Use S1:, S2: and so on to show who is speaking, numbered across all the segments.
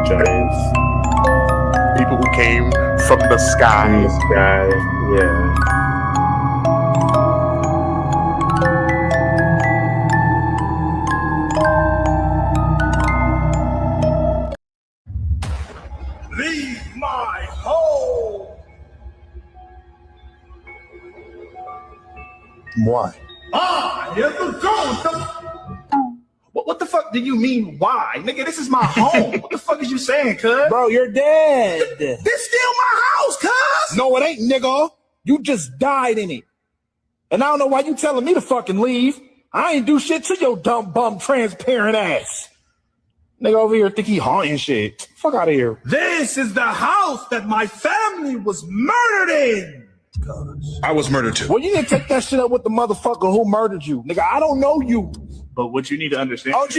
S1: giants.
S2: People who came from the sky.
S1: In the sky, yeah.
S3: Leave my home!
S2: Why?
S3: I am the ghost! What the fuck do you mean, why? Nigga, this is my home. What the fuck is you saying, cuz?
S4: Bro, you're dead.
S3: This still my house, cuz!
S4: No, it ain't, nigga. You just died in it. And I don't know why you telling me to fucking leave. I ain't do shit to your dumb bum transparent ass. Nigga over here think he haunting shit. Fuck out of here.
S3: This is the house that my family was murdered in!
S5: I was murdered too.
S4: Well, you didn't take that shit up with the motherfucker who murdered you. Nigga, I don't know you.
S3: But what you need to understand...
S4: OG,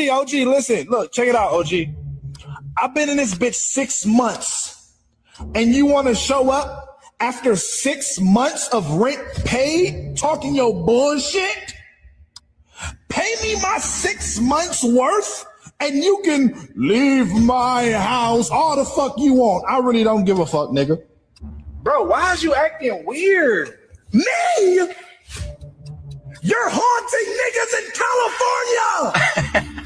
S4: listen. Look, check it out, OG. I've been in this bitch 6 months. And you want to show up after 6 months of rent paid talking your bullshit? Pay me my 6 months worth and you can leave my house all the fuck you want. I really don't give a fuck, nigga.
S3: Bro, why is you acting weird?
S4: Me? You're haunting niggas in California.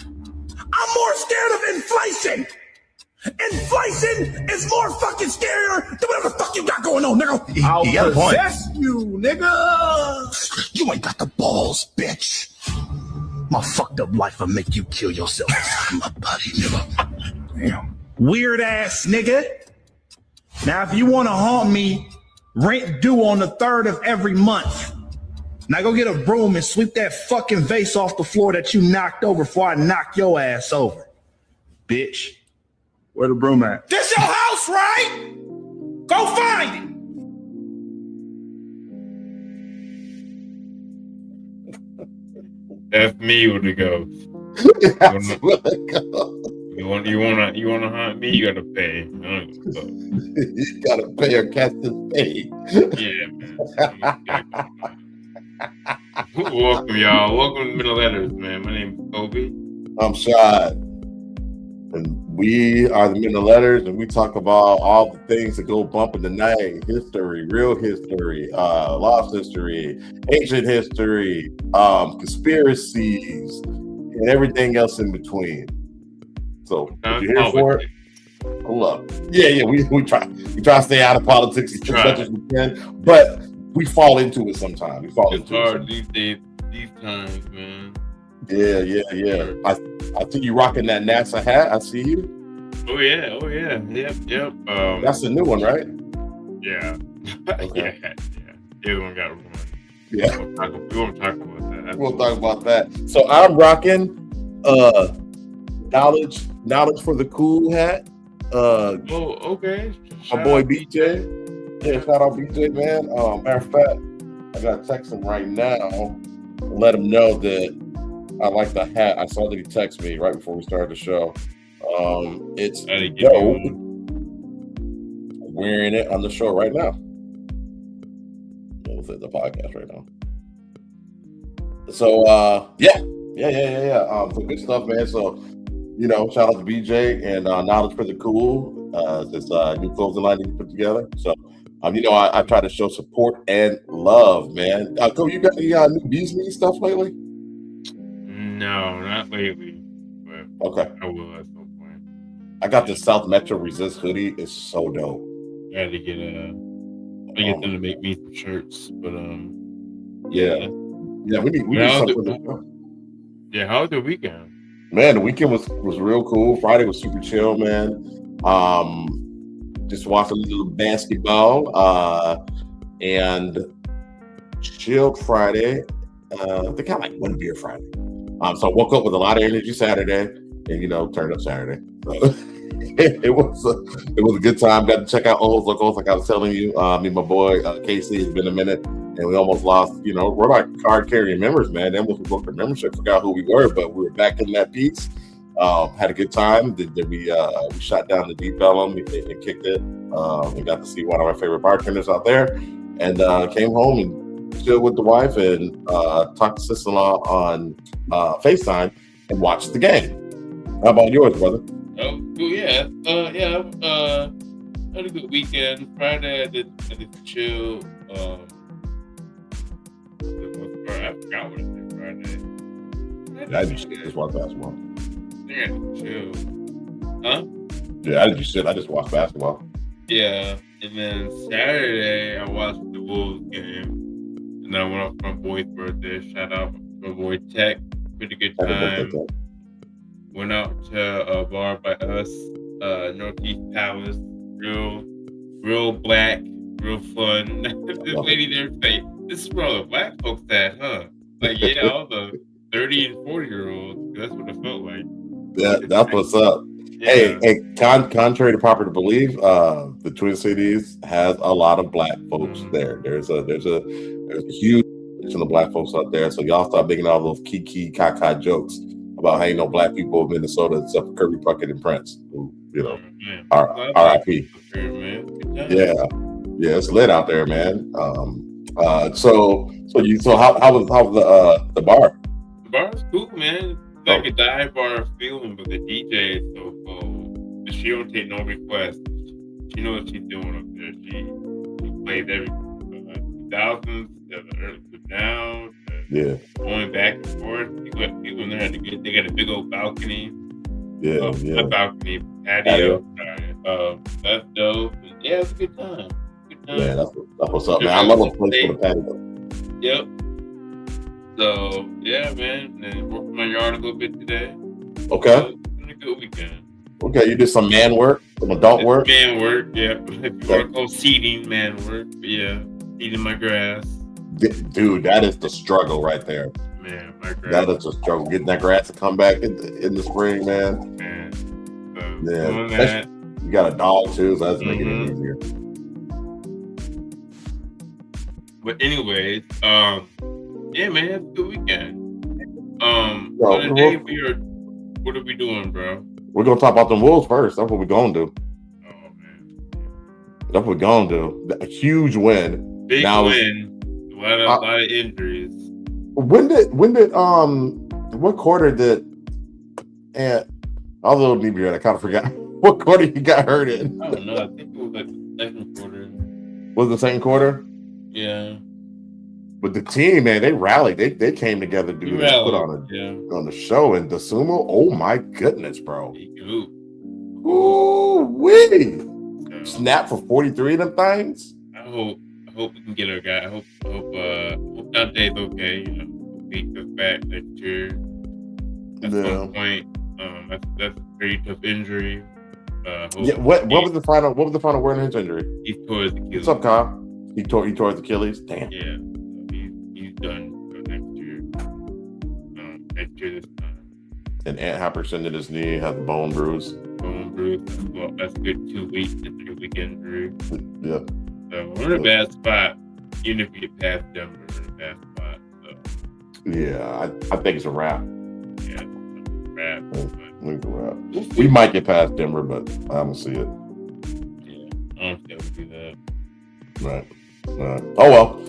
S4: I'm more scared of inflation. Inflation is more fucking scarier than whatever the fuck you got going on, nigga.
S3: I'll
S5: got a point.
S3: possess you, nigga.
S4: You ain't got the balls, bitch. My fucked up life will make you kill yourself inside my body, nigga.
S3: Damn. Weird ass nigga. Now, if you want to haunt me, rent due on the 3rd of every month. Now go get a broom and sweep that fucking vase off the floor that you knocked over before I knock your ass over. Bitch. Where the broom at?
S4: This your house, right? Go find it.
S1: That's me with the ghost. You wanna hunt me? You gotta pay.
S6: You gotta pay or catch this pay.
S1: Yeah, man. Welcome, y'all. Welcome to Middle Letters, man. My name is Kobe.
S6: I'm Shad. And we are the Middle Letters, and we talk about all the things that go bump in the night: history, real history, lost history, ancient history, conspiracies, and everything else in between. So, if you're here for it, pull up. Yeah, we try to stay out of politics as much as we can, but we fall into it sometimes.
S1: It's hard these days, these times, man.
S6: Yeah. I see you rocking that NASA hat. I see you.
S1: Oh yeah. Yep.
S6: That's the new one, right?
S1: Yeah.
S6: Okay.
S1: yeah. The other one got ruined.
S6: Yeah.
S1: We won't talk about that.
S6: We'll talk about that. So I'm rocking knowledge for the cool hat.
S1: Okay.
S6: My boy BJ. Yeah, shout out BJ, man. Matter of fact, I gotta text him right now and let him know that I like the hat. I saw that he texted me right before we started the show. It's dope. I'm wearing it on the show right now. We'll say the podcast right now. So yeah. So good stuff, man. So shout out to BJ and Knowledge for the Cool. This new clothing line that you put together. So I try to show support and love, man. Cool, you got any new Bees Me stuff lately?
S1: No, not lately. But
S6: Okay.
S1: I will at some point.
S6: I got this South Metro Resist hoodie. It's so dope.
S1: I had to get them to make me some shirts, but
S6: Yeah, we need something.
S1: Yeah, how was the weekend?
S6: Man, the weekend was real cool. Friday was super chill, man. Just watched a little basketball and chilled Friday. I think I like one beer Friday. So I woke up with a lot of energy Saturday, and turned up Saturday. So it was a good time. Got to check out O's Locals, like I was telling you. Me and my boy Casey. It's been a minute, and we almost lost. We're like card carrying members, man. Then we booked the membership, forgot who we were, but we were back in that piece. Had a good time. Then we shot down the Deep Ellum and kicked it. We got to see one of my favorite bartenders out there, and came home and chilled with the wife and talked to sister-in-law on FaceTime and watched the game. How about yours, brother?
S1: Oh, cool. Yeah. Yeah. Had a good weekend. Friday, I did chill. I forgot what I did Friday.
S6: Yeah, I just watched basketball.
S1: Yeah, chill. Huh?
S6: Yeah, I just watched basketball.
S1: Yeah. And then Saturday, I watched the Wolves game. And then I went off for my boy's birthday. Shout out to my boy Tech. Pretty good time. Went out to a bar by us, Northeast Palace. Real black, real fun. This lady there say, "This is where all the black folks at, huh?" Like, yeah, all the 30 and 40-year-olds. That's what it felt like.
S6: Yeah, that's what's up.
S1: Yeah.
S6: Hey, contrary to popular belief, the Twin Cities has a lot of black folks there. There's a huge section of black folks out there. So y'all start making all those kiki kaka jokes about how you know black people in Minnesota except for Kirby Puckett and Prince, who, you know, R.I.P. Yeah, it's lit out there, man. So how was the bar?
S1: The bar was cool, man. It's like a dive bar feeling, but the DJ is so cool. She don't take no requests. She knows what she's doing up there. She plays every 2000s, the now, going back and forth. People in there they got a big old balcony. A balcony patio. That's dope. Yeah, it's a good time.
S6: Yeah, that's what's up, man. I love a place for the patio.
S1: Yep. So yeah, man. And worked in my yard a little bit today.
S6: Okay.
S1: It's been a good weekend.
S6: Okay, you did some man work, some adult work.
S1: Man work, yeah. If you want to go seeding, man work, but yeah, seeding my grass.
S6: Dude, that is the struggle right there.
S1: Man, my grass.
S6: That is the struggle. Getting that grass to come back in the spring, man.
S1: Man.
S6: Yeah.
S1: That.
S6: You got a dog too, so that's making it easier.
S1: But anyways, yeah, man, it's a good weekend.
S6: What
S1: are we doing, bro?
S6: We're gonna talk about the Wolves first. That's what we're gonna do.
S1: Oh man,
S6: that's what we're gonna do. A huge win.
S1: Big win. A lot of injuries.
S6: When did what quarter did? And although maybe I kind of forgot what quarter he got hurt in.
S1: I don't know. I think it was like the second quarter.
S6: Was the second quarter?
S1: Yeah.
S6: But the team, man, they rallied. They came together, dude. They put on the show. And the sumo, oh my goodness, bro. Ooh, wee. Snap for 43 of them things.
S1: I hope we can get our guy. I hope Dante's okay. You know, he goes back next year. At some point, that's a very tough injury.
S6: What was the final word in his injury?
S1: He tore his Achilles.
S6: What's up, Kyle? He tore his Achilles. Damn.
S1: Yeah, he's done for next year. Next year this time.
S6: And Ant Happerson in his knee has a bone bruise.
S1: Well, that's a good 2 weeks. It's a 3-week injury.
S6: Yeah.
S1: So we're in a bad spot. Even if we get past Denver, we're in a bad spot. So.
S6: Yeah, I think it's a wrap.
S1: Yeah, it's a wrap.
S6: It's a wrap. We might get past Denver, but I don't see it.
S1: Yeah, I don't think we do that.
S6: Right. Oh well.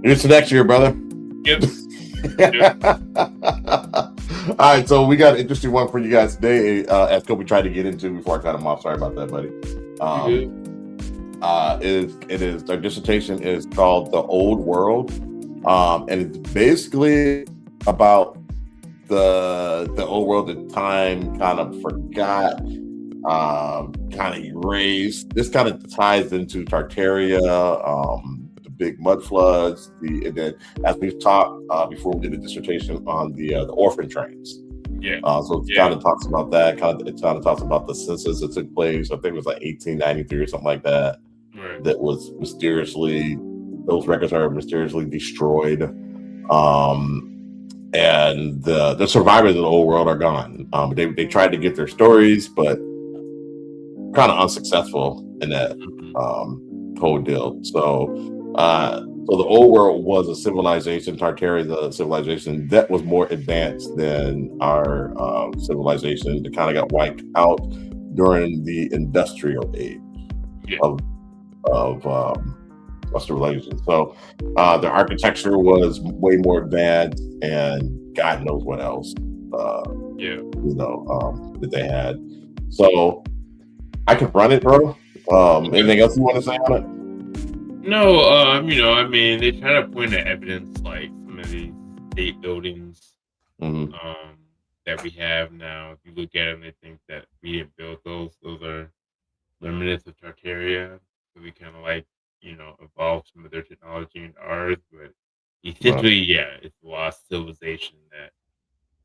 S6: Here's to next year, brother.
S1: Yep.
S6: All right, so we got an interesting one for you guys today. As Kobe tried to get into before I cut him off. Sorry about that, buddy. It is their dissertation is called "The Old World," and it's basically about the old world that time kind of forgot, kind of erased. This kind of ties into Tartaria, the big mud floods, and then as we've talked before we did a dissertation on the orphan trains.
S1: Yeah.
S6: So it kind of talks about that. It kind of talks about the census that took place. I think it was like 1893 or something like that.
S1: Right.
S6: That was those records are mysteriously destroyed. And the survivors of the old world are gone. They tried to get their stories, but kind of unsuccessful in that whole deal. So the old world was a civilization, Tartaria, the civilization that was more advanced than our civilization. That kind of got wiped out during the industrial age of civilization. So their architecture was way more advanced, and God knows what else. That they had. So I can run it, bro. Anything else you want to say on it?
S1: No, I mean, they try to point at evidence like some of these state buildings
S6: Mm-hmm.
S1: that we have now. If you look at them, they think that we didn't build those. Those are remnants of Tartaria. So we kind of like, evolved some of their technology into ours. But essentially, yeah, it's a lost civilization that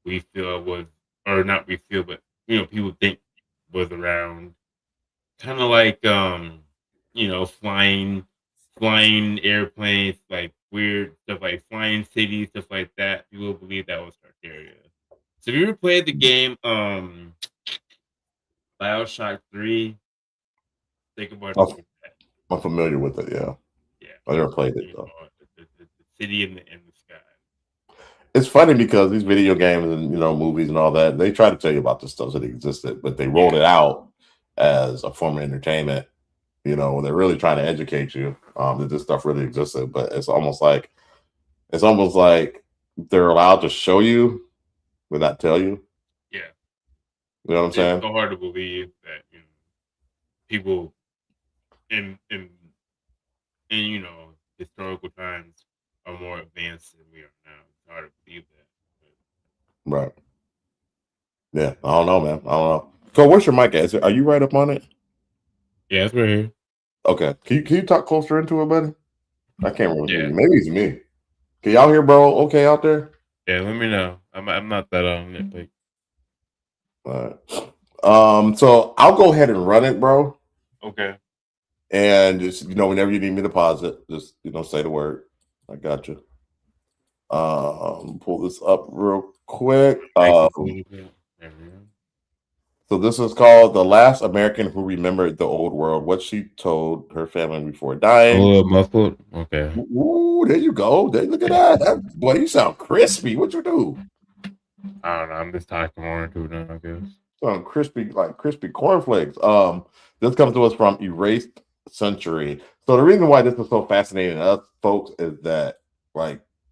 S1: we feel was, or not we feel, but, people think was around. Kind of like, flying airplanes, like weird stuff like flying cities, stuff like that. People believe that was Tartaria. So if you ever played the game BioShock 3, think about
S6: I'm,
S1: it like that.
S6: I'm familiar with it. Yeah,
S1: Yeah.
S6: I never played it though.
S1: The city in the sky.
S6: It's funny because these video games and movies and all that, they try to tell you about this stuff that existed, but they rolled it out as a form of entertainment. They're really trying to educate you that this stuff really existed, but it's almost like they're allowed to show you but not tell you.
S1: Yeah.
S6: You know what I'm saying?
S1: It's so hard to believe that people in historical times are more advanced than we are now. It's hard to believe that.
S6: Right. Yeah, I don't know, man. I don't know. So, where's your mic at? Are you right up on it?
S1: Yeah, it's right here.
S6: Okay. Can you talk closer into it, buddy? I can't really hear you. Maybe it's me. Can y'all hear, bro? Okay, out there?
S1: Yeah, let me know. I'm not that on Netflix.
S6: All right. So I'll go ahead and run it, bro.
S1: Okay.
S6: And just whenever you need me to pause it, just say the word. I got you. Pull this up real quick. So this is called The Last American Who Remembered the Old World, what she told her family before dying.
S1: A little muffled. Okay.
S6: Ooh, there you go. Look at that. Boy, you sound crispy. What you do?
S1: I don't know. I'm just talking more into it now, I guess.
S6: Sound crispy, like crispy cornflakes. This comes to us from Erased Century. So the reason why this is so fascinating to us, folks, is that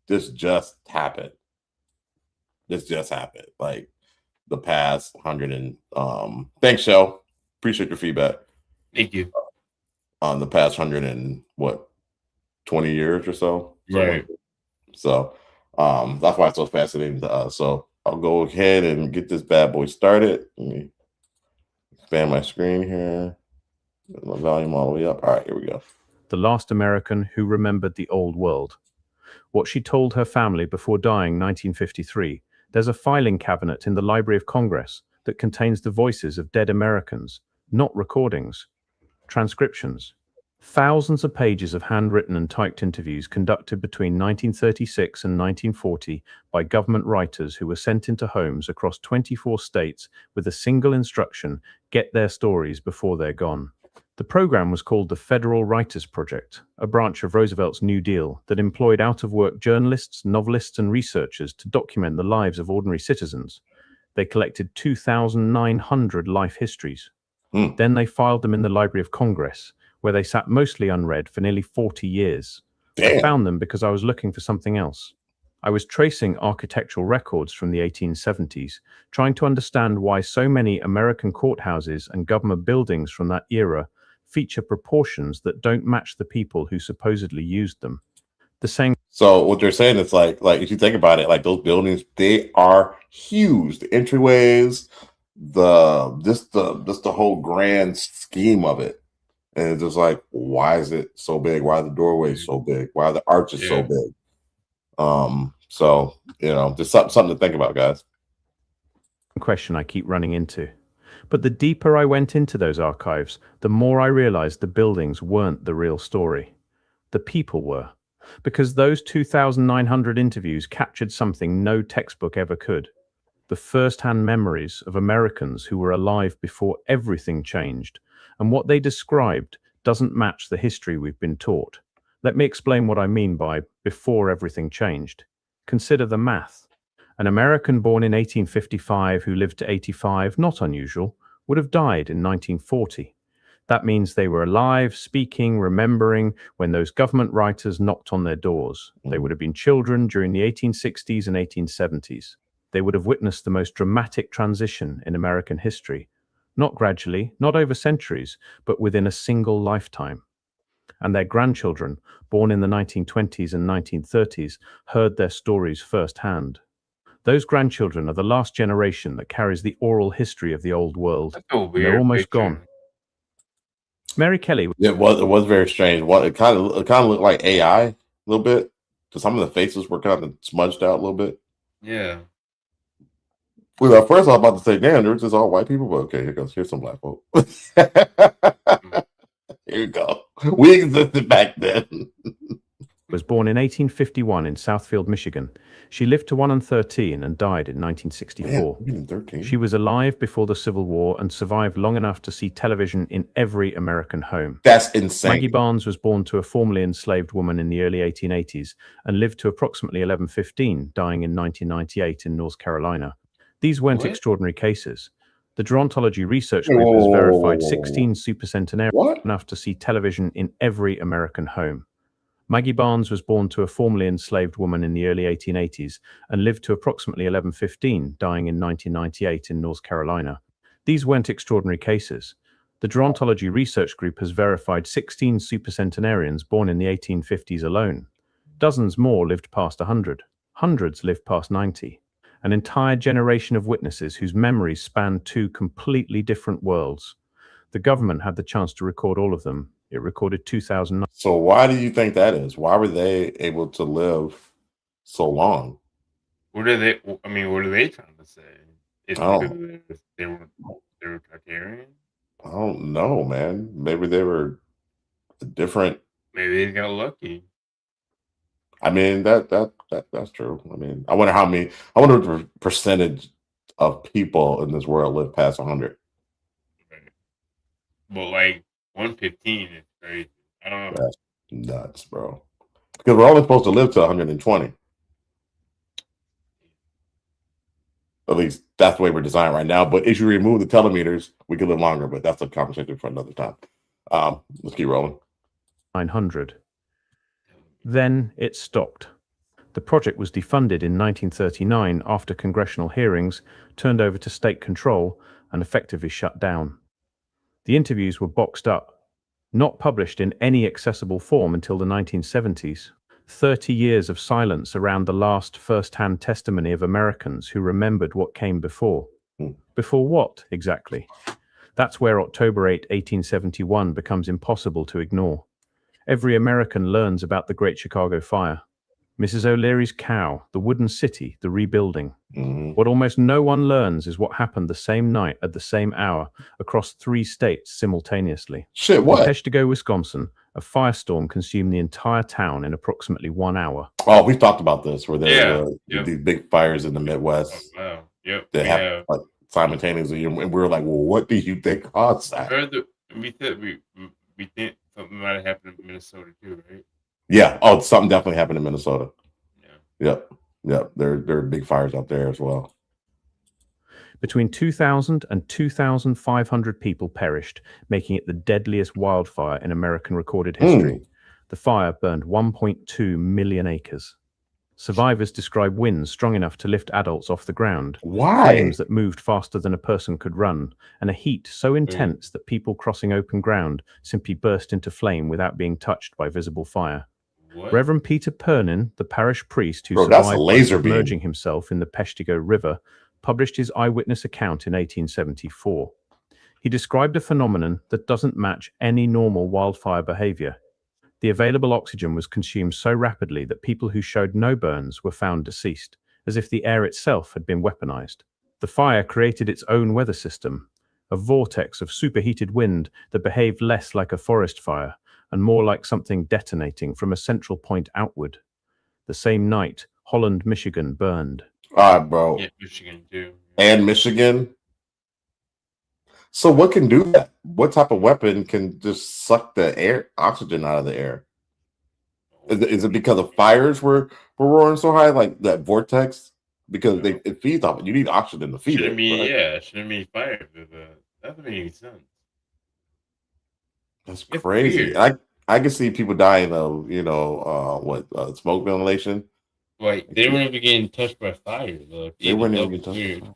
S6: this just happened. This just happened. The past 100 and thanks, Shell. Appreciate your feedback.
S1: Thank you.
S6: On the past 20 years or so.
S1: Right.
S6: So that's why it's so fascinating to us. So I'll go ahead and get this bad boy started. Let me expand my screen here. Get my volume all the way up. All right, here we go.
S7: The Last American Who Remembered the Old World. What she told her family before dying 1953. There's a filing cabinet in the Library of Congress that contains the voices of dead Americans, not recordings, transcriptions. Thousands of pages of handwritten and typed interviews conducted between 1936 and 1940 by government writers who were sent into homes across 24 states with a single instruction: get their stories before they're gone. The program was called the Federal Writers Project, a branch of Roosevelt's New Deal that employed out-of-work journalists, novelists, and researchers to document the lives of ordinary citizens. They collected 2,900 life histories. Then they filed them in the Library of Congress, where they sat mostly unread for nearly 40 years.
S6: Damn.
S7: I found them because I was looking for something else. I was tracing architectural records from the 1870s, trying to understand why so many American courthouses and government buildings from that era feature proportions that don't match the people who supposedly used them. The same.
S6: So what they're saying is like if you think about it, those buildings, they are huge. The entryways, the whole grand scheme of it. And it's just why is it so big? Why are the doorways so big? Why are the arches so big? So just something to think about, guys.
S7: Question I keep running into. But the deeper I went into those archives, the more I realized the buildings weren't the real story. The people were. Because those 2,900 interviews captured something no textbook ever could. The first-hand memories of Americans who were alive before everything changed. And what they described doesn't match the history we've been taught. Let me explain what I mean by before everything changed. Consider the math. An American born in 1855 who lived to 85, not unusual, would have died in 1940. That means they were alive, speaking, remembering when those government writers knocked on their doors. They would have been children during the 1860s and 1870s. They would have witnessed the most dramatic transition in American history. not gradually, not over centuries, but within a single lifetime. And their grandchildren, born in the 1920s and 1930s, heard their stories firsthand. Those grandchildren are the last generation that carries the oral history of the old world,
S1: That's a
S7: and they're
S1: weird
S7: almost
S1: picture.
S7: gone. Mary Kelly
S6: It was very strange. What it kind of looked like AI a little bit, because some of the faces were kind of smudged out a little bit.
S1: Yeah.
S6: Well, at first I was about to say, damn, there's just all white people, but okay, here's some black folk. Here you go. We existed back then.
S7: was born in 1851 in Southfield, Michigan. She lived to 113 and died in 1964.
S6: Man, 13.
S7: She was alive before the Civil War and survived long enough to see television in every American home.
S6: That's insane.
S7: Maggie Barnes was born to a formerly enslaved woman in the early 1880s and lived to approximately 1115, dying in 1998 in North Carolina. These weren't extraordinary cases. The Gerontology Research Group has verified 16 supercentenarians enough to see television in every American home. Maggie Barnes was born to a formerly enslaved woman in the early 1880s and lived to approximately 1115, dying in 1998 in North Carolina. These weren't extraordinary cases. The Gerontology Research Group has verified 16 supercentenarians born in the 1850s alone. Dozens more lived past 100. Hundreds lived past 90. An entire generation of witnesses whose memories spanned two completely different worlds. The government had the chance to record all of them. It recorded 2009.
S6: So why do you think that is? Why were they able to live so long?
S1: What are they? I mean, what are they trying to say? It's because they were Targaryen.
S6: I don't know, man. Maybe they were different.
S1: Maybe they got lucky.
S6: I mean, that's true. I mean, I wonder the percentage of people in this world live past 100.
S1: Right. Well, like 115 is crazy. I don't know.
S6: That's nuts, bro. Because we're only supposed to live to 120. At least that's the way we're designed right now. But if you remove the telemeters, we could live longer. But that's a conversation for another time. Let's keep rolling.
S7: 900. Then it stopped. The project was defunded in 1939 after congressional hearings, turned over to state control, and effectively shut down. The interviews were boxed up, not published in any accessible form until the 1970s. 30 years of silence around the last first-hand testimony of Americans who remembered what came before. Before what, exactly? That's where October 8, 1871 becomes impossible to ignore. Every American learns about the Great Chicago Fire, Mrs. O'Leary's cow, the wooden city, the rebuilding. What almost no one learns is what happened the same night at the same hour across 3 states simultaneously.
S6: Shit, what?
S7: In Peshtigo, Wisconsin, a firestorm consumed the entire town in approximately 1 hour.
S6: Oh, we've talked about this, where there were these big fires in the Midwest.
S1: Oh, wow. Yep.
S6: That happened like simultaneously, and we were like, "Well, what do you think caused that?"
S1: We think something might have happened in Minnesota too, right?
S6: Yeah. Oh, something definitely happened in Minnesota.
S1: Yeah.
S6: Yep. There are big fires out there as well.
S7: Between 2,000 and 2,500 people perished, making it the deadliest wildfire in American recorded history. The fire burned 1.2 million acres. Survivors describe winds strong enough to lift adults off the ground, flames that moved faster than a person could run, and a heat so intense that people crossing open ground simply burst into flame without being touched by visible fire.
S1: What?
S7: Reverend Peter Pernin, the parish priest who survived by submerging himself in the Peshtigo River, published his eyewitness account in 1874. He described a phenomenon that doesn't match any normal wildfire behavior. The available oxygen was consumed so rapidly that people who showed no burns were found deceased, as if the air itself had been weaponized. The fire created its own weather system, a vortex of superheated wind that behaved less like a forest fire and more like something detonating from a central point outward. The same night, Holland, Michigan burned.
S6: All right, bro.
S1: Yeah, Michigan too.
S6: And Michigan. So what can do that? What type of weapon can just suck the oxygen out of the air? Is it because of fires were roaring so high, like that vortex? Because it feeds off it. You need oxygen to feed
S1: Shouldn't
S6: it.
S1: be,
S6: right?
S1: yeah, shouldn't be fire. That doesn't make any sense.
S6: That's crazy. I can see people dying of, smoke ventilation.
S1: Like they weren't even getting touched by fire. Though.
S6: They weren't even getting touched by fire.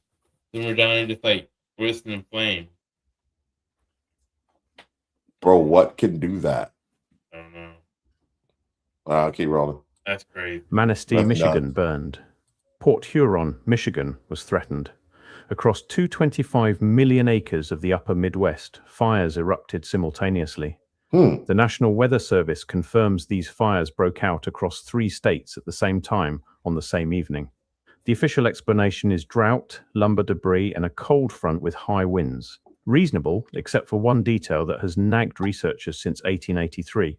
S1: They were dying just like roasting in flame.
S6: Bro, what can do that?
S1: I don't know.
S6: I'll keep rolling.
S1: That's crazy.
S7: Manistee,
S6: That's
S7: Michigan
S6: nuts.
S7: burned. Port Huron, Michigan was threatened. Across 225 million acres of the upper Midwest, fires erupted simultaneously. The National Weather Service confirms these fires broke out across 3 states at the same time on the same evening. The official explanation is drought, lumber debris, and a cold front with high winds. Reasonable, except for one detail that has nagged researchers since 1883: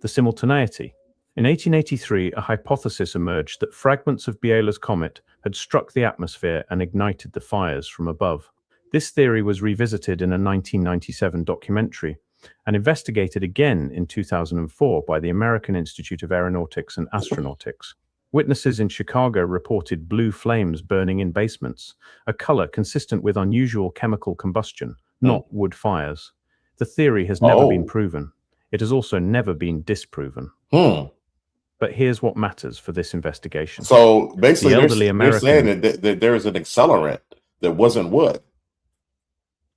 S7: the simultaneity. In 1883, a hypothesis emerged that fragments of Biela's comet had struck the atmosphere and ignited the fires from above. This theory was revisited in a 1997 documentary and investigated again in 2004 by the American Institute of Aeronautics and Astronautics. Witnesses in Chicago reported blue flames burning in basements, a color consistent with unusual chemical combustion, not wood fires. The theory has never been proven. It has also never been disproven. But here's what matters for this investigation.
S6: So basically,
S7: the elderly
S6: they're saying that there is an accelerant that wasn't wood.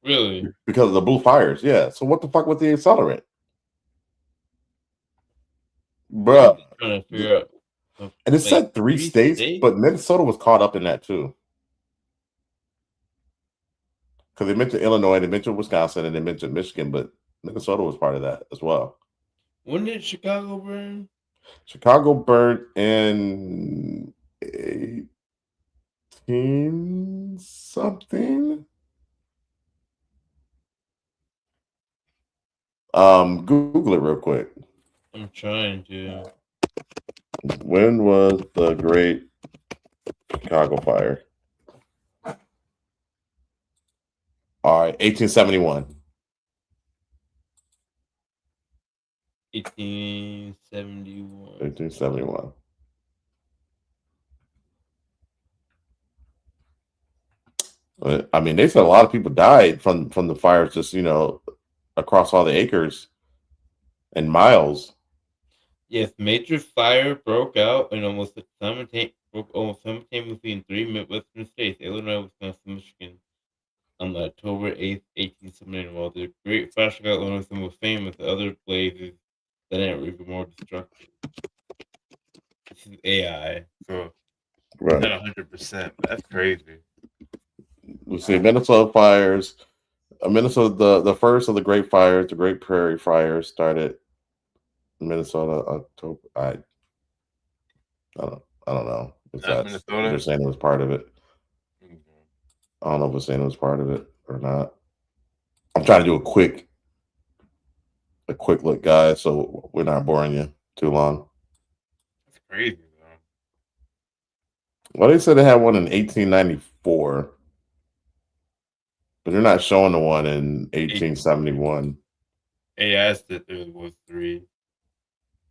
S1: Really?
S6: Because of the blue fires, yeah. So what the fuck with the accelerant? Bruh.
S1: I'm trying to figure out.
S6: And it said 3 states, but Minnesota was caught up in that too. Because they mentioned Illinois, they mentioned Wisconsin, and they mentioned Michigan, but Minnesota was part of that as well.
S1: When did Chicago burn?
S6: Chicago burned in 18 something. Google it real quick.
S1: I'm trying to.
S6: When was the Great Chicago Fire? All right, 1871.
S1: 1871.
S6: 1871. I mean, they said a lot of people died from the fires, just across all the acres and miles.
S1: Yes, major fire broke out and almost simultaneously in 3 Midwestern states: Illinois, Wisconsin, Michigan, on October 8th, 1879. While the Great Fire Chicago, Illinois, some was famous, other blazes that are even more destructive. This is AI, so
S6: Right.
S1: not 100%. That's crazy.
S6: We see Minnesota fires. Minnesota, the first of the Great Fires, the Great Prairie Fires, started in Minnesota October. I don't know. If that's they're saying it was part of it. I don't know if it's saying it was part of it or not. I'm trying to do a quick look, guys, so we're not boring you too long.
S1: That's crazy, though.
S6: Well, they said they had one in 1894. But they're not showing the one in 1871.
S1: AI said there was 3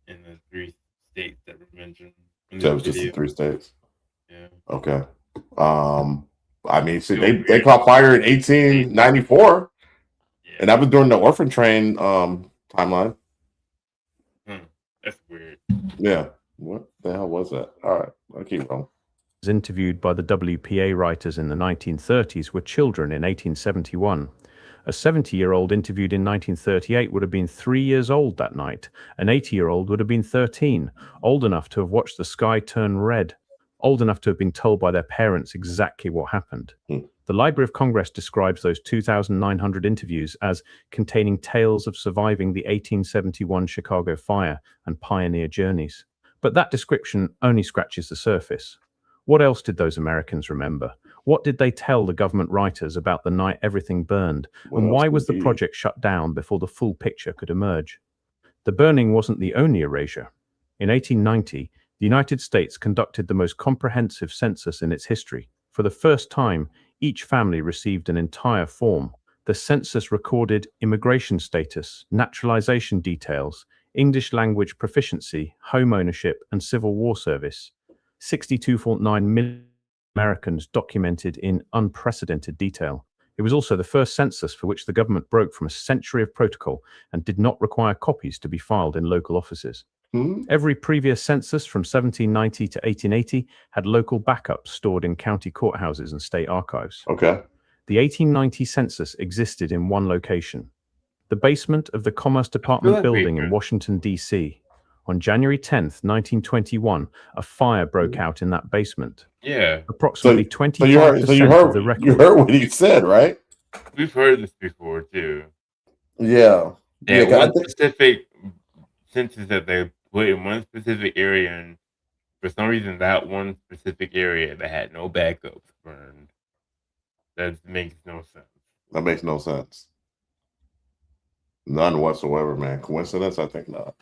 S1: in the 3 states that were mentioned.
S6: So it was just the 3 states?
S1: Yeah.
S6: Okay. I mean, see, they caught fire in 1894. Yeah. And that was during the orphan train timeline.
S1: That's weird.
S6: Yeah. What the hell was that? All right. I'll keep going.
S7: Interviewed by the WPA writers in the 1930s were children in 1871. A 70-year-old interviewed in 1938 would have been 3 years old that night. An 80-year-old would have been 13, old enough to have watched the sky turn red, old enough to have been told by their parents exactly what happened. The Library of Congress describes those 2,900 interviews as containing tales of surviving the 1871 Chicago fire and pioneer journeys. But that description only scratches the surface. What else did those Americans remember? What did they tell the government writers about the night everything burned? And why was the project shut down before the full picture could emerge? The burning wasn't the only erasure. In 1890, the United States conducted the most comprehensive census in its history. For the first time, each family received an entire form. The census recorded immigration status, naturalization details, English language proficiency, home ownership, and Civil War service. 62.9 million Americans documented in unprecedented detail. It was also the first census for which the government broke from a century of protocol and did not require copies to be filed in local offices. Every previous census from 1790 to 1880 had local backups stored in county courthouses and state archives.
S6: Okay.
S7: The 1890 census existed in one location, The basement of the Commerce Department
S1: like
S7: building in
S1: Baker.
S7: Washington, D.C. On January 10th, 1921, a fire broke out in that basement.
S1: Yeah,
S7: Approximately
S6: So
S7: 25%
S6: you
S7: of the
S6: heard
S7: records.
S6: what he said, right?
S1: we've heard this before too.
S6: Yeah.
S1: That
S6: Yeah,
S1: one specific census that they put in one specific area, and for some reason, that one specific area that had no backups burned. That makes no sense.
S6: that makes no sense. None whatsoever, man. Coincidence? I think not.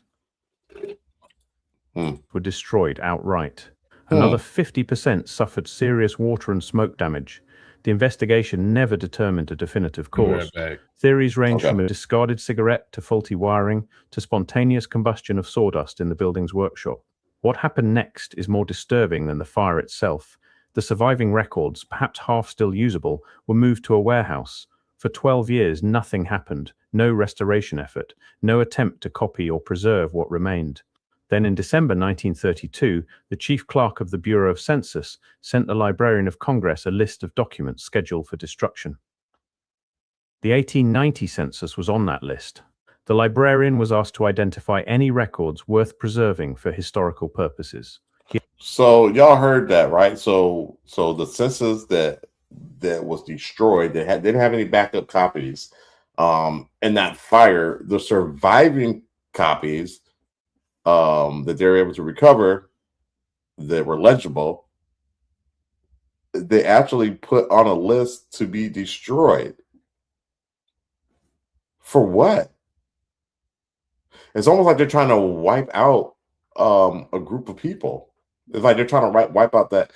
S7: Were destroyed outright. Another 50% suffered serious water and smoke damage. The investigation never determined a definitive
S1: Be right
S7: cause.
S1: back.
S7: Theories range
S6: Okay.
S7: from a discarded cigarette to faulty wiring to spontaneous combustion of sawdust in the building's workshop. What happened next is more disturbing than the fire itself. The surviving records, perhaps half still usable, were moved to a warehouse. For 12 years, nothing happened. No restoration effort. No attempt to copy or preserve what remained. Then in December 1932, the chief clerk of the Bureau of Census sent the Librarian of Congress a list of documents scheduled for destruction. The 1890 census was on that list. The librarian was asked to identify any records worth preserving for historical purposes.
S6: So y'all heard that, right? So the census that was destroyed, they didn't have any backup copies. In that fire, the surviving copies that they were able to recover that were legible, they actually put on a list to be destroyed. For what? It's almost like they're trying to wipe out a group of people. It's like they're trying to wipe out that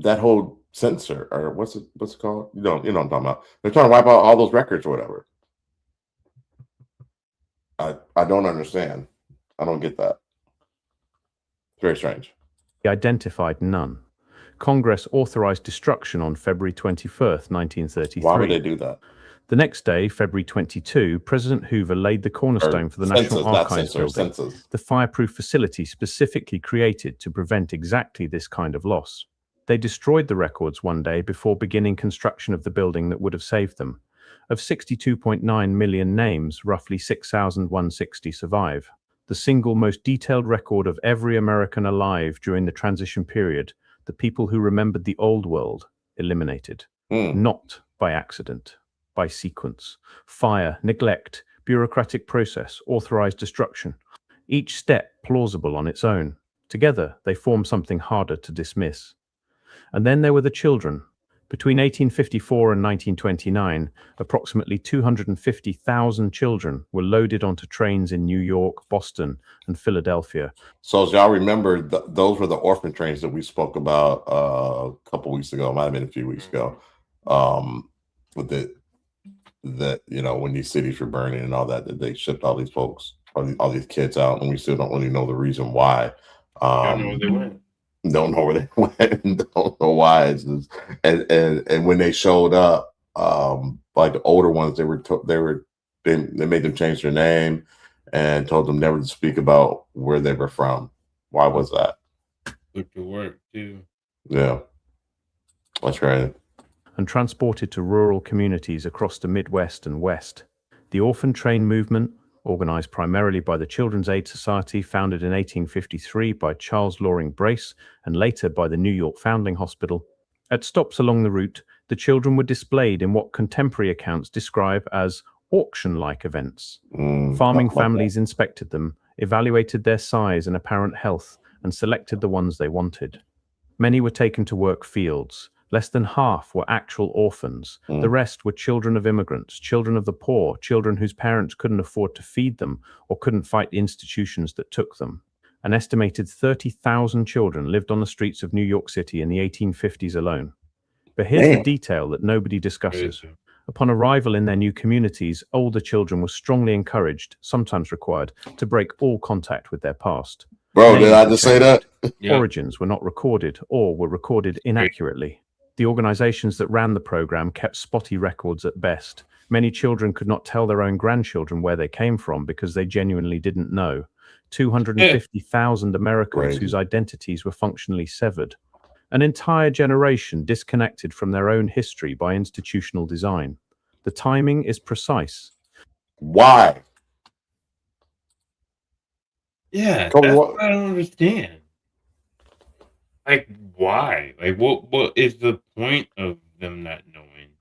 S6: that whole censor, or what's it called? You know what I'm talking about. They're trying to wipe out all those records or whatever. I don't understand. I don't get that. It's very strange.
S7: He identified none. Congress authorized destruction on February 21st, 1933.
S6: Why would they do that?
S7: The next day, February 22, President Hoover laid the cornerstone for the National Archives building, the fireproof facility specifically created to prevent exactly this kind of loss. They destroyed the records one day before beginning construction of the building that would have saved them. Of 62.9 million names, roughly 6,160 survive. The single most detailed record of every American alive during the transition period, the people who remembered the old world, eliminated. Not by accident, by sequence. Fire, neglect, bureaucratic process, authorized destruction. Each step plausible on its own. Together, they form something harder to dismiss. And then there were the children. Between 1854 and 1929, approximately 250,000 children were loaded onto trains in New York, Boston, and Philadelphia.
S6: So as y'all remember, those were the orphan trains that we spoke about a couple weeks ago. It might have been a few weeks ago. With that, you know, when these cities were burning and all that they shipped all these folks, all these kids out, and we still don't really know the reason why.
S1: Don't know where they went.
S6: Don't know where they went. Don't know why. It's just, and when they showed up, like the older ones, they made them change their name and told them never to speak about where they were from. Why was that?
S1: Put to work too.
S6: Yeah, that's right.
S7: And transported to rural communities across the Midwest and West. The orphan train movement, organized primarily by the Children's Aid Society, founded in 1853 by Charles Loring Brace and later by the New York Foundling Hospital. At stops along the route, the children were displayed in what contemporary accounts describe as auction-like events. Farming families inspected them, evaluated their size and apparent health, and selected the ones they wanted. Many were taken to work fields. Less than half were actual orphans. The rest were children of immigrants, children of the poor, children whose parents couldn't afford to feed them or couldn't fight the institutions that took them. An estimated 30,000 children lived on the streets of New York City in the 1850s alone. But here's the detail that nobody discusses. Upon arrival in their new communities, older children were strongly encouraged, sometimes required, to break all contact with their past.
S6: Bro, did I just say that?
S7: Origins were not recorded or were recorded inaccurately. The organizations that ran the program kept spotty records at best. Many children could not tell their own grandchildren where they came from because they genuinely didn't know. 250,000 Americans whose identities were functionally severed. An entire generation disconnected from their own history by institutional design. The The timing is precise.
S6: Why?
S1: Yeah,
S6: Kobe,
S1: that's
S6: what?
S1: what I don't understand. Like, why? Like, what is the point of them not knowing?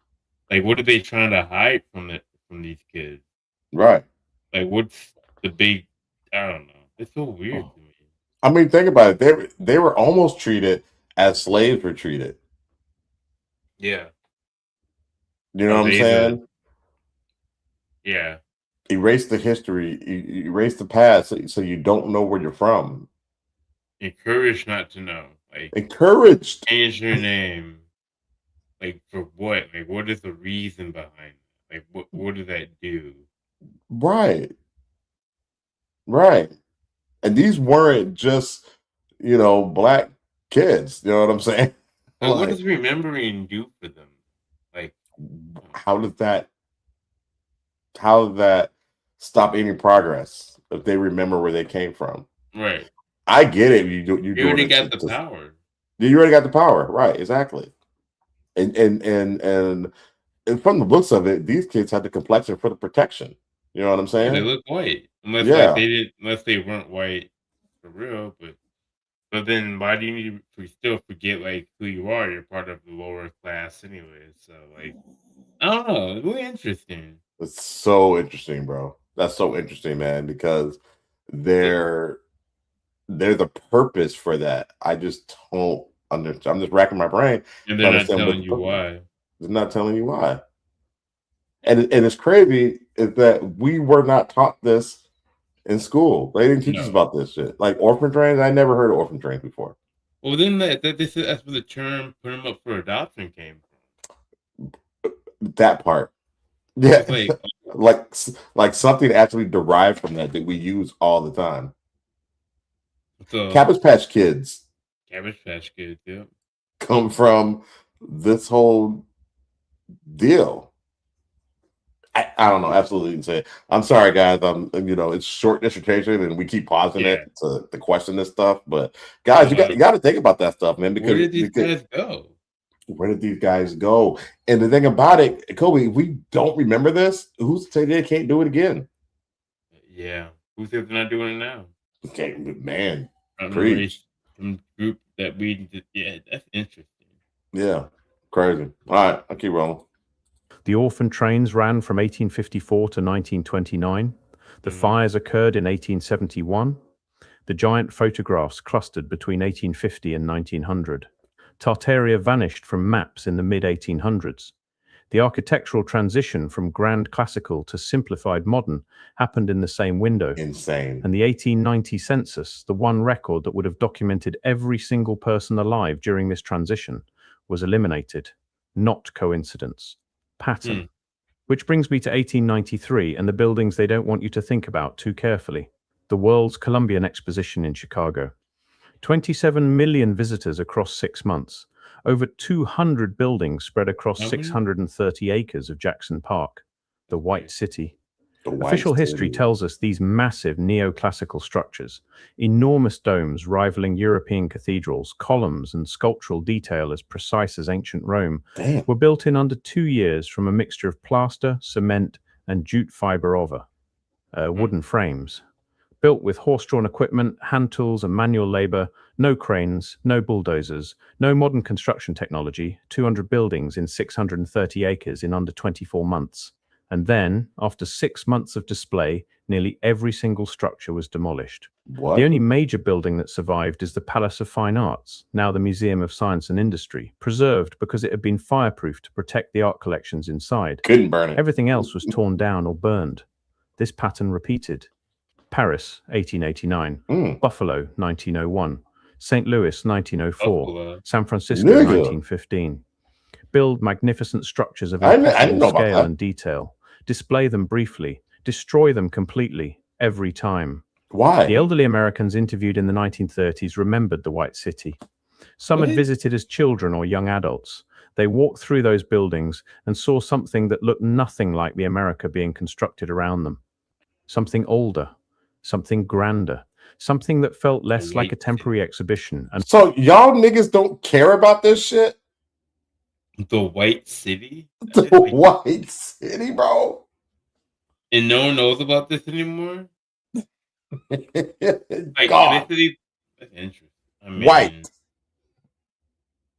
S1: Like, what are they trying to hide from these kids?
S6: Right.
S1: Like, what's the big? I don't know. It's so weird to me.
S6: I mean, think about it. They were almost treated as slaves were treated.
S1: Yeah.
S6: You know
S1: Are
S6: what I'm
S1: they
S6: saying?
S1: Yeah.
S6: Erase the history, erase the past, so you don't know where you're from.
S1: Encouraged not to know. Like,
S6: Encouraged.
S1: change your name. Like, for what? Like, what is the reason behind it? Like, what does that do?
S6: Right. Right. And these weren't just, black kids. You know what I'm saying?
S1: Like, what
S6: Like,
S1: does remembering do for them? Like,
S6: how did that stop any progress if they remember where they came from?
S1: right.
S6: I get it. You
S1: already
S6: doing
S1: got
S6: it
S1: the power.
S6: You already got the power, right? Exactly. And from the looks of it, these kids had the complexion for the protection. You know what I'm
S1: Yeah,
S6: saying?
S1: they look white.
S6: Yeah.
S1: Unless they weren't white for real, but then why do you need to still forget like who you are? You're part of the lower class anyway. So like I don't know. It's really interesting.
S6: It's so interesting, bro. That's so interesting, man, because they're the purpose for that. I just don't understand. I'm just racking my brain
S1: And
S6: to
S1: they're not
S6: understand what
S1: telling
S6: the
S1: you
S6: purpose is.
S1: why.
S6: They're not telling you why. And it's crazy is that we were not taught this in school. They didn't teach us
S1: No.
S6: about this shit. Like orphan trains, I never heard of orphan trains before.
S1: Well, then that's where the term "put them up for adoption" came from.
S6: That part, yeah,
S1: It's
S6: like something actually derived from that we use all the time.
S1: so
S6: Cabbage Patch Kids
S1: Cabbage Patch Kids, yeah.
S6: come from this whole deal. I don't know, absolutely insane. I'm sorry, guys. It's short dissertation, and we keep pausing it to question this stuff. But guys, you got to think about that stuff, man. Because
S1: where did these guys go?
S6: Where did these guys go? And the thing about it, Kobe, if we don't remember this, who's to say they can't do it again?
S1: Yeah, who says they're not doing it now?
S6: Okay, man.
S1: Preach. Some group that that's interesting.
S6: Yeah, crazy. All right, I'll keep rolling.
S7: The orphan trains ran from 1854 to 1929. The fires occurred in 1871. The giant photographs clustered between 1850 and 1900. Tartaria vanished from maps in the mid-1800s. The architectural transition from grand classical to simplified modern happened in the same window.
S6: Insane.
S7: And the 1890 census, the one record that would have documented every single person alive during this transition, was eliminated. Not coincidence. Pattern. Which brings me to 1893 and the buildings they don't want you to think about too carefully. The World's Columbian Exposition in Chicago. 27 million visitors across 6 months. Over 200 buildings spread across 630 acres of Jackson Park. The White City. Official history tells us these massive neoclassical structures, enormous domes rivaling European cathedrals, columns and sculptural detail as precise as ancient Rome, were built in under 2 years from a mixture of plaster, cement and jute fiber over wooden frames. Built with horse-drawn equipment, hand tools and manual labor, no cranes, no bulldozers, no modern construction technology, 200 buildings in 630 acres in under 24 months. And then, after 6 months of display, nearly every single structure was demolished.
S6: What?
S7: The only major building that survived is the Palace of Fine Arts, now the Museum of Science and Industry, preserved because it had been fireproof to protect the art collections inside.
S6: Couldn't burn it.
S7: Everything else was torn down or burned. This pattern repeated. Paris, 1889. Buffalo, 1901. St. Louis, 1904.
S1: Buffalo.
S7: San Francisco, 1915. Build magnificent structures of impossible scale and detail. Display them briefly. Destroy them completely, every time.
S6: Why?
S7: The elderly Americans interviewed in the 1930s remembered the White City. Some had visited as children or young adults. They walked through those buildings and saw something that looked nothing like the America being constructed around them. Something older, something grander, something that felt less like a temporary exhibition. And
S6: so y'all niggas don't care about this shit?
S1: The White City?
S6: The White City, bro.
S1: And no one knows about this anymore? Like,
S6: God.
S1: this city, that's interesting. I mean,
S6: White.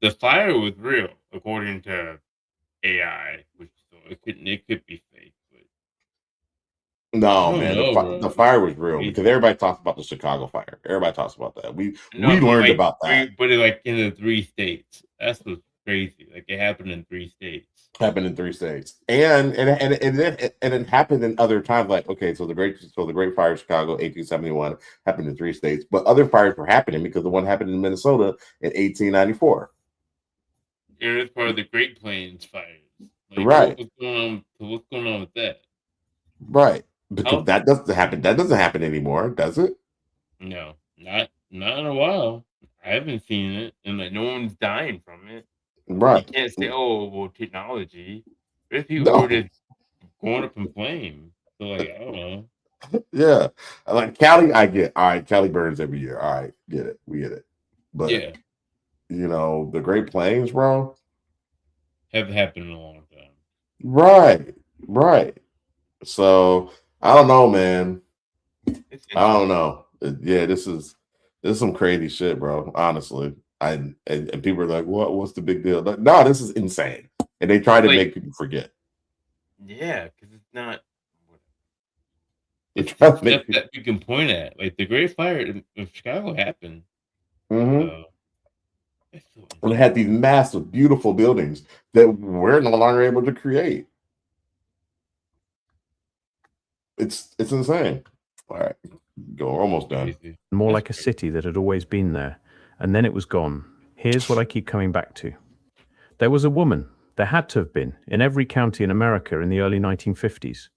S1: the fire was real, according to AI, which so it could be fake, but I
S6: No,
S1: don't
S6: man,
S1: know, bro.
S6: the fire was real
S1: Crazy.
S6: because everybody talks about the Chicago fire. Everybody talks about that. We
S1: No, but
S6: learned
S1: like
S6: about that.
S1: but it, like in the 3 states. That's what's crazy. Like it happened in 3 states.
S6: Happened in 3 states, and it happened in other times. Like, okay, so the Great Fire of Chicago, 1871, happened in 3 states, but other fires were happening because the one happened in Minnesota in 1894.
S1: It was part of the Great Plains fires. Like,
S6: Right.
S1: What's going on with that?
S6: Right. Because that doesn't happen. That doesn't happen anymore, does it?
S1: No, not in a while. I haven't seen it, and like no one's dying from it.
S6: Right.
S1: You can't say, "Oh, well, technology." There's people
S6: No.
S1: who are just going up in flames. So, like, I don't know.
S6: Yeah. Like Cali, I get. All right, Cali burns every year. All right, get it. We get it. But
S1: Yeah,
S6: you know, the Great Plains, bro.
S1: haven't happened in a long time.
S6: Right. Right. So I don't know, man. I don't know. Yeah, this is some crazy shit, bro. Honestly, and people are like, what's the big deal? Like, no, this is insane, and they try to
S1: Like,
S6: make people forget.
S1: Yeah, because it's not.
S6: They
S1: It's
S6: try to
S1: stuff
S6: make people.
S1: that you can point at. Like the Great Fire of Chicago happened.
S6: Mhm.
S1: It's so
S6: And they had these massive, beautiful buildings that we're no longer able to create. It's insane. All right, go. We're almost done.
S1: crazy.
S7: More
S1: That's
S7: like a
S1: crazy.
S7: city that had always been there, and then it was gone. Here's what I keep coming back to. There was a woman, there had to have been, in every county in America in the early 1950s.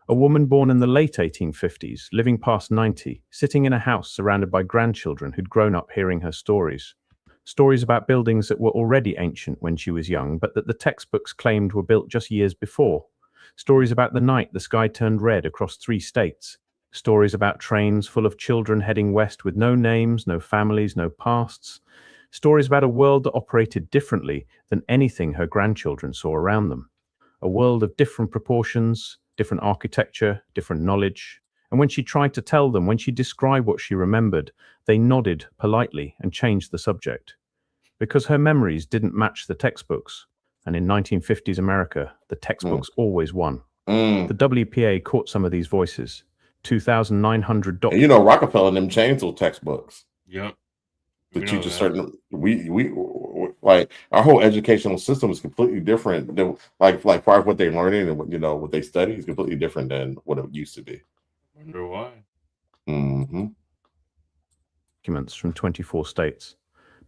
S7: A woman born in the late 1850s, living past 90, sitting in a house surrounded by grandchildren who'd grown up hearing her stories. Stories about buildings that were already ancient when she was young, but that the textbooks claimed were built just years before. Stories about the night the sky turned red across 3 states. Stories about trains full of children heading west with no names, no families, no pasts. Stories about a world that operated differently than anything her grandchildren saw around them. A world of different proportions, different architecture, different knowledge. And when she tried to tell them, when she described what she remembered, they nodded politely and changed the subject. Because her memories didn't match the textbooks. And in 1950s America, the textbooks always won. The WPA caught some of these voices. 2,900
S6: And you know, Rockefeller and them changed those textbooks.
S1: Yep.
S6: To teach a certain we like our whole educational system is completely different than like far as what they're learning and what they study is completely different than what it used to be.
S1: I wonder why.
S6: Mm-hmm.
S7: Documents from 24 states.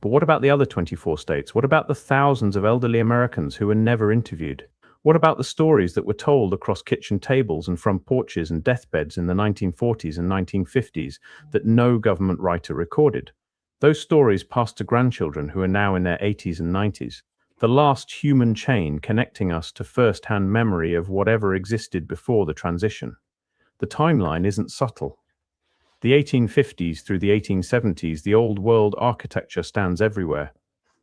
S7: But what about the other 24 states? What about the thousands of elderly Americans who were never interviewed? What about the stories that were told across kitchen tables and front porches and deathbeds in the 1940s and 1950s that no government writer recorded? Those stories passed to grandchildren who are now in their 80s and 90s. The last human chain connecting us to first-hand memory of whatever existed before the transition. The timeline isn't subtle. The 1850s through the 1870s, the old world architecture stands everywhere.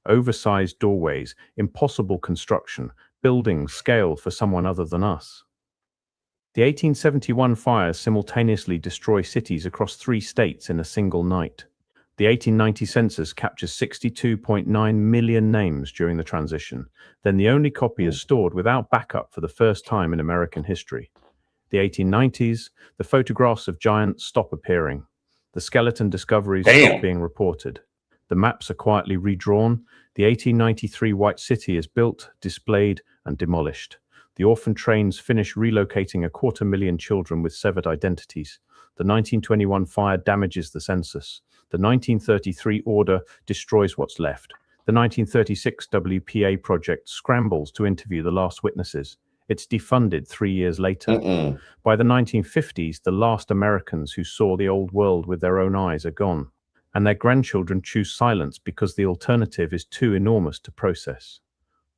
S7: Oversized doorways, impossible construction, buildings scale for someone other than us. The 1871 fires simultaneously destroy cities across 3 states in a single night. The 1890 census captures 62.9 million names during the transition. Then the only copy is stored without backup for the first time in American history. The 1890s, the photographs of giants stop appearing. The skeleton discoveries stop being reported. The maps are quietly redrawn. The 1893 White City is built, displayed, and demolished. The orphan trains finish relocating 250,000 children with severed identities. The 1921 fire damages the census. The 1933 order destroys what's left. The 1936 WPA project scrambles to interview the last witnesses. It's defunded 3 years later. By the 1950s, the last Americans who saw the old world with their own eyes are gone, and their grandchildren choose silence because the alternative is too enormous to process.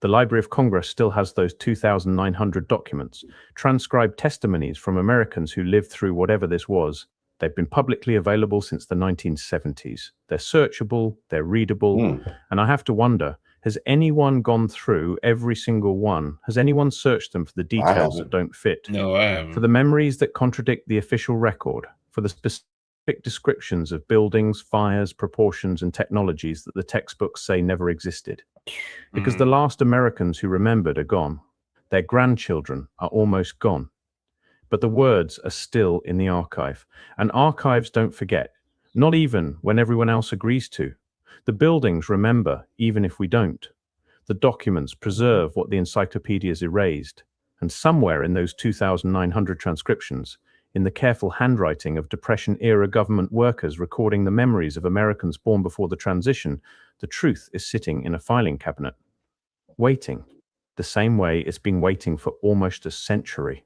S7: The Library of Congress still has those 2,900 documents, transcribed testimonies from Americans who lived through whatever this was. They've been publicly available since the 1970s. They're searchable, they're readable, and I have to wonder, Has anyone gone through every single one? Has anyone searched them for the details that don't fit?
S1: No, I haven't.
S7: For the memories that contradict the official record? For the specific descriptions of buildings, fires, proportions, and technologies that the textbooks say never existed? Because the last Americans who remembered are gone. Their grandchildren are almost gone. But the words are still in the archive. And archives don't forget, not even when everyone else agrees to. The buildings remember, even if we don't. The documents preserve what the encyclopedias erased. And somewhere in those 2,900 transcriptions, in the careful handwriting of Depression-era government workers recording the memories of Americans born before the transition, the truth is sitting in a filing cabinet, waiting, the same way it's been waiting for almost a century.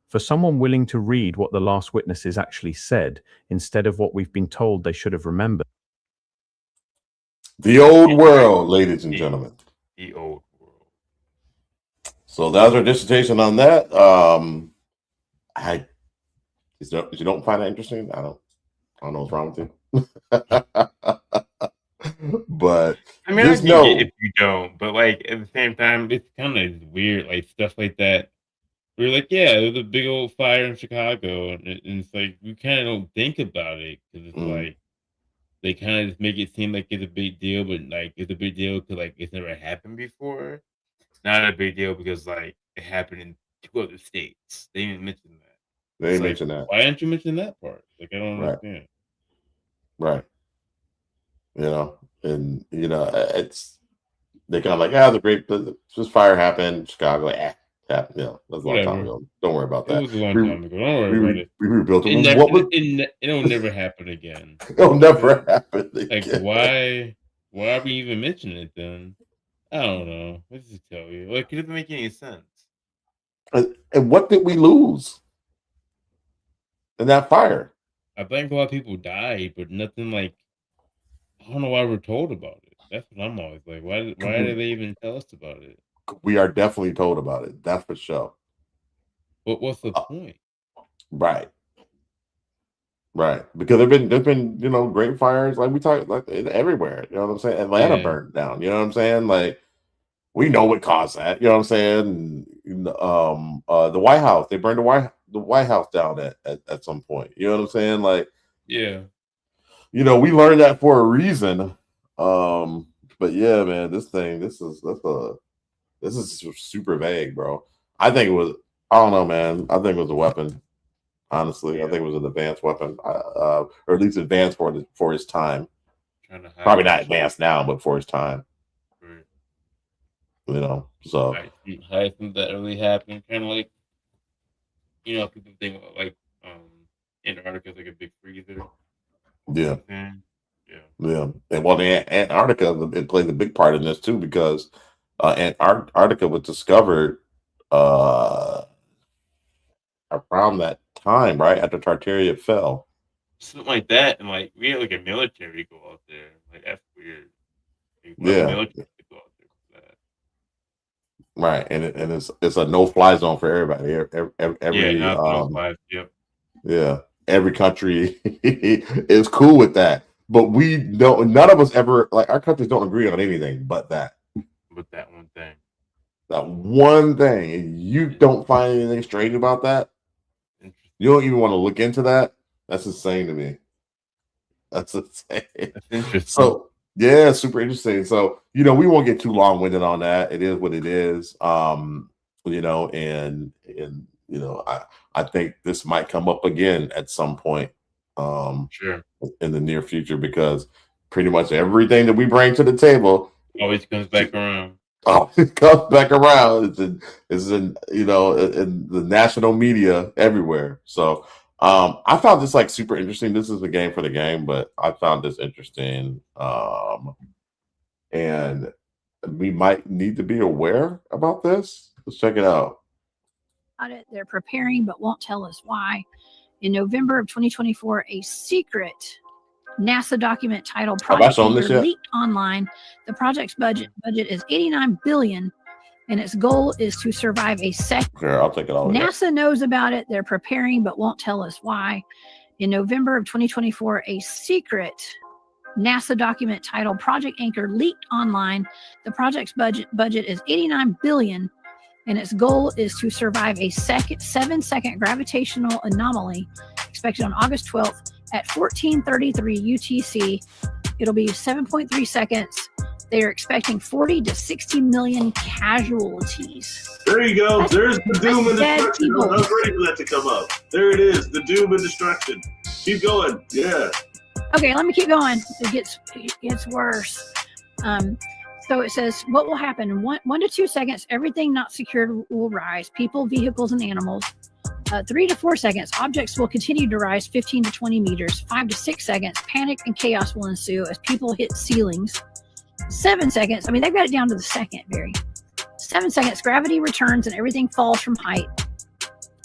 S7: For someone willing to read what the last witnesses actually said, instead of what we've been told they should have remembered.
S6: The old world, ladies and gentlemen.
S1: The old world.
S6: So that was our dissertation on that. If you don't find that interesting, I don't know what's wrong with you. But
S1: I mean, I can get if you don't, but like at the same time, it's kind of weird, like stuff like that. We're like, yeah, there was a big old fire in Chicago, and it's like we kind of don't think about it because it's like they kind of just make it seem like it's a big deal, but like it's a big deal because like it's never happened before. It's not a big deal because like it happened in 2 other states. They didn't mention that.
S6: They didn't mention that.
S1: Why didn't you mention that part? Like I don't understand.
S6: Right. You know, and you know, it's they kind of like, the great this fire happened in Chicago. Yeah, that's a long time ago. Don't worry about that.
S1: It was a long time ago. Don't worry about it.
S6: We rebuilt it.
S1: It'll never happen again.
S6: It'll never happen again.
S1: Like why are we even mentioning it then? I don't know. What does it tell you? Like it doesn't make any sense.
S6: And what did we lose in that fire?
S1: I think a lot of people died, but nothing like I don't know why we're told about it. That's what I'm always like. Why did they even tell us about it?
S6: We are definitely told about it. That's for sure.
S1: But what's the point?
S6: Right. Because there've been great fires like we talk like everywhere. You know what I'm saying? Atlanta burned down. You know what I'm saying? Like we know what caused that. You know what I'm saying? The White House. They burned the White House down at some point. You know what I'm saying? Like
S1: yeah.
S6: We learned that for a reason. But yeah, man, this is super vague, bro. I think it was, I don't know, man. I think it was a weapon. Honestly, I think it was an advanced weapon, or at least advanced for his time. Probably not advanced now, but for his time. Right. So
S1: I think that really happened. Kind of like, people think about like Antarctica is like a big freezer.
S6: Yeah. And well, Antarctica it plays a big part in this too because Antarctica was discovered around that time, right after Tartaria fell.
S1: Something like that, and like we had like a military go out there. Like that's weird. Like, military go out there for that.
S6: Right, and it's a no-fly zone for everybody. Every country is cool with that, but we don't. None of us ever our countries don't agree on anything but that.
S1: But that one thing.
S6: That one thing, and you don't find anything strange about that. You don't even want to look into that. That's insane to me. That's insane.
S1: That's interesting.
S6: So yeah, super interesting. So we won't get too long-winded on that. It is what it is. I think this might come up again at some point.
S1: Sure.
S6: In the near future, because pretty much everything that we bring to the table
S1: always comes back around.
S6: Oh, it comes back around. It's in the national media everywhere. So I found this super interesting. This is a game for the game, but I found this interesting. And we might need to be aware about this. Let's check it out.
S8: They're preparing but won't tell us why. In November of 2024, a secret NASA document titled Project Leader leaked online. The project's budget is $89 billion, and its goal is to survive a second.
S6: Here, I'll take it all.
S8: NASA knows about it. They're preparing but won't tell us why. In November of 2024, a secret NASA document titled Project Anchor leaked online. The project's budget is $89 billion, and its goal is to survive a 7-second gravitational anomaly expected on August 12th at 14:33 UTC. It'll be 7.3 seconds. They are expecting 40 to 60 million casualties.
S9: There you go. There's the doom and destruction. I was ready for that to come up. There it is. The doom and destruction. Keep going. Yeah.
S8: Okay, let me keep going. It gets worse. So it says, what will happen? In 1 to 2 seconds, everything not secured will rise. People, vehicles, and animals. 3 to 4 seconds, objects will continue to rise 15 to 20 meters. 5 to 6 seconds, panic and chaos will ensue as people hit ceilings. 7 seconds, I mean, they've got it down to the second, Barry. 7 seconds, gravity returns and everything falls from height.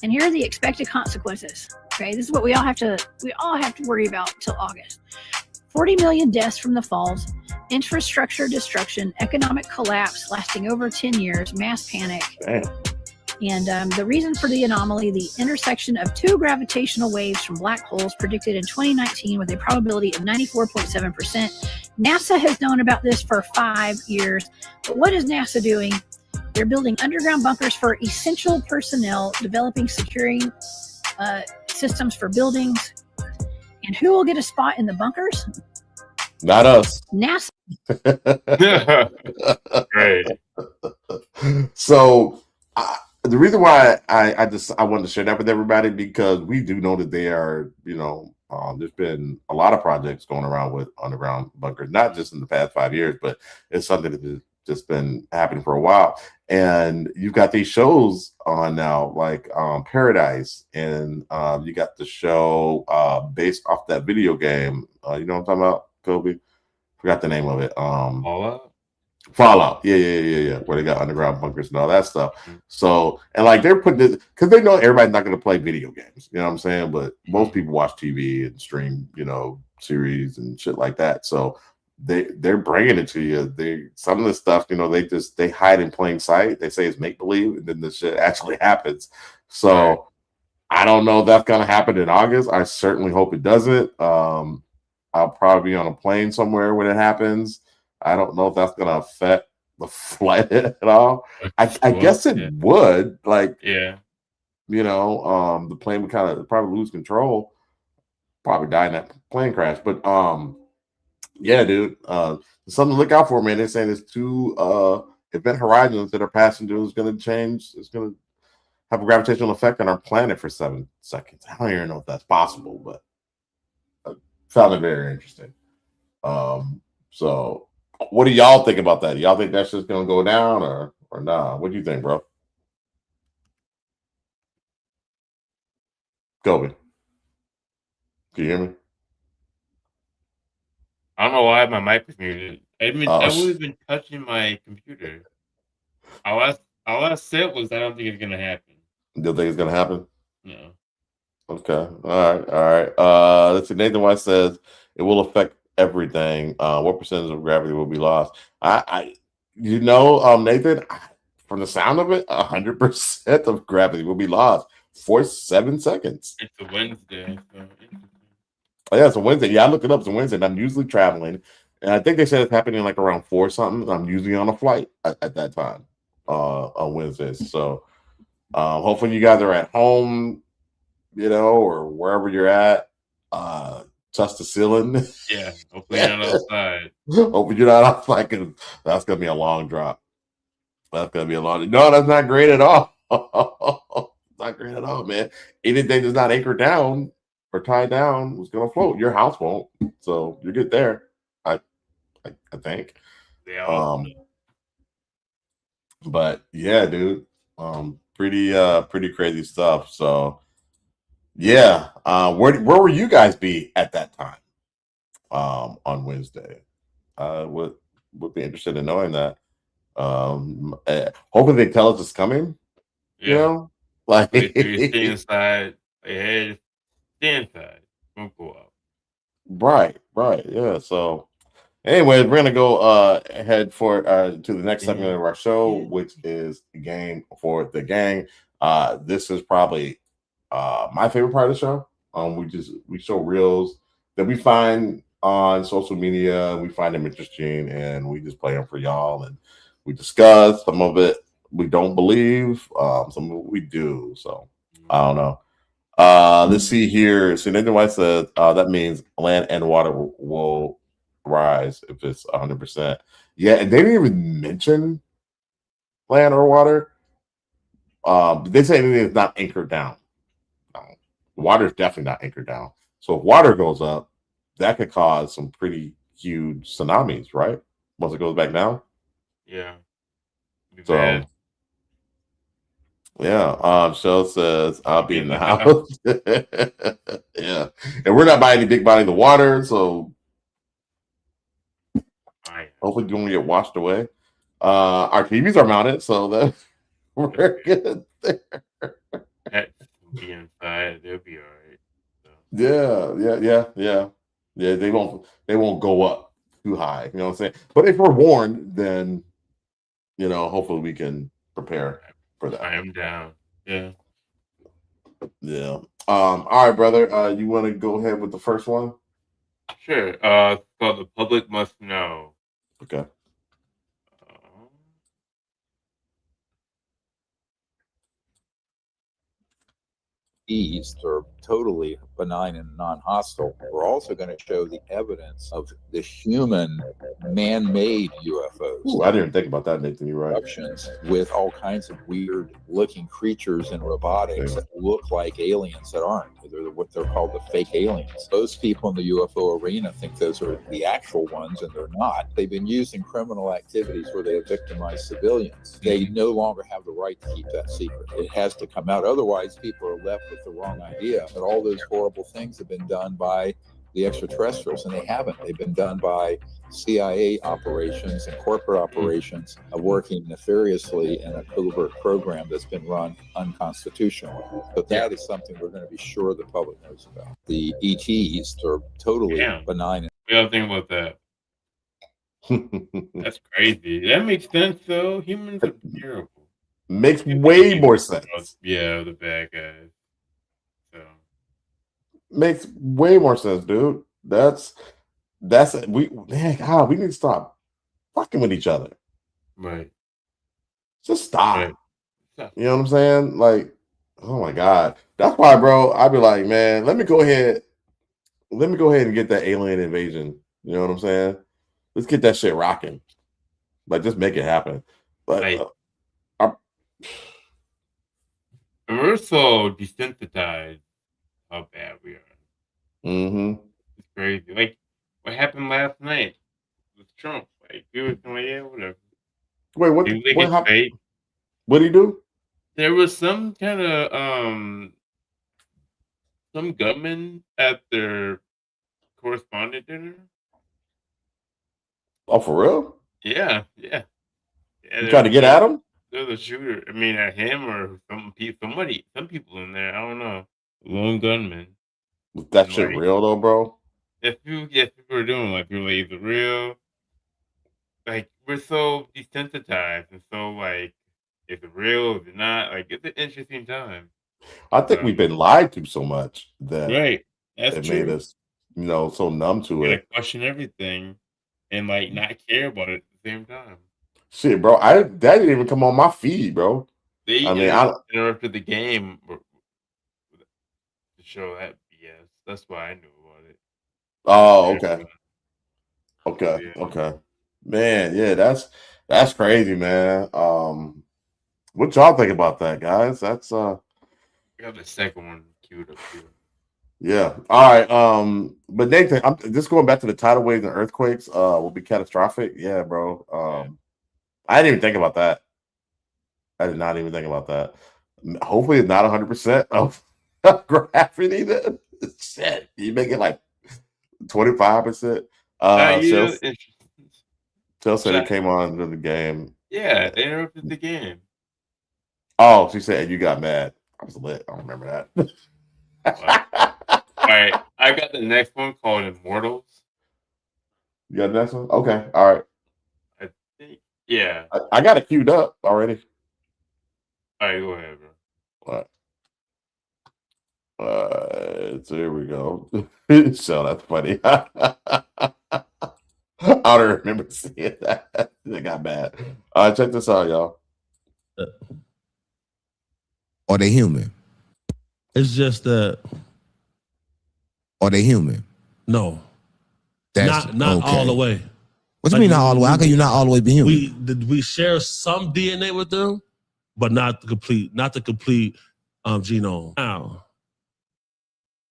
S8: And here are the expected consequences. Okay, this is what we all have to worry about until August. 40 million deaths from the falls, infrastructure destruction, economic collapse lasting over 10 years, mass panic.
S6: Damn.
S8: And the reason for the anomaly, the intersection of 2 gravitational waves from black holes predicted in 2019 with a probability of 94.7%. NASA has known about this for 5 years. But what is NASA doing? They're building underground bunkers for essential personnel, developing securing systems for buildings. And who will get a spot in the bunkers?
S6: Not us.
S8: NASA.
S1: Right.
S6: So the reason why I wanted to share that with everybody, because we do know that they are, there's been a lot of projects going around with underground bunkers, not just in the past 5 years, but it's something that has just been happening for a while. And you've got these shows on now, like Paradise, and you got the show based off that video game. You know what I'm talking about, Kobe? Forgot the name of it. Fallout. Yeah. Where they got underground bunkers and all that stuff. So, and like they're putting this because they know everybody's not going to play video games. You know what I'm saying? But most people watch TV and stream, series and shit like that. So they're bringing it to you. Some of the stuff, they hide in plain sight. They say it's make believe, and then the shit actually happens. So I don't know if that's going to happen in August. I certainly hope it doesn't. I'll probably be on a plane somewhere when it happens. I don't know if that's going to affect the flight at all. I guess it would. Like, the plane would kind of probably lose control, probably die in that plane crash. But yeah, dude, something to look out for, man. They're saying there's 2 event horizons that are passing through. It's going to change. It's going to have a gravitational effect on our planet for 7 seconds. I don't even know if that's possible, but I found it very interesting. So what do y'all think about that? Y'all think that's just going to go down or nah? What do you think, bro? Kobe, can you hear me?
S1: I don't know why my mic was muted. I've always been touching my computer. All I said was I don't think it's gonna happen.
S6: You don't think it's gonna happen?
S1: No.
S6: Okay. All right. Let's see. Nathan White says it will affect everything. What percentage of gravity will be lost? Nathan, from the sound of it, 100% of gravity will be lost for 7 seconds.
S1: It's a Wednesday.
S6: Oh, yeah, it's a Wednesday. Yeah, I looked it up. It's a Wednesday, and I'm usually traveling. And I think they said it's happening like around 4 something. I'm usually on a flight at that time on Wednesdays. So hopefully you guys are at home, or wherever you're at. Touch the ceiling.
S1: Yeah, hopefully you're not outside.
S6: Hopefully you're not outside, because that's going to be a long drop. That's going to be a long. No, that's not great at all. Not great at all, man. Anything that's not anchored down or tied down was going to float. Your house won't, so you're good there. I think.
S1: Yeah.
S6: But yeah, dude. Pretty crazy stuff. So yeah. Where were you guys be at that time? On Wednesday. Would be interested in knowing that. Hoping they tell us it's coming.
S1: Yeah.
S6: Like
S1: stay inside. Hey, stay inside. Don't go out.
S6: Right. Yeah. So anyways, we're gonna go ahead for to the next segment of our show, which is the game for the gang. This is probably my favorite part of the show. We show reels that we find on social media. We find them interesting, and we just play them for y'all, and we discuss. Some of it we don't believe, some of it we do. So I don't know. Let's see here. So Nathan White said that means land and water will rise if it's 100%. Yeah, and they didn't even mention land or water. They say it's not anchored down. Water is definitely not anchored down. So if water goes up, that could cause some pretty huge tsunamis, right? Once it goes back down.
S1: Yeah.
S6: So bad. Yeah, Shell says I'll be in the house. Yeah, and we're not buying any big bodies of water, so hopefully don't get washed away. Our TVs are mounted, so that we're good there.
S1: Pets will be inside; they'll be all right.
S6: So. Yeah. They won't go up too high. You know what I'm saying? But if we're warned, then hopefully we can prepare for that.
S1: I am down. Yeah.
S6: Yeah. All right, brother. You want to go ahead with the first one?
S1: Sure. So the public must know.
S6: Okay.
S10: East are totally benign and non-hostile. We're also going to show the evidence of the human man-made UFOs.
S6: Ooh, I didn't even think about that, Nathan. You're right.
S10: With all kinds of weird-looking creatures and robotics that look like aliens that aren't. They're what they're called the fake aliens. Those people in the UFO arena think those are the actual ones, and they're not. They've been used in criminal activities where they have victimized civilians. They no longer have the right to keep that secret. It has to come out. Otherwise, people are left with the wrong idea that all those horrible things have been done by the extraterrestrials, and they haven't. They've been done by CIA operations and corporate operations working nefariously in a covert program that's been run unconstitutionally. But that is something we're going to be sure the public knows about. The ETs are totally benign.
S1: What do y'all think about that? That's crazy. That makes sense, though. Humans are terrible.
S6: Makes way more sense.
S1: Yeah, the bad guys. So
S6: makes way more sense, dude. We need to stop fucking with each other.
S1: Right.
S6: Just stop. Right. You know what I'm saying? Like, oh my God. That's why, bro, I'd be like, man, let me go ahead and get that alien invasion. You know what I'm saying? Let's get that shit rocking. Like, just make it happen. But
S1: we're so desensitized how bad we are.
S6: Mm-hmm.
S1: It's crazy. Like what happened last night with Trump. Like he was like, yeah, whatever.
S6: Wait, what happened? What did he do?
S1: There was some kind of some gunman at their correspondent dinner.
S6: Oh, for real?
S1: Yeah.
S6: You trying to get at him?
S1: There's a shooter. I mean, at him or some people in there. I don't know. Lone gunman.
S6: Was that shit real though, bro?
S1: If people are doing like people like, is it real? Like we're so desensitized and so like, is it real? Is it not? Like it's an interesting time.
S6: I think we've been lied to so much that
S1: That's
S6: made us, so numb to it.
S1: Question everything and like not care about it at the same time.
S6: Shit, bro, that didn't even come on my feed, bro.
S1: I interrupted the game to show that BS. That's why I knew about it.
S6: Oh, okay. Man, yeah, that's crazy, man. What y'all think about that, guys? That's
S1: I got the second one queued up here.
S6: Yeah. All right. But Nathan, I'm just going back to the tidal waves and earthquakes. Will be catastrophic. Yeah, bro. I didn't even think about that. I did not even think about that. Hopefully, it's not 100% of gravity. Then shit, you make it like 25%. Tell said it came on to the game.
S1: Yeah, they interrupted the game.
S6: Oh, she said you got mad. I was lit. I don't remember that.
S1: All right, I got the next one called Immortals.
S6: You got the next one? Okay, all right.
S1: I think, yeah.
S6: I got it queued up already.
S1: All right, go ahead, bro.
S6: All right. So here we go. So that's funny. I don't remember seeing that. It got bad. Check this out, y'all.
S11: Are they human?
S12: It's just that.
S11: Are they human?
S12: No.
S11: That's
S12: not
S11: okay.
S12: all the way.
S11: What do you mean not all the way? How can you not all the way be human?
S12: We share some DNA with them, but not the complete genome. Now,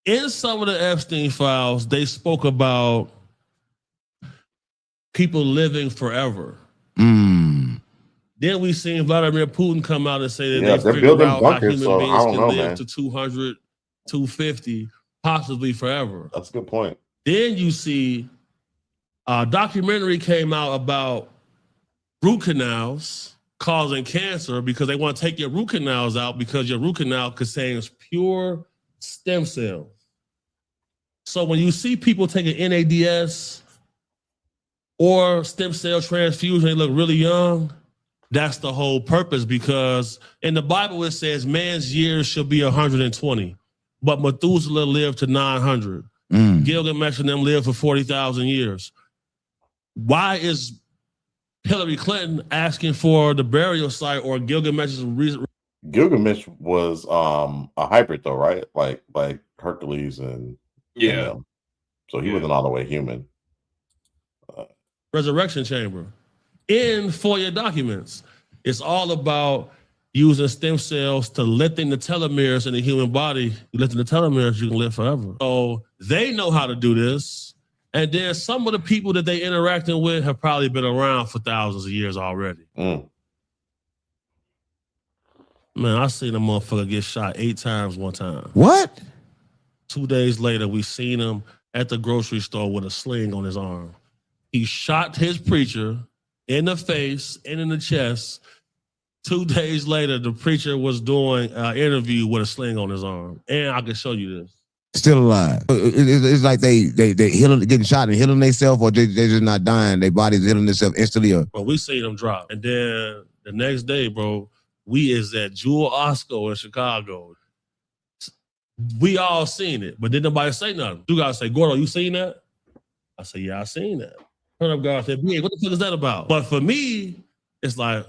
S12: in some of the Epstein files, they spoke about people living forever. Then we seen Vladimir Putin come out and say that they figured out how human beings can live to 200, 250, possibly forever.
S6: That's a good point.
S12: Then you see a documentary came out about root canals causing cancer because they want to take your root canals out because your root canal contains pure stem cells. So when you see people taking NADS or stem cell transfusion, they look really young. That's the whole purpose, because in the Bible it says man's years shall be 120, but Methuselah lived to 900. Gilgamesh and them lived for 40,000 years. Why is Hillary Clinton asking for the burial site or Gilgamesh's reason?
S6: Gilgamesh was a hybrid though, right? Like Hercules and them. So he wasn't all the way human.
S12: Resurrection chamber. In FOIA documents, it's all about using stem cells to lengthen the telomeres in the human body. You lengthen the telomeres, you can live forever. So they know how to do this. And then some of the people that they interacting with have probably been around for thousands of years already. Man, I seen a motherfucker get shot 8 times one time.
S11: What?
S12: 2 days later, we seen him at the grocery store with a sling on his arm. He shot his preacher in the face and in the chest. 2 days later, the preacher was doing an interview with a sling on his arm. And I can show you this.
S11: Still alive. It's like they healing, getting shot and healing themselves, or they just not dying. Their body's healing themselves instantly.
S12: Well, we seen them drop. And then the next day, bro, we is at Jewel Osco in Chicago. We all seen it, but didn't nobody say nothing. You guys say, Gordo, you seen that? I said, yeah, I seen that. Turn up guard said, what the fuck is that about? But for me, it's like,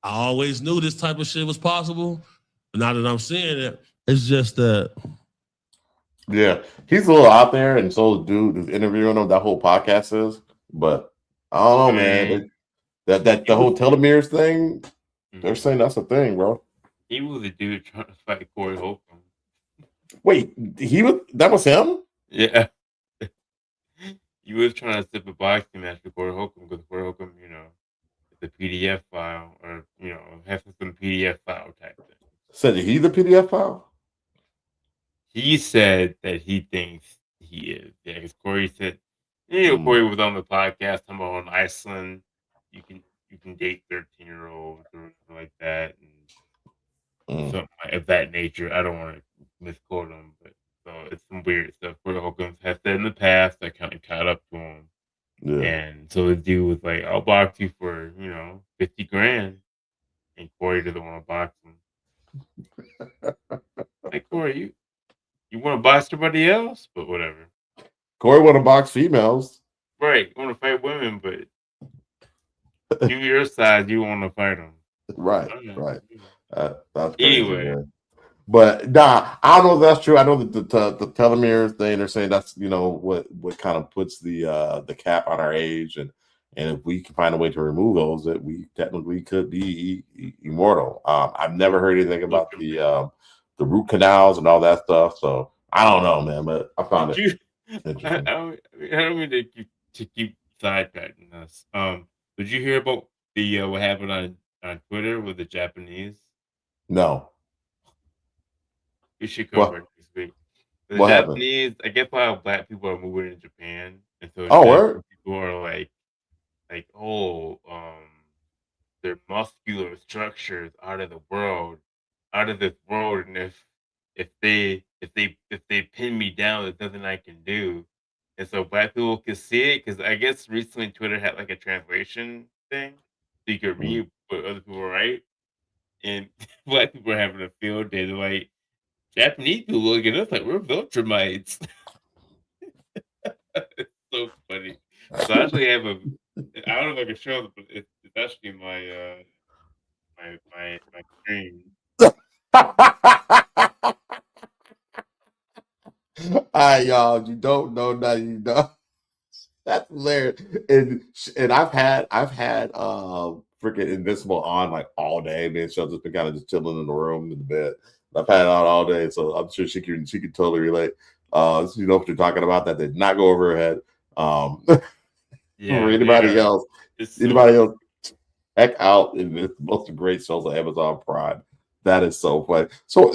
S12: I always knew this type of shit was possible. But now that I'm seeing it, it's just that.
S6: Yeah, he's a little out there, and so dude who's interviewing him, that whole podcast is. But I don't know, man. That the whole telomeres thing, they're saying that's a thing, bro.
S1: He was a dude trying to fight Corey Holcomb.
S6: Wait, that was him?
S1: Yeah. He was trying to sip a boxing match with Corey Holcomb because Corey Holcomb, the PDF file or, have some PDF file type thing.
S6: Said he the PDF file?
S1: He said that he thinks he is. Yeah, because Corey said, Corey was on the podcast talking about on Iceland, you can date 13-year-olds or something like that, and something of that nature. I don't want to misquote him, but so it's some weird stuff. Corey Holcomb has said in the past that kind of caught up to him. Yeah. And so the dude was like, I'll box you for, $50,000. And Corey doesn't want to box him. Like, Corey, you want to box somebody else? But whatever.
S6: Corey want to box females.
S1: Right. You want to fight women, but you your size, you want to fight them.
S6: Right. That's crazy,
S1: anyway.
S6: Man. But nah, I don't know if that's true. I know that the telomeres thing, they're saying that's what kind of puts the cap on our age, and if we can find a way to remove those, that we technically could be immortal. I've never heard anything about the root canals and all that stuff, so I don't know, man. But I found it interesting.
S1: I don't mean to keep sidetracking us. Did you hear about the what happened on Twitter with the Japanese?
S6: No.
S1: You should cover it this week. The Japanese, I guess why black people are moving to Japan, and so people are like, their muscular structures out of this world, and if they pin me down, there's nothing I can do, and so black people can see it because I guess recently Twitter had like a translation thing, so you could read what other people write, and black people are having a field day. They're like, Japanese people look at us like we're Viltrumites. It's so funny. So I actually have a. I don't know if I can show it, but it's actually my my screen.
S6: All right, y'all. You don't know now. You know. That's hilarious. And I've had freaking Invincible on like all day. Man, she'll just been kind of just chilling in the room in the bed. I've had it on all day, so I'm sure she can totally relate. So you know what you're talking about. That did not go over her head.
S1: Yeah,
S6: for anybody else,
S1: so
S6: heck out. And it's most great shows on Amazon Prime. That is so funny. So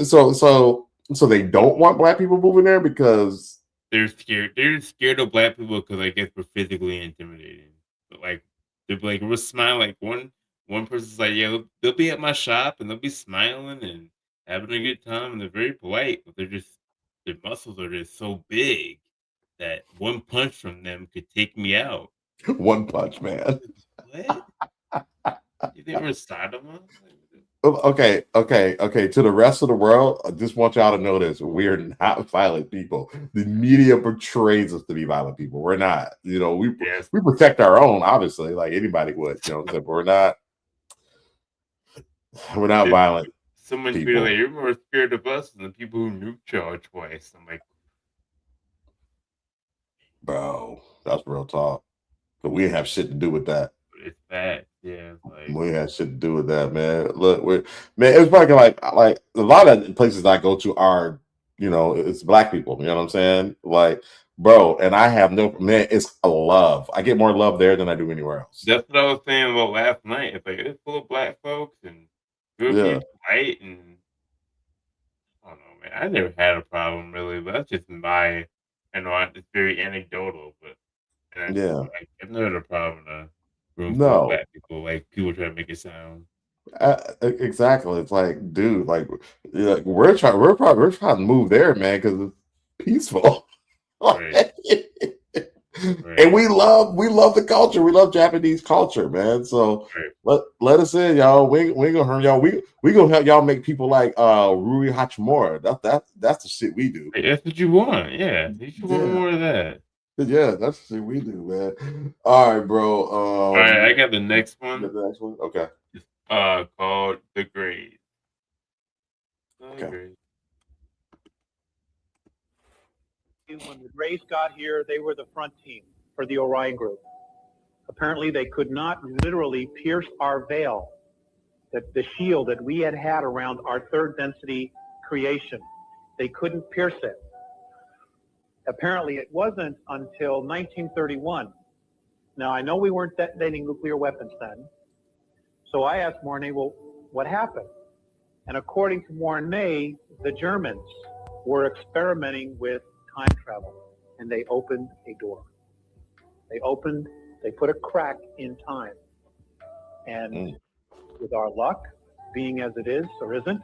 S6: they don't want black people moving there because
S1: they're scared. They're scared of black people because I guess we're physically intimidating. But like they're like we're smiling. Like one person's like, yeah, they'll be at my shop and they'll be smiling and having a good time and they're very polite, but their muscles are just so big that one punch from them could take me out.
S6: One punch, man.
S1: What? You think we're Sodom?
S6: Okay. To the rest of the world, I just want y'all to know this: we're not violent people. The media portrays us to be violent people. We're not. You know, we protect our own, obviously, like anybody would. You know, but we're not. We're not violent.
S1: Someone tweeted like, "You're more scared of us than the people who nuked y'all twice." I'm like,
S6: bro, that's real talk. But we didn't have shit to do with that.
S1: It's bad. Yeah, like,
S6: we had shit to do with that, man. Look, man, it was probably like a lot of places I go to are, you know, it's black people. You know what I'm saying? Like, bro, and I have no man. It's a love. I get more love there than I do anywhere else.
S1: That's what I was saying about last night. It's like it's full of black folks and good people, white, and I don't know, man. I never had a problem really, but that's just my. I know it's very anecdotal, but like, I've never had a problem. Room full of black people, like people try to make it sound.
S6: Exactly. It's like, dude, like we're trying to move there, man, because it's peaceful.
S1: Right.
S6: And we love the culture. We love Japanese culture, man. So let us in, y'all. We ain't gonna hurt y'all. We gonna help y'all make people like Rui Hachimura. That's the shit we do.
S1: That's what you want. Yeah, you should want more of that.
S6: Yeah, that's the shit we do, man. All right, bro.
S1: All right, I got the next one.
S6: The next one, okay.
S1: Called The Grave.
S13: Okay. When the Grays got here, they were the front team for the Orion group. Apparently, they could not literally pierce our veil, that the shield that we had around our third density creation. They couldn't pierce it. Apparently, it wasn't until 1931. Now, I know we weren't detonating nuclear weapons then. So I asked Mornay, well, what happened? And according to Mornay, the Germans were experimenting with time travel, and they opened a door. They put a crack in time. And with our luck, being as it is or isn't,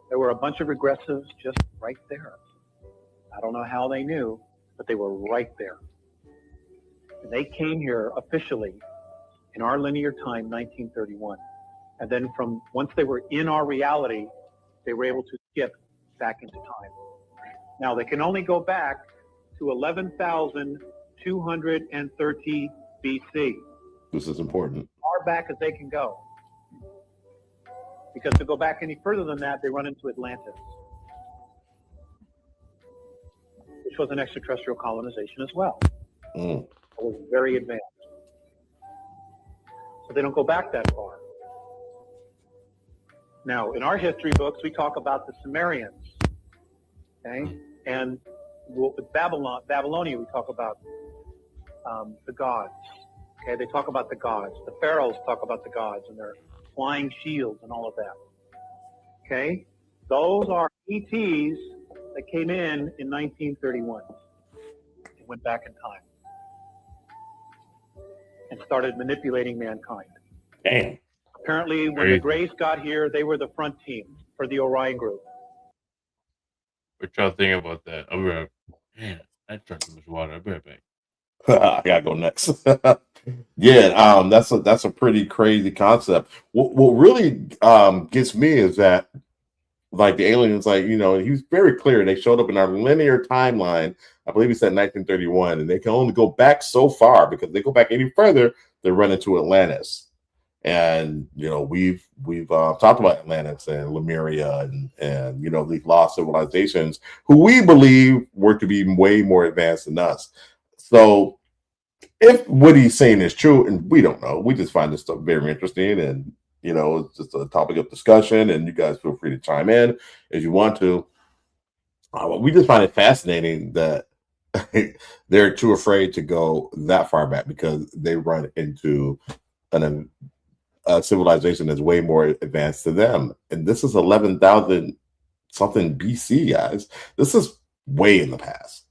S13: there were a bunch of regressives just right there. I don't know how they knew, but they were right there. And they came here officially in our linear time, 1931. And then once they were in our reality, they were able to skip back into time. Now they can only go back to 11,230 BC.
S6: This is important.
S13: As far back as they can go. Because to go back any further than that, they run into Atlantis, which was an extraterrestrial colonization as well. It was very advanced. So they don't go back that far. Now, in our history books, we talk about the Sumerians, okay? And with Babylonia, we talk about the gods, okay? They talk about the gods. The pharaohs talk about the gods and their flying shields and all of that, okay? Those are ETs that came in 1931 and went back in time and started manipulating mankind.
S6: Damn.
S13: Apparently, when the Grays got here, they were the front team for the Orion group.
S1: What y'all think about that? I'll be right back. Man, I drank too much water. I'll be right back.
S6: I gotta go next. Yeah, that's a pretty crazy concept. What really gets me is that like the aliens, like, you know, he was very clear. They showed up in our linear timeline. I believe he said 1931, and they can only go back so far because if they go back any further, they run into Atlantis. And you know, we've talked about Atlantis and Lemuria and you know, these lost civilizations who we believe were to be way more advanced than us. So if what he's saying is true, and we don't know, we just find this stuff very interesting, and you know, it's just a topic of discussion, and you guys feel free to chime in as you want to. We just find it fascinating that they're too afraid to go that far back because they run into a civilization that's way more advanced to them. And this is 11,000 something BC, guys. This is way in the past,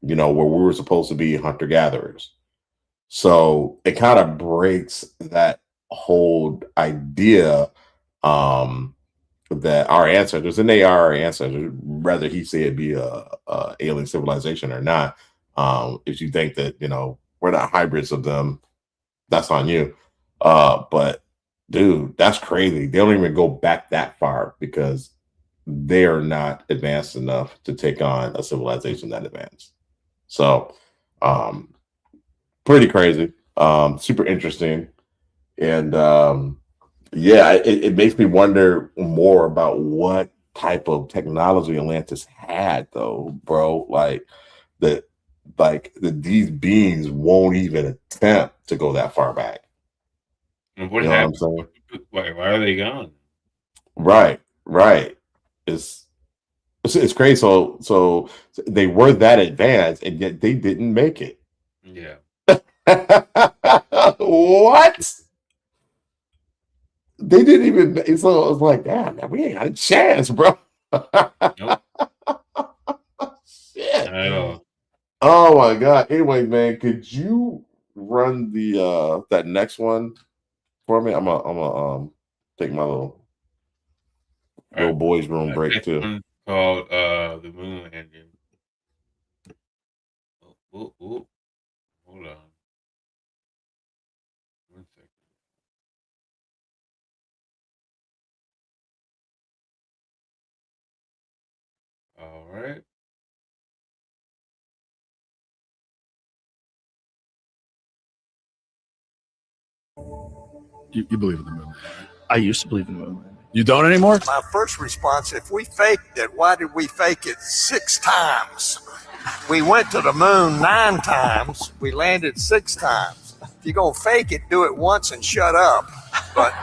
S6: you know, where we were supposed to be hunter-gatherers. So it kind of breaks that whole idea that our ancestors, and they are our ancestors, whether he say it be a alien civilization or not. If you think that, you know, we're not hybrids of them, that's on you. But dude, that's crazy. They don't even go back that far because they are not advanced enough to take on a civilization that advanced. So pretty crazy, super interesting. And yeah, it makes me wonder more about what type of technology Atlantis had, though, bro. Like these beings won't even attempt to go that far back.
S1: And what happened? Why are they gone?
S6: Right. It's crazy. So they were that advanced, and yet they didn't make it.
S1: Yeah.
S6: What? They didn't even. So it was like, damn, man, we ain't got a chance, bro.
S1: Nope.
S6: Shit.
S1: I know.
S6: Oh my god. Anyway, man, could you run the that next one for me? I'm gonna take my little boys' room break
S1: next
S6: too.
S1: One's called the moon landing. Oh, hold on. 1 second. All right.
S14: You believe in the moon? I used to believe in the moon. You don't anymore?
S15: My first response, if we faked it, why did we fake it 6 times? We went to the moon 9 times. We landed 6 times. If you're going to fake it, do it once and shut up. But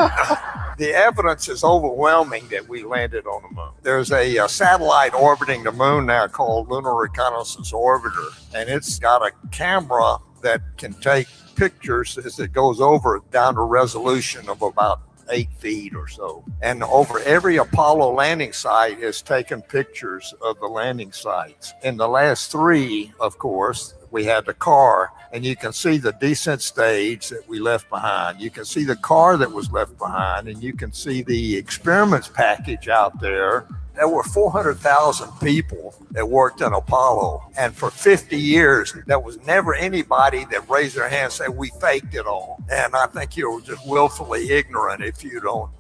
S15: the evidence is overwhelming that we landed on the moon. There's a satellite orbiting the moon now called Lunar Reconnaissance Orbiter, and it's got a camera that can take pictures as it goes over down to resolution of about 8 feet or so. And over every Apollo landing site has taken pictures of the landing sites. In the last 3, of course, we had the car, and you can see the descent stage that we left behind. You can see the car that was left behind, and you can see the experiments package out there. There were 400,000 people that worked in Apollo. And for 50 years, there was never anybody that raised their hand and said, we faked it all. And I think you're just willfully ignorant if you don't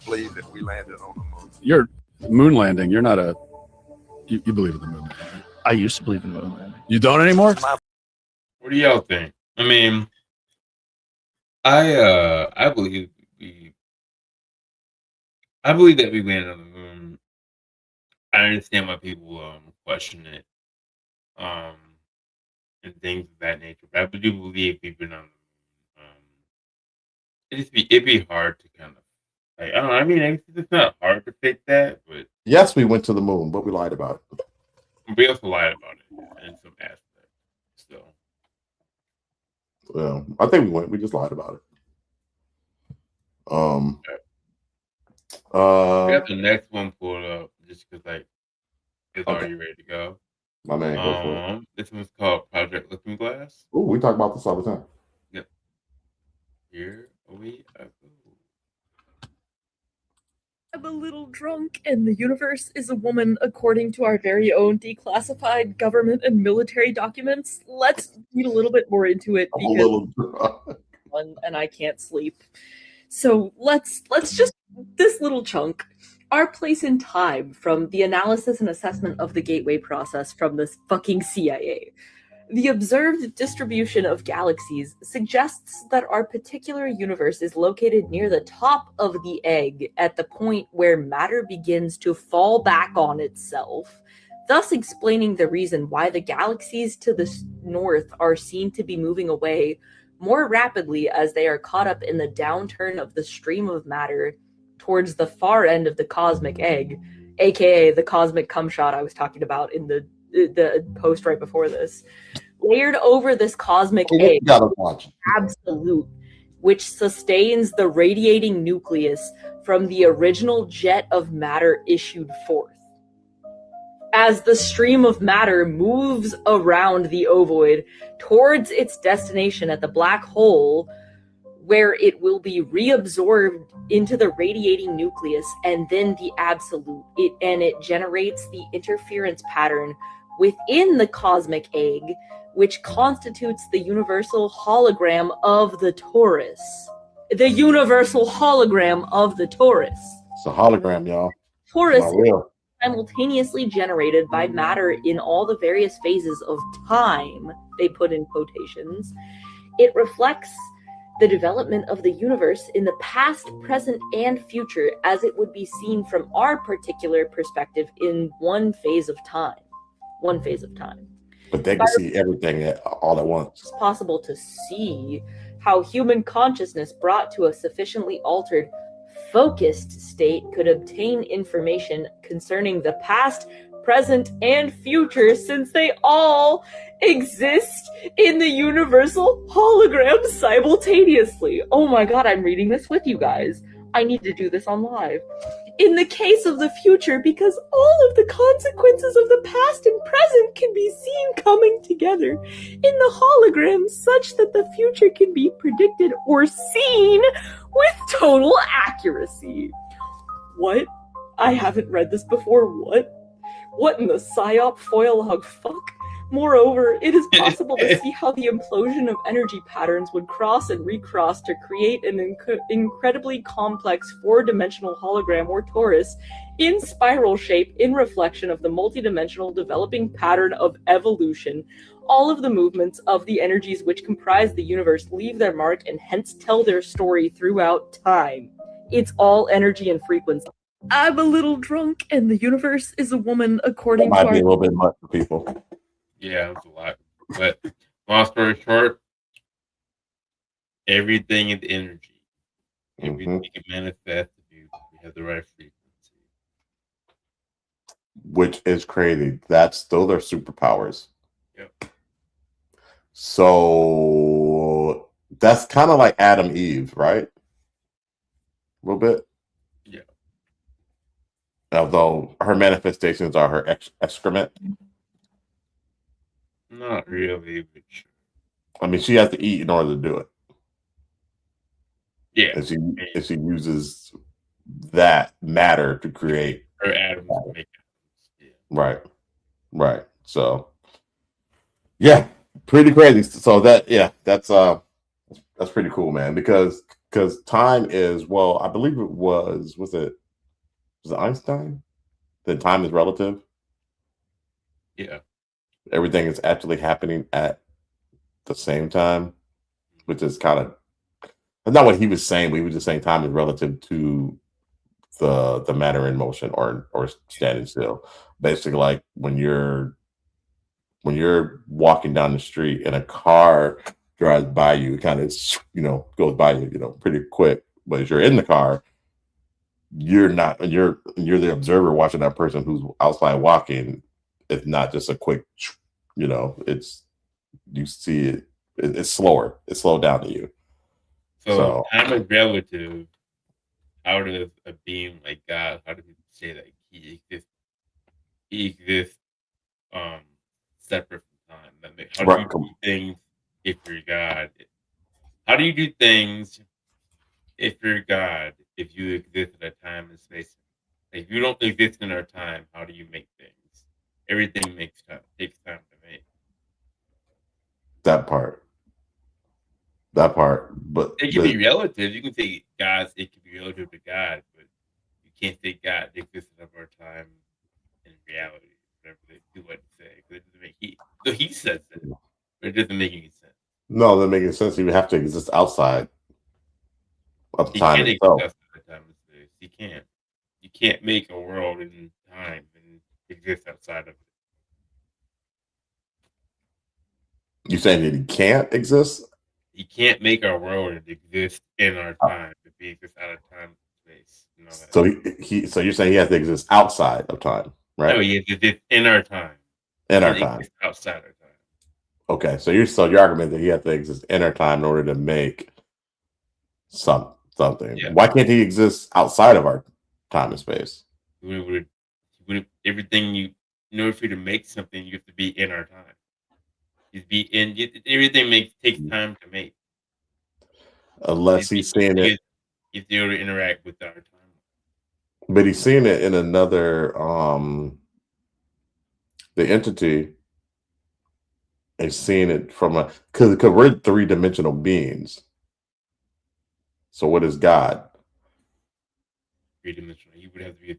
S15: believe that we landed on the moon.
S14: You're moon landing. You're not you believe in the moon landing. I used to believe in the moon landing. You don't anymore?
S1: What do y'all think? I mean, I believe that we landed on the moon. I understand why people question it, and things of that nature. But I do believe we've been on the moon. It'd be hard to kind of, like, I don't know. I mean, it's not hard to fake that, but
S6: yes, we went to the moon, but we lied about it.
S1: We also lied about it in some aspects. So,
S6: well, I think we went. We just lied about it.
S1: We got the next one pulled up just because, like, it's already ready to go.
S6: My man, go for it.
S1: This one's called Project Looking Glass.
S6: Oh, we talk about this all the time.
S1: Yep. Here we go.
S16: I'm a little drunk, and the universe is a woman according to our very own declassified government and military documents. Let's read a little bit more into it because and I can't sleep. So let's just this little chunk. Our place in time from the analysis and assessment of the gateway process from this fucking CIA. The observed distribution of galaxies suggests that our particular universe is located near the top of the egg at the point where matter begins to fall back on itself, thus explaining the reason why the galaxies to the north are seen to be moving away more rapidly as they are caught up in the downturn of the stream of matter towards the far end of the cosmic egg, aka the cosmic cum shot I was talking about in the post right before this. Layered over this cosmic egg, absolute, which sustains the radiating nucleus from the original jet of matter issued forth. As the stream of matter moves around the ovoid towards its destination at the black hole, where it will be reabsorbed into the radiating nucleus and then the absolute. It generates the interference pattern within the cosmic egg, which constitutes the universal hologram of the torus. The universal hologram of the torus.
S6: It's a hologram, y'all.
S16: Torus is simultaneously generated by matter in all the various phases of time, they put in quotations. It reflects the development of the universe in the past, present, and future as it would be seen from our particular perspective in one phase of time. One phase of time.
S6: But they can see everything all at once.
S16: It's possible to see how human consciousness brought to a sufficiently altered, focused state could obtain information concerning the past, present, and future, since they all exist in the universal hologram simultaneously. Oh my god, I'm reading this with you guys. I need to do this on live. In the case of the future, because all of the consequences of the past and present can be seen coming together in the hologram such that the future can be predicted or seen with total accuracy. What? I haven't read this before. What? What in the psyop foil hog fuck? Moreover, it is possible to see how the implosion of energy patterns would cross and recross to create an incredibly complex four-dimensional hologram or torus in spiral shape in reflection of the multidimensional developing pattern of evolution. All of the movements of the energies which comprise the universe leave their mark and hence tell their story throughout time. It's all energy and frequency. I'm a little drunk and the universe is a woman according
S6: That
S16: to
S6: might be a little bit much for people.
S1: Yeah, it's a lot. But long story short, everything is energy. Everything can manifest if you have the right frequency.
S6: Which is crazy. That's still their superpowers.
S1: Yep.
S6: So that's kind of like Adam Eve, right? A little bit.
S1: Yeah.
S6: Although her manifestations are her excrement.
S1: Not really, but sure.
S6: I mean, she has to eat in order to do it.
S1: Yeah.
S6: And she uses that matter to create
S1: her atoms. Yeah.
S6: Right. So, yeah, pretty crazy. So that's pretty cool, man. Because time is, well, I believe it was it Einstein? That time is relative.
S1: Yeah.
S6: Everything is actually happening at the same time, which is kind of not what he was saying, but he was just saying time is relative to the matter in motion or standing still. Basically, like when you're walking down the street and a car drives by you, it kind of goes by you, pretty quick. But if you're in the car, you're not, and you're the observer watching that person who's outside walking. It's not just a quick, it's, you see it, it's slower. It's slowed down to you.
S1: So time is relative. How does a being like God, how do people say that he exists separate from time? How do you do things if you're God? How do you do things if you're God, if you exist in a time and space? If you don't exist in our time, how do you make things? Everything takes time to make.
S6: That part. But
S1: it can be relative. You can say God, it can be relative to God, but you can't say God exists of our time in reality, whatever they do what to say. Because it doesn't make he says that, but it doesn't make any sense.
S6: No, that doesn't make sense. He would have to exist outside of
S1: He
S6: time
S1: can't
S6: itself.
S1: exist outside of time and space. He can't. You can't make a world in time and exist outside of it.
S6: You saying that he can't exist?
S1: He can't make our world and exist in our time if he exists out of time and space. You know that.
S6: So you're saying he has to exist outside of time, right?
S1: No, he exists in our time.
S6: In our time.
S1: Outside our time.
S6: Okay, so your argument that he has to exist in our time in order to make something.
S1: Yeah.
S6: Why can't he exist outside of our time and space?
S1: Everything in order for you to make something, you have to be in our time. Everything takes time to make.
S6: Unless he's seeing it.
S1: You have to be able to interact with our time.
S6: But he's seeing it in another the entity is seeing it from because we're 3-dimensional beings. So what is God?
S1: 3-dimensional. He would have to be a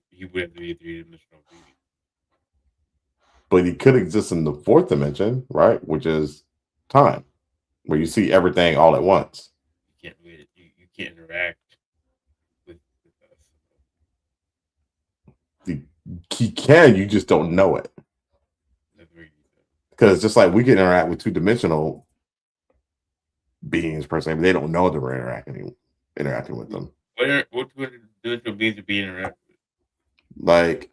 S1: 3-dimensional being.
S6: But he could exist in the 4th dimension, right? Which is time, where you see everything all at once.
S1: You can't interact with us.
S6: He can, you just don't know it. Because just like we can interact with 2-dimensional beings per se, but they don't know that we're interacting with them.
S1: What 2-dimensional beings are being interacted with?
S6: Like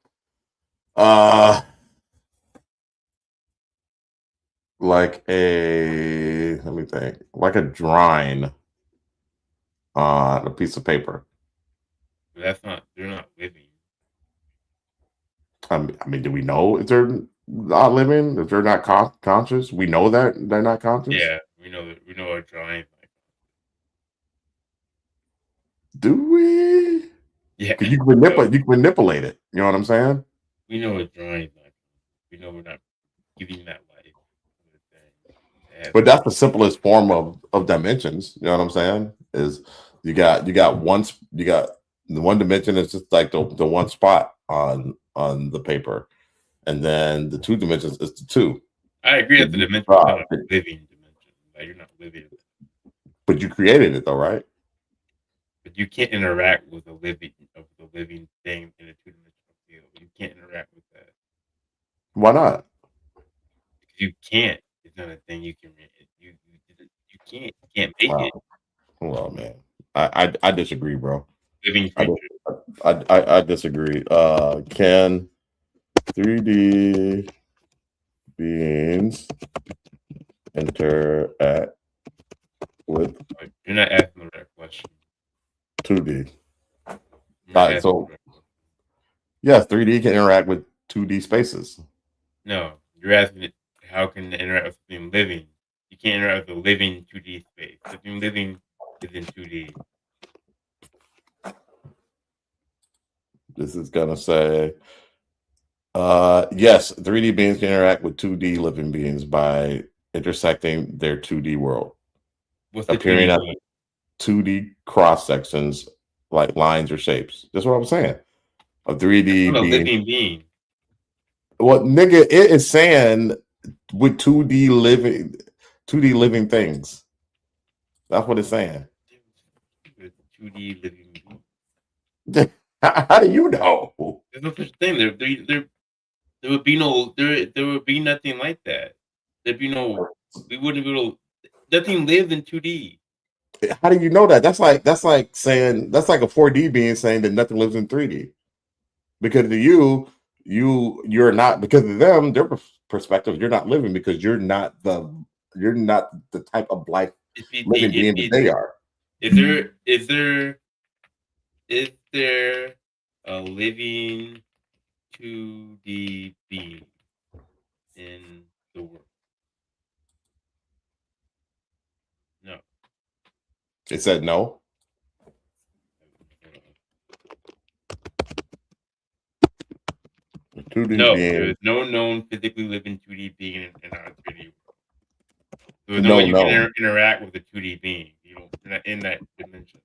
S6: let me think, like a drawing on a piece of paper.
S1: They're not living.
S6: I mean, do we know if they're not living? If they're not conscious? We know that they're not conscious?
S1: Yeah, we know a drawing.
S6: Do we?
S1: Yeah.
S6: You can manipulate it. You know what I'm saying?
S1: We know a drawing. We know we're not giving that life.
S6: But that's the simplest form of dimensions. You know what I'm saying? Is you got the 1 dimension is just like the one spot on the paper, and then the 2 dimensions is the 2.
S1: I agree that the dimension is not a living dimension. Like you're not living.
S6: But you created it though, right?
S1: But you can't interact with the living thing in a 2-dimensional field. You can't interact with that.
S6: Why not?
S1: Because you can't. It's not a thing you can. You can't. You can't make it.
S6: Well, man, I disagree, bro.
S1: Living creature.
S6: I disagree. Can 3D beings interact with?
S1: You're not asking the right question.
S6: 2D. So yes, 3D can interact with 2D spaces.
S1: No, you're asking it. How can it interact with something living? You can't interact with a living 2D space. Something living is in 2D.
S6: This is gonna say, yes, 3D beings can interact with 2D living beings by intersecting their 2D world, appearing as 2D cross sections like lines or shapes. That's what I'm saying. A 3D being.
S1: Living being.
S6: Well, nigga, it is saying with 2D living things. That's what it's saying.
S1: 2D living being.
S6: How do you know?
S1: There's no such thing. There would be nothing like that. There'd be no. We wouldn't be able to. Nothing lives in 2D.
S6: How do you know that? That's like saying that's like a 4D being saying that nothing lives in 3D. Because to you're not, because of them, their perspective, you're not living because you're not the type of life living being that they are.
S1: Is there a living 2D being in the world? No.
S6: It said no.
S1: No, there's no known physically living 2D being in our 3D world. There's no way you can interact with a 2D being. You're not in that dimension.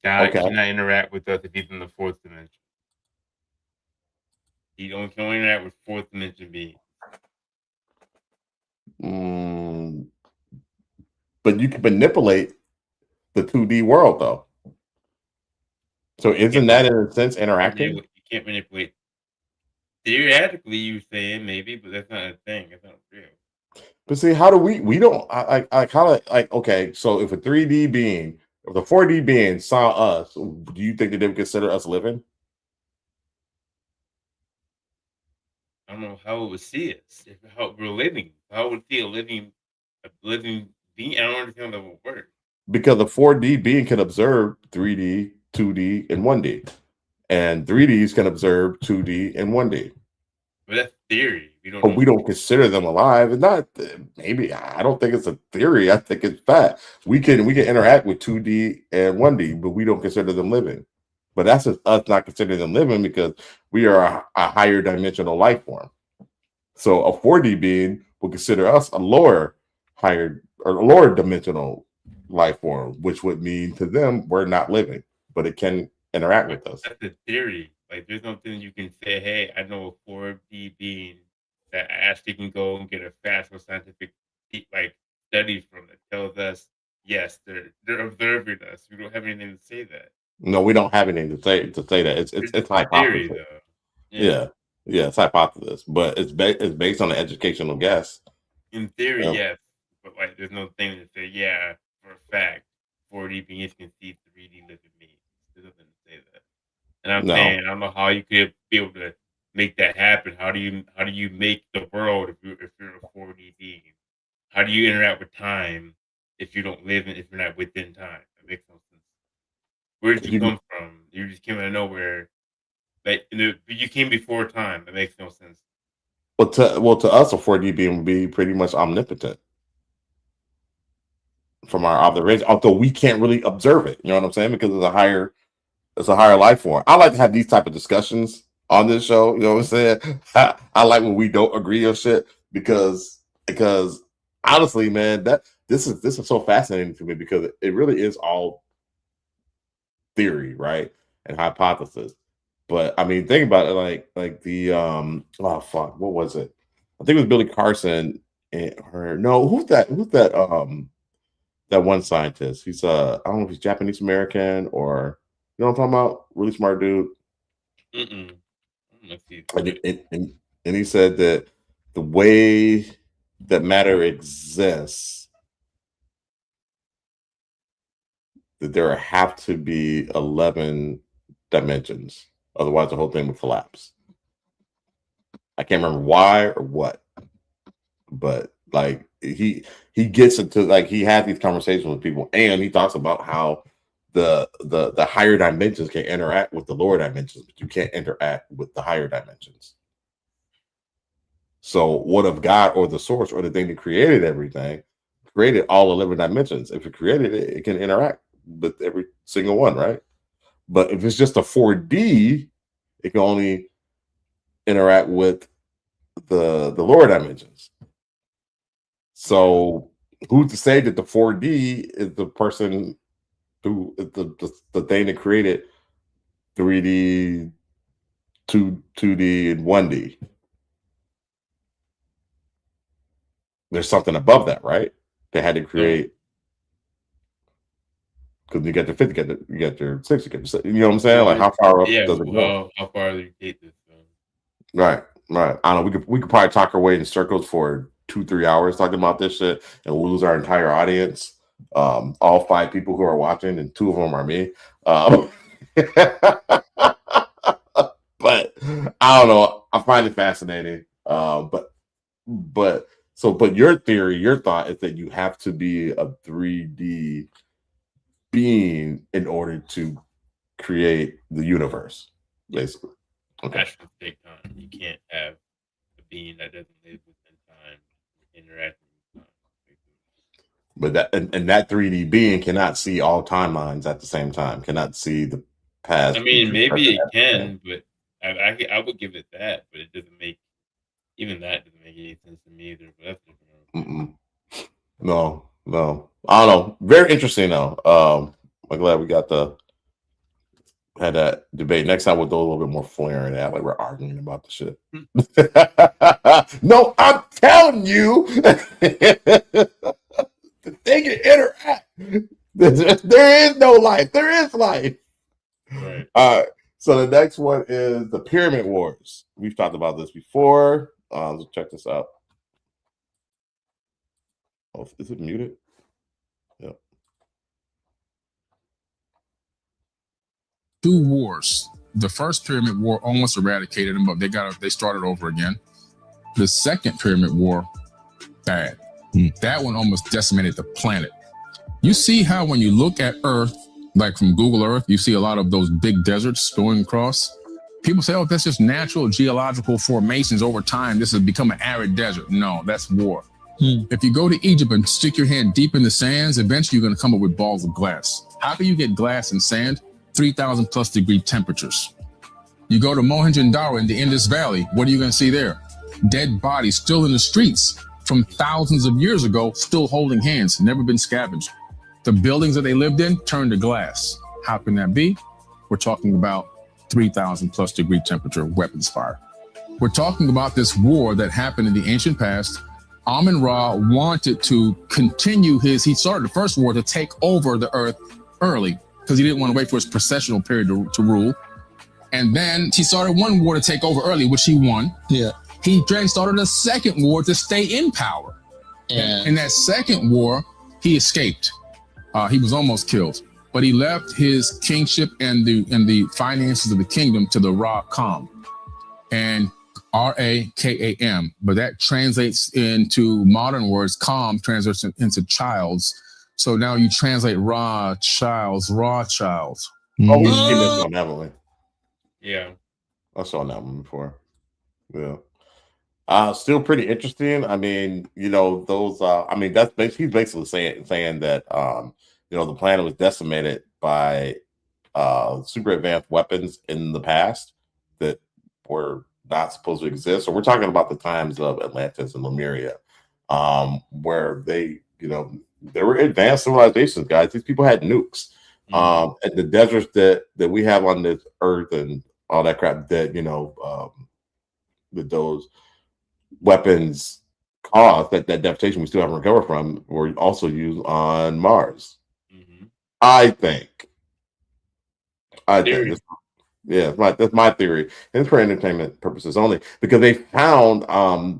S1: God cannot interact with us if he's in the fourth dimension. He can only interact with fourth dimension beings.
S6: But you can manipulate the 2D world, though. So isn't that in a sense interacting?
S1: You can't manipulate. Theoretically, you're saying maybe, but that's not a thing. It's not real.
S6: But see, how do we don't okay, so if a 3D being, if the 4D being saw us, do you think that they would consider us living?
S1: I don't know how it would see us. How we're living. How would it see a living being? I don't understand how that would work.
S6: Because the 4D being can observe 3D, 2D, and 1D. And 3Ds can observe 2D and 1D.
S1: But that's theory.
S6: We don't consider them alive. It's not maybe. I don't think it's a theory. I think it's fact. We can interact with 2D and 1D, but we don't consider them living. But that's just us not considering them living because we are a higher dimensional life form. So a 4D being will consider us a lower dimensional life form, which would mean to them we're not living, but it can interact with us.
S1: That's a theory. Like there's nothing you can say, hey, I know a 4D being that actually can go and get a factual scientific studies from that tells us yes, they're observing us. We don't have anything to say that.
S6: No, we don't have anything to say that. It's hypothesis. Theory, yeah, it's hypothesis, but it's based on an educational guess.
S1: In theory, yes, but there's no thing to say. Yeah, for a fact, 4D beings can see 3D living beings. There's nothing to say that. And I'm saying I don't know how you could be able to make that happen. How do you make the world if you're a 4D being? How do you interact with time if you don't live if you're not within time? That makes no sense. Where did you come from? You just came out of nowhere. You came before time. That makes no sense.
S6: Well, to us, a 4D being would be pretty much omnipotent from our observation, although we can't really observe it. You know what I'm saying? Because it's a higher life form. I like to have these type of discussions on this show. You know what I'm saying? I like when we don't agree on shit because honestly, man, this is so fascinating to me because it really is all theory, right? And hypothesis. But I mean, think about it, like the what was it? I think it was Billy Carson and who's that that one scientist? He's I don't know if he's Japanese American or you know what I'm talking about? Really smart dude. And he said that the way that matter exists, that there have to be 11 dimensions. Otherwise, the whole thing would collapse. I can't remember why or what, but like he gets into he had these conversations with people, and he talks about how the higher dimensions can interact with the lower dimensions, but you can't interact with the higher dimensions. So what if God or the source or the thing that created everything created all 11 dimensions? If it created it, it can interact with every single one, right? But if it's just a 4D, it can only interact with the lower dimensions. So who's to say that the 4D is the person who is the thing that created 3D, 2D, and 1D? There's something above that, right? They had to create. Because you get your 50, you get your 60, you know what I'm saying? Like how far up does it go?
S1: How far do you take this?
S6: Right. I don't know. We could probably talk our way in circles for 2-3 hours talking about this shit and we'll lose our entire audience. All 5 people who are watching, and 2 of them are me. But I don't know. I find it fascinating. But your theory, your thought is that you have to be a 3D being in order to create the universe, basically. Okay.
S1: That should take time. You can't have a being that doesn't live within time interacting with time.
S6: But that 3D being cannot see all timelines at the same time. Cannot see the past.
S1: I mean, maybe it can, but I would give it that. But it doesn't make any sense to me either. But that's different.
S6: No. I don't know. Very interesting though. I'm glad we got the had that debate. Next time we'll do a little bit more flair in that, like we're arguing about the shit. No, I'm telling you, the thing you interact. There is no life. There is life.
S1: Right.
S6: So the next one is the Pyramid Wars. We've talked about this before. Let's check this out. Oh, is it muted? Yep.
S17: 2 wars. The first Pyramid War almost eradicated them, but they started over again. The second Pyramid War, bad. That one almost decimated the planet. You see how when you look at Earth, like from Google Earth, you see a lot of those big deserts going across. People say, oh, that's just natural geological formations over time. This has become an arid desert. No, that's war. If you go to Egypt and stick your hand deep in the sands, eventually you're going to come up with balls of glass. How can you get glass and sand? 3,000 plus degree temperatures. You go to Mohenjo-Daro in the Indus Valley, what are you going to see there? Dead bodies still in the streets from thousands of years ago, still holding hands, never been scavenged. The buildings that they lived in turned to glass. How can that be? We're talking about 3,000 plus degree temperature weapons fire. We're talking about this war that happened in the ancient past. Amun-Ra wanted to continue he started the first war to take over the earth early because he didn't want to wait for his processional period to rule. And then he started one war to take over early, which he won.
S18: Yeah.
S17: He then started a second war to stay in power.
S18: Yeah.
S17: In that second war, he escaped. He was almost killed, but he left his kingship and the finances of the kingdom to the Ra-Kam, and R-A-K-A-M. But that translates into modern words. Kam translates into childs. So now you translate Ra childs.
S6: Oh, we've seen this one, haven't we?
S1: Yeah.
S6: I saw that one before. Yeah. Still pretty interesting. I mean, those he's basically saying that the planet was decimated by super advanced weapons in the past that were not supposed to exist. So we're talking about the times of Atlantis and Lemuria, where there were advanced civilizations, guys. These people had nukes. And the deserts that we have on this earth and all that crap that that those weapons caused, that devastation we still haven't recovered from, were also used on Mars. I think. That's my theory. And it's for entertainment purposes only, because they found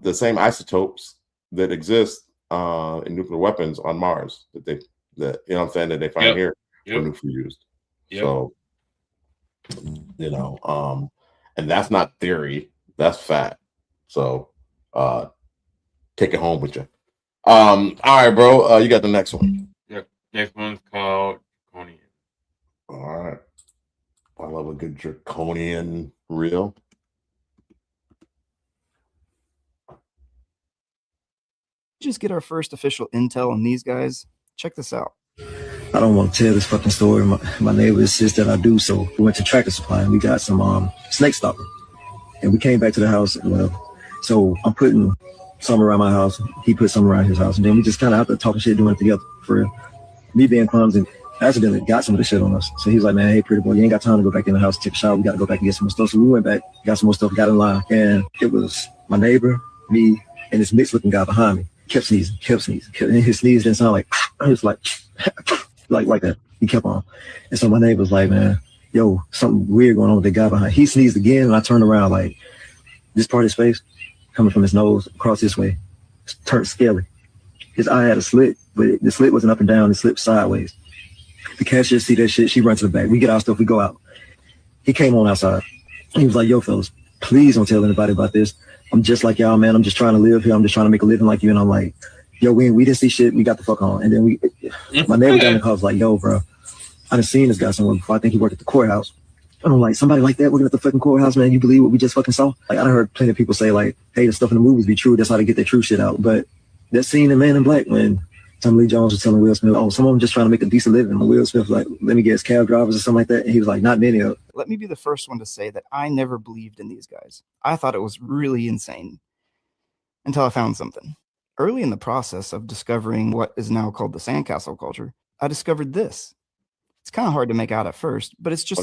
S6: the same isotopes that exist in nuclear weapons on Mars that they find here when nukes were used. So and that's not theory, that's fact. So take it home with you. All right, bro. You got the next one.
S1: Yep. Next one's called Draconian.
S6: All right. I love a good draconian reel.
S19: Just get our first official intel on these guys. Check this out.
S20: I don't want to tell this fucking story. My neighbor insists that I do, so we went to Tractor Supply and we got some snake stopper. And we came back to the house and whatever. So I'm putting some around my house. He put some around his house. And then we just kind of out there talking shit, doing it together for real. Me being clumsy, accidentally got some of the shit on us. So he was like, man, hey, pretty boy, you ain't got time to go back in the house, take a shower. We got to go back and get some more stuff. So we went back, got some more stuff, got in line. And it was my neighbor, me, and this mixed looking guy behind me. Kept sneezing. And his sneeze didn't sound like, it was like that. He kept on. And so my neighbor was like, man, yo, something weird going on with the guy behind. He sneezed again, and I turned around, like, this part of his face, coming from his nose across this way, turned scaly. His eye had a slit, but the slit wasn't up and down, it slipped sideways. The cashier see that shit, she runs to the back. We get our stuff, we go out. He came on outside. He was like, yo, fellas, please don't tell anybody about this. I'm just like y'all, man. I'm just trying to live here. I'm just trying to make a living like you. And I'm like, yo, we didn't see shit. We got the fuck on. And then my neighbor down the car was like, yo, bro, I done seen this guy somewhere before. I think he worked at the courthouse. And I'm like, somebody like that working at the fucking courthouse, man, you believe what we just fucking saw? Like, I done heard plenty of people say, like, hey, the stuff in the movies be true. That's how they get their true shit out. But that scene in Man in Black when Tommy Lee Jones was telling Will Smith, oh, some of them just trying to make a decent living. And Will Smith was like, let me guess, cab drivers or something like that. And he was like, not many of them.
S19: Let me be the first one to say that I never believed in these guys. I thought it was really insane until I found something. Early in the process of discovering what is now called the sandcastle culture, I discovered this. It's kind of hard to make out at first, but it's just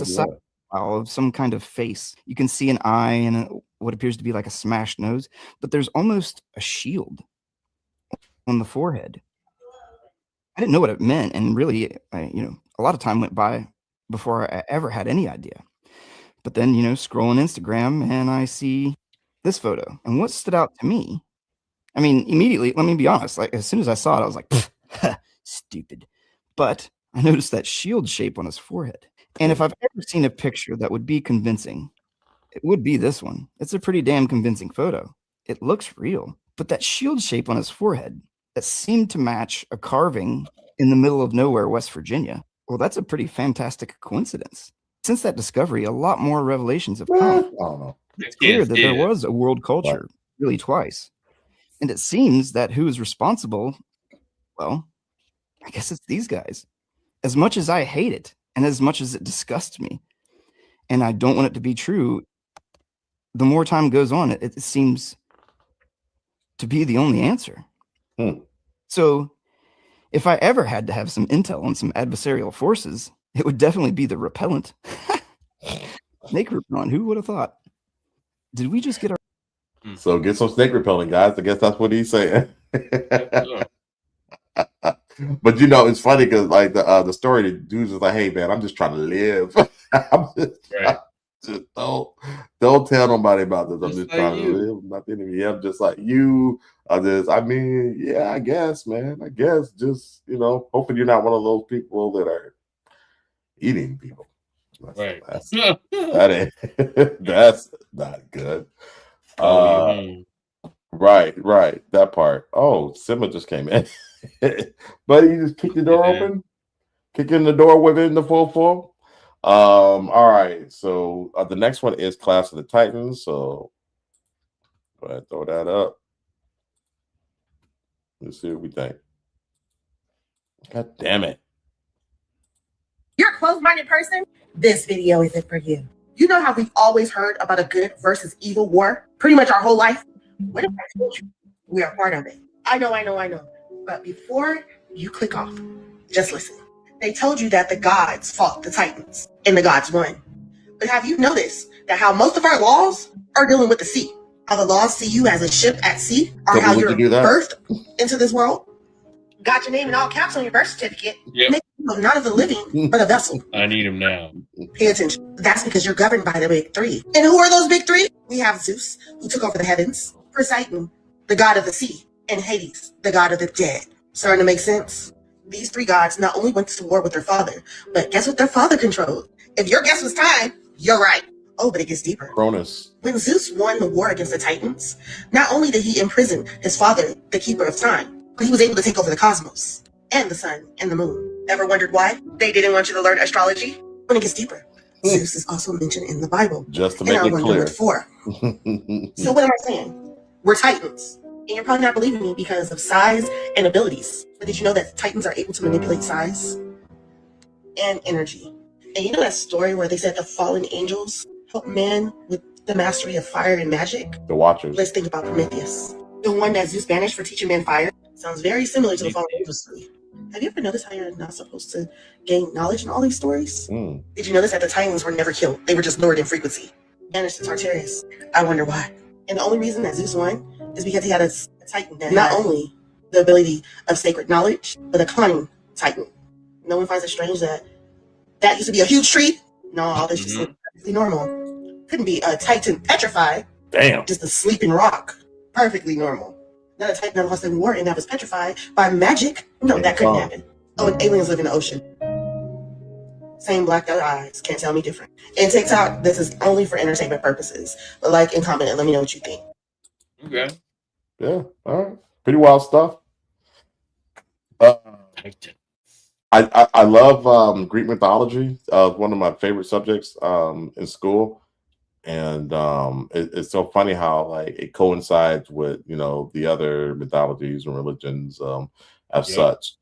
S19: of some kind of face. You can see an eye and what appears to be like a smashed nose, but there's almost a shield on the forehead. I didn't know what it meant, and really, a lot of time went by before I ever had any idea. But then, scrolling Instagram, and I see this photo. And what stood out to me, I mean, immediately, let me be honest, like as soon as I saw it, I was like, stupid. But I noticed that shield shape on his forehead. And if I've ever seen a picture that would be convincing, it would be this one. It's a pretty damn convincing photo. It looks real. But that shield shape on his forehead that seemed to match a carving in the middle of nowhere, West Virginia, well, that's a pretty fantastic coincidence. Since that discovery, a lot more revelations have come.
S6: I don't know.
S19: It's clear that there was a world culture, really twice. And it seems that who is responsible, well, I guess it's these guys. As much as I hate it, and as much as it disgusts me, and I don't want it to be true, the more time goes on, it seems to be the only answer. So if I ever had to have some intel on some adversarial forces, it would definitely be the repellent. Snake repellent, who would have thought? Did we just get our...
S6: So get some snake repellent, guys. I guess that's what he's saying. But it's funny because like the story, the dude's just like, hey man, I'm just trying to live. I'm just don't tell nobody about this. I'm just trying to live. Nothing. Yeah, I'm just like you. Yeah, I guess, man. I guess just hoping you're not one of those people that are eating people. That's not good. Right. That part. Oh, Simba just came in. But you just kicked the door open, kicking the door within the full. All right. So the next one is Clash of the Titans. So go ahead, throw that up. Let's see what we think. God damn it.
S18: You're a closed-minded person? This video isn't for you. You know how we've always heard about a good versus evil war? Pretty much our whole life? What if I told you we are part of it? I know. But before you click off, just listen. They told you that the gods fought the Titans and the gods won. But have you noticed that how most of our laws are dealing with the sea? How the laws see you as a ship at sea, or how you're birthed into this world? Got your name in all caps on your birth certificate.
S1: Yep.
S18: Make you not of the living, but a vessel.
S1: I need him now.
S18: Pay attention. That's because you're governed by the big three. And who are those big three? We have Zeus, who took over the heavens, Poseidon, the god of the sea, and Hades, the god of the dead. Starting to make sense? These three gods not only went to war with their father, but guess what their father controlled? If your guess was time, you're right. Oh, but it gets deeper.
S6: Cronus.
S18: When Zeus won the war against the Titans, not only did he imprison his father, the keeper of time, but he was able to take over the cosmos and the sun and the moon. Ever wondered why they didn't want you to learn astrology? When it gets deeper, Zeus is also mentioned in the Bible.
S6: Just to make it clear.
S18: So what am I saying? We're Titans. And you're probably not believing me because of size and abilities. But did you know that Titans are able to manipulate size and energy? And you know that story where they said the fallen angels help man with the mastery of fire and magic?
S6: The Watchers.
S18: Let's think about Prometheus. The one that Zeus banished for teaching man fire. Sounds very similar to the fallen angels story. Have you ever noticed how you're not supposed to gain knowledge in all these stories? Did you notice that the Titans were never killed? They were just lowered in frequency. Banished to Tartarus. I wonder why. And the only reason that Zeus won is because he had a Titan that not only the ability of sacred knowledge, but a cunning Titan. No one finds it strange that used to be a huge tree? No, all this just seems perfectly normal. Couldn't be a Titan petrified.
S6: Damn.
S18: Just a sleeping rock. Perfectly normal. Not a Titan that lost in war and that was petrified by magic. No, that couldn't happen. Oh, and aliens live in the ocean. Same blacked out eyes. Can't tell me different. And TikTok, this is only for entertainment purposes. But like and comment and let me know what you think.
S1: Okay.
S6: Yeah. All right. Pretty wild stuff. I love Greek mythology. One of my favorite subjects in school. And it's so funny how like it coincides with the other mythologies and religions as such.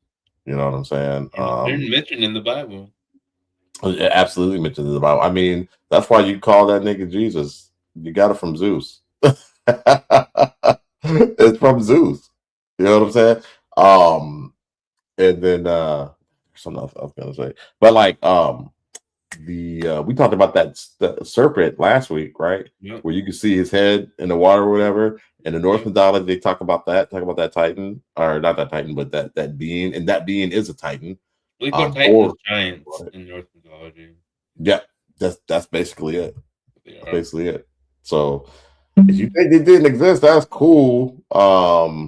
S6: You know what I'm saying?
S1: They're mentioned in the Bible.
S6: Absolutely mentioned in the Bible. I mean, that's why you call that nigga Jesus. You got it from Zeus. It's from Zeus. You know what I'm saying? And then something else I was gonna say, but like we talked about the serpent last week, right?
S1: Yep.
S6: Where you can see his head in the water or whatever. In the Norse mythology, they talk about that Titan, or not that Titan, but that being, and that being is a Titan.
S1: We call Titans giants in Norse mythology.
S6: Yeah, that's basically it. That's basically it. So if you think they didn't exist, that's cool. But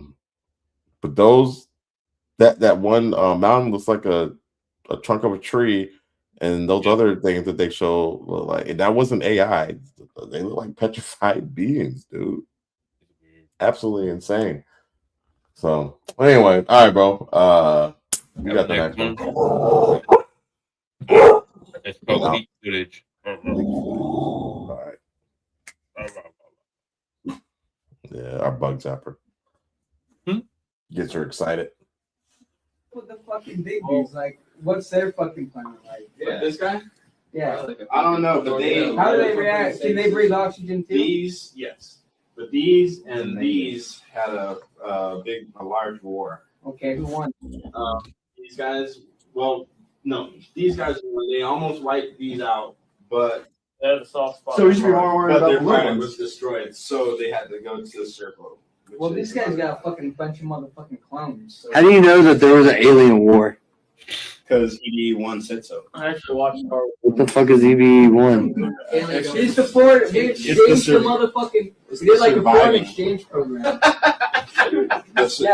S6: that one mountain looks like a trunk of a tree, and those other things that they show look like, and that wasn't AI. They look like petrified beings, dude. Absolutely insane. So anyway, all right, bro. We got the next one.
S1: It's called leak footage.
S6: All right. Yeah, our bug zapper. Gets her excited.
S21: With the fucking big dudes, like, what's their fucking planet like?
S22: Yeah. This guy?
S21: Yeah.
S22: I don't know, but they.
S21: How do they react? Can they breathe oxygen too?
S22: These, yes, but these and these had a large war.
S21: Okay, who won?
S22: These guys. Well, no, these guys won. They almost wiped these out, but
S21: they had a soft spot. So we should be more worried about
S22: their
S21: the
S22: planet
S21: ones.
S22: was destroyed, so they had to go to the circle.
S21: Well, this guy's got a fucking bunch of motherfucking clones. So.
S22: How do you know that there was an alien war? Because EVE1 said so.
S21: I actually watched Star Wars.
S22: What the fuck is EVE1?
S21: It's the foreign. They exchanged the motherfucking. We did like a foreign exchange program. Yeah,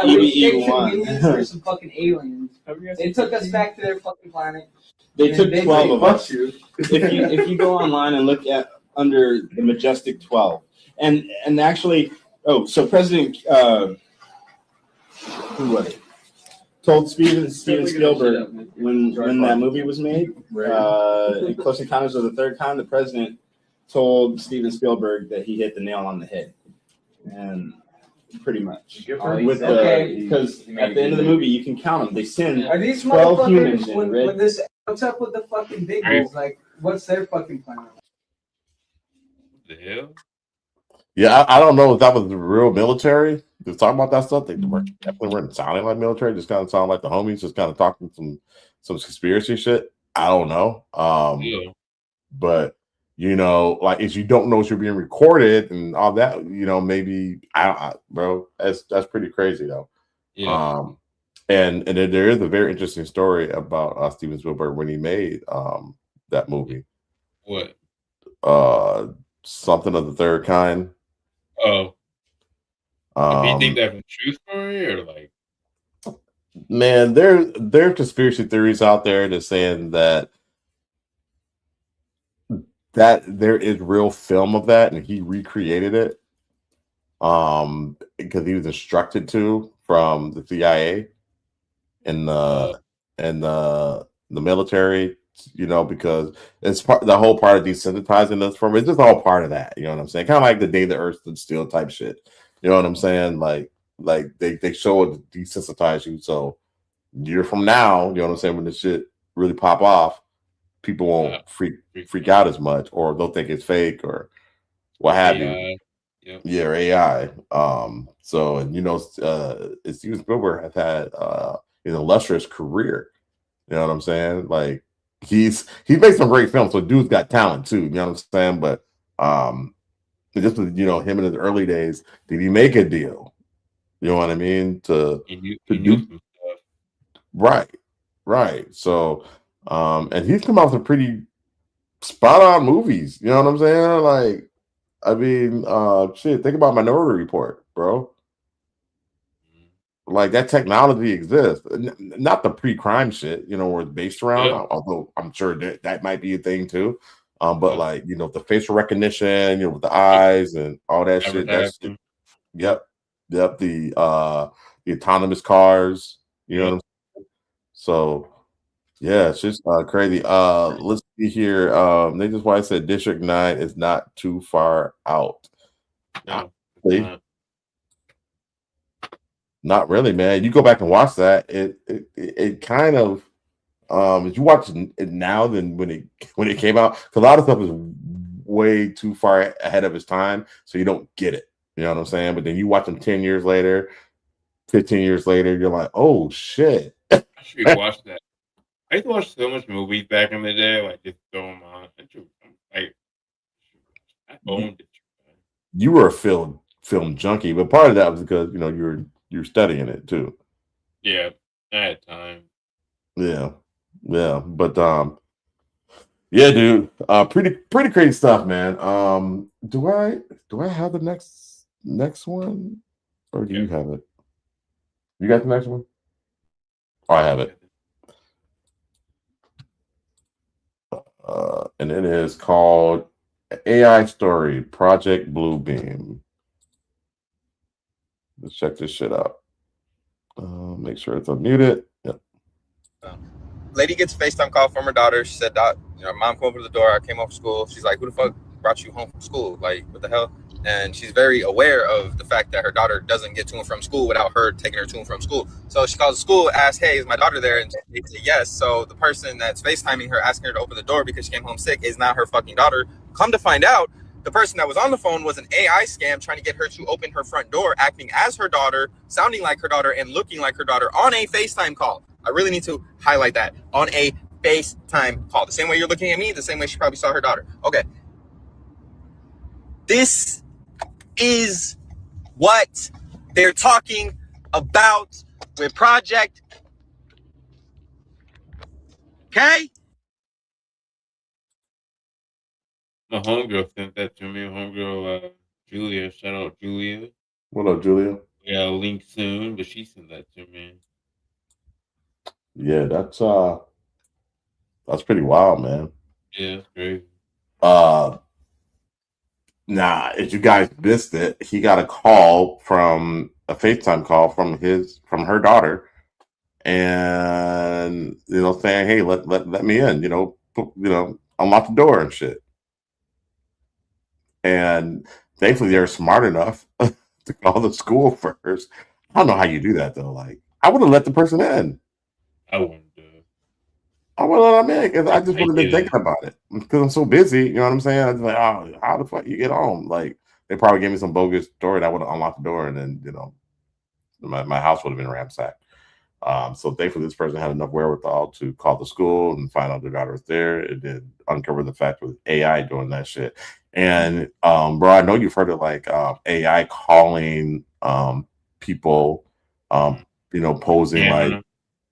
S21: we exchanged some humans for some fucking aliens. They took us back to their fucking planet.
S22: They took 12 of us.
S21: You.
S22: If you go online and look at under the Majestic 12, and actually, so President who was it? Told Steven Spielberg when that movie was made, Close Encounters of the Third Kind, the president told Steven Spielberg that he hit the nail on the head, and pretty much because at the end of the movie you can count them. They send
S21: Are these
S22: 12 humans
S21: motherfuckers when this? What's up with the fucking big dudes? Like, what's their fucking planet?
S1: The hell?
S6: Yeah, I don't know if that was the real military. They're talking about that stuff. They definitely weren't sounding like military. Just kind of sound like the homies, just kind of talking some conspiracy shit. I don't know. But like if you don't know if you're being recorded and all that, maybe bro, that's pretty crazy though.
S1: Yeah.
S6: And then there is a very interesting story about Steven Spielberg when he made that movie.
S1: What?
S6: Something of the Third Kind.
S1: Oh. Do you think that's a true story or like?
S6: Man, there are conspiracy theories out there that's saying that there is real film of that and he recreated it because he was instructed to from the CIA and the military, because it's the whole part of desensitizing us from it's just all part of that. You know what I'm saying? Kind of like the day the earth stood still type shit. You know what I'm saying? Like they show it to desensitize you. So year from now, you know what I'm saying, when this shit really pop off, people won't freak out as much, or they'll think it's fake or what have you.
S1: Yep.
S6: Yeah, or AI. So Steven Spielberg has had an illustrious career. You know what I'm saying? Like he's made some great films, so dude's got talent too. You know what I'm saying? But just with him in his early days, did he make a deal? You know what I mean? To do some stuff. Right. So and he's come out with some pretty spot on movies. You know what I'm saying? Like, I mean, shit, think about Minority Report, bro. Like that technology exists, not the pre-crime shit, where it's based around.
S1: Yeah.
S6: Although I'm sure that might be a thing too. But like, the facial recognition, with the eyes and all that shit. That's yep. The autonomous cars. You know what I'm saying? So yeah, it's just crazy. Let's see here. Nathan's wife said District 9 is not too far out.
S1: No,
S6: not really, man. You go back and watch that. It kind of if you watch it now than when it came out, because a lot of stuff is way too far ahead of its time, so you don't get it. You know what I'm saying? But then you watch them 10 years later, 15 years later, you're like, oh shit.
S1: I should watch that. I used to watch so much movies back in the day, like just throw them on. Like I owned it.
S6: You were a film junkie, but part of that was because you're studying it too.
S1: Yeah, I had time.
S6: Yeah, but yeah, dude, pretty crazy stuff, man. Do I have the next one, or do you have it? You got the next one? Oh, I have it. And it is called AI Story Project Bluebeam. Let's check this shit out. Make sure it's unmuted. Yep.
S2: Lady gets a FaceTime call from her daughter. She said, Mom came over to the door. I came off school. She's like, who the fuck brought you home from school? Like, what the hell? And she's very aware of the fact that her daughter doesn't get to and from school without her taking her to and from school. So she calls the school, asks, hey, is my daughter there? And they say yes. So the person that's FaceTiming her, asking her to open the door because she came home sick, is not her fucking daughter. Come to find out, the person that was on the phone was an AI scam trying to get her to open her front door, acting as her daughter, sounding like her daughter, and looking like her daughter on a FaceTime call. I really need to highlight that. On a FaceTime call. The same way you're looking at me, the same way she probably saw her daughter. Okay. This is what they're talking about with Project. Okay?
S1: My homegirl sent that to me. Homegirl Julia. Shout out Julia.
S6: What up, Julia?
S1: Yeah, link soon, but she sent that to me.
S6: Yeah, that's pretty wild, man.
S1: Yeah, it's crazy.
S6: Nah, if you guys missed it, he got a call from a FaceTime call from her daughter, and saying, "Hey, let me in," unlock the door and shit. And thankfully, they're smart enough to call the school first. I don't know how you do that though. Like, I would have let the person in.
S1: I wouldn't.
S6: I would have let them in because I just would have been thinking about it because I'm so busy. You know what I'm saying? I was like, oh, how the fuck you get home? Like, they probably gave me some bogus story that I would have unlocked the door, and then my house would have been ransacked. So thankfully, this person had enough wherewithal to call the school and find out their daughter was there. It did uncover the fact with AI doing that shit. And bro, I know you've heard of like AI calling people, posing like,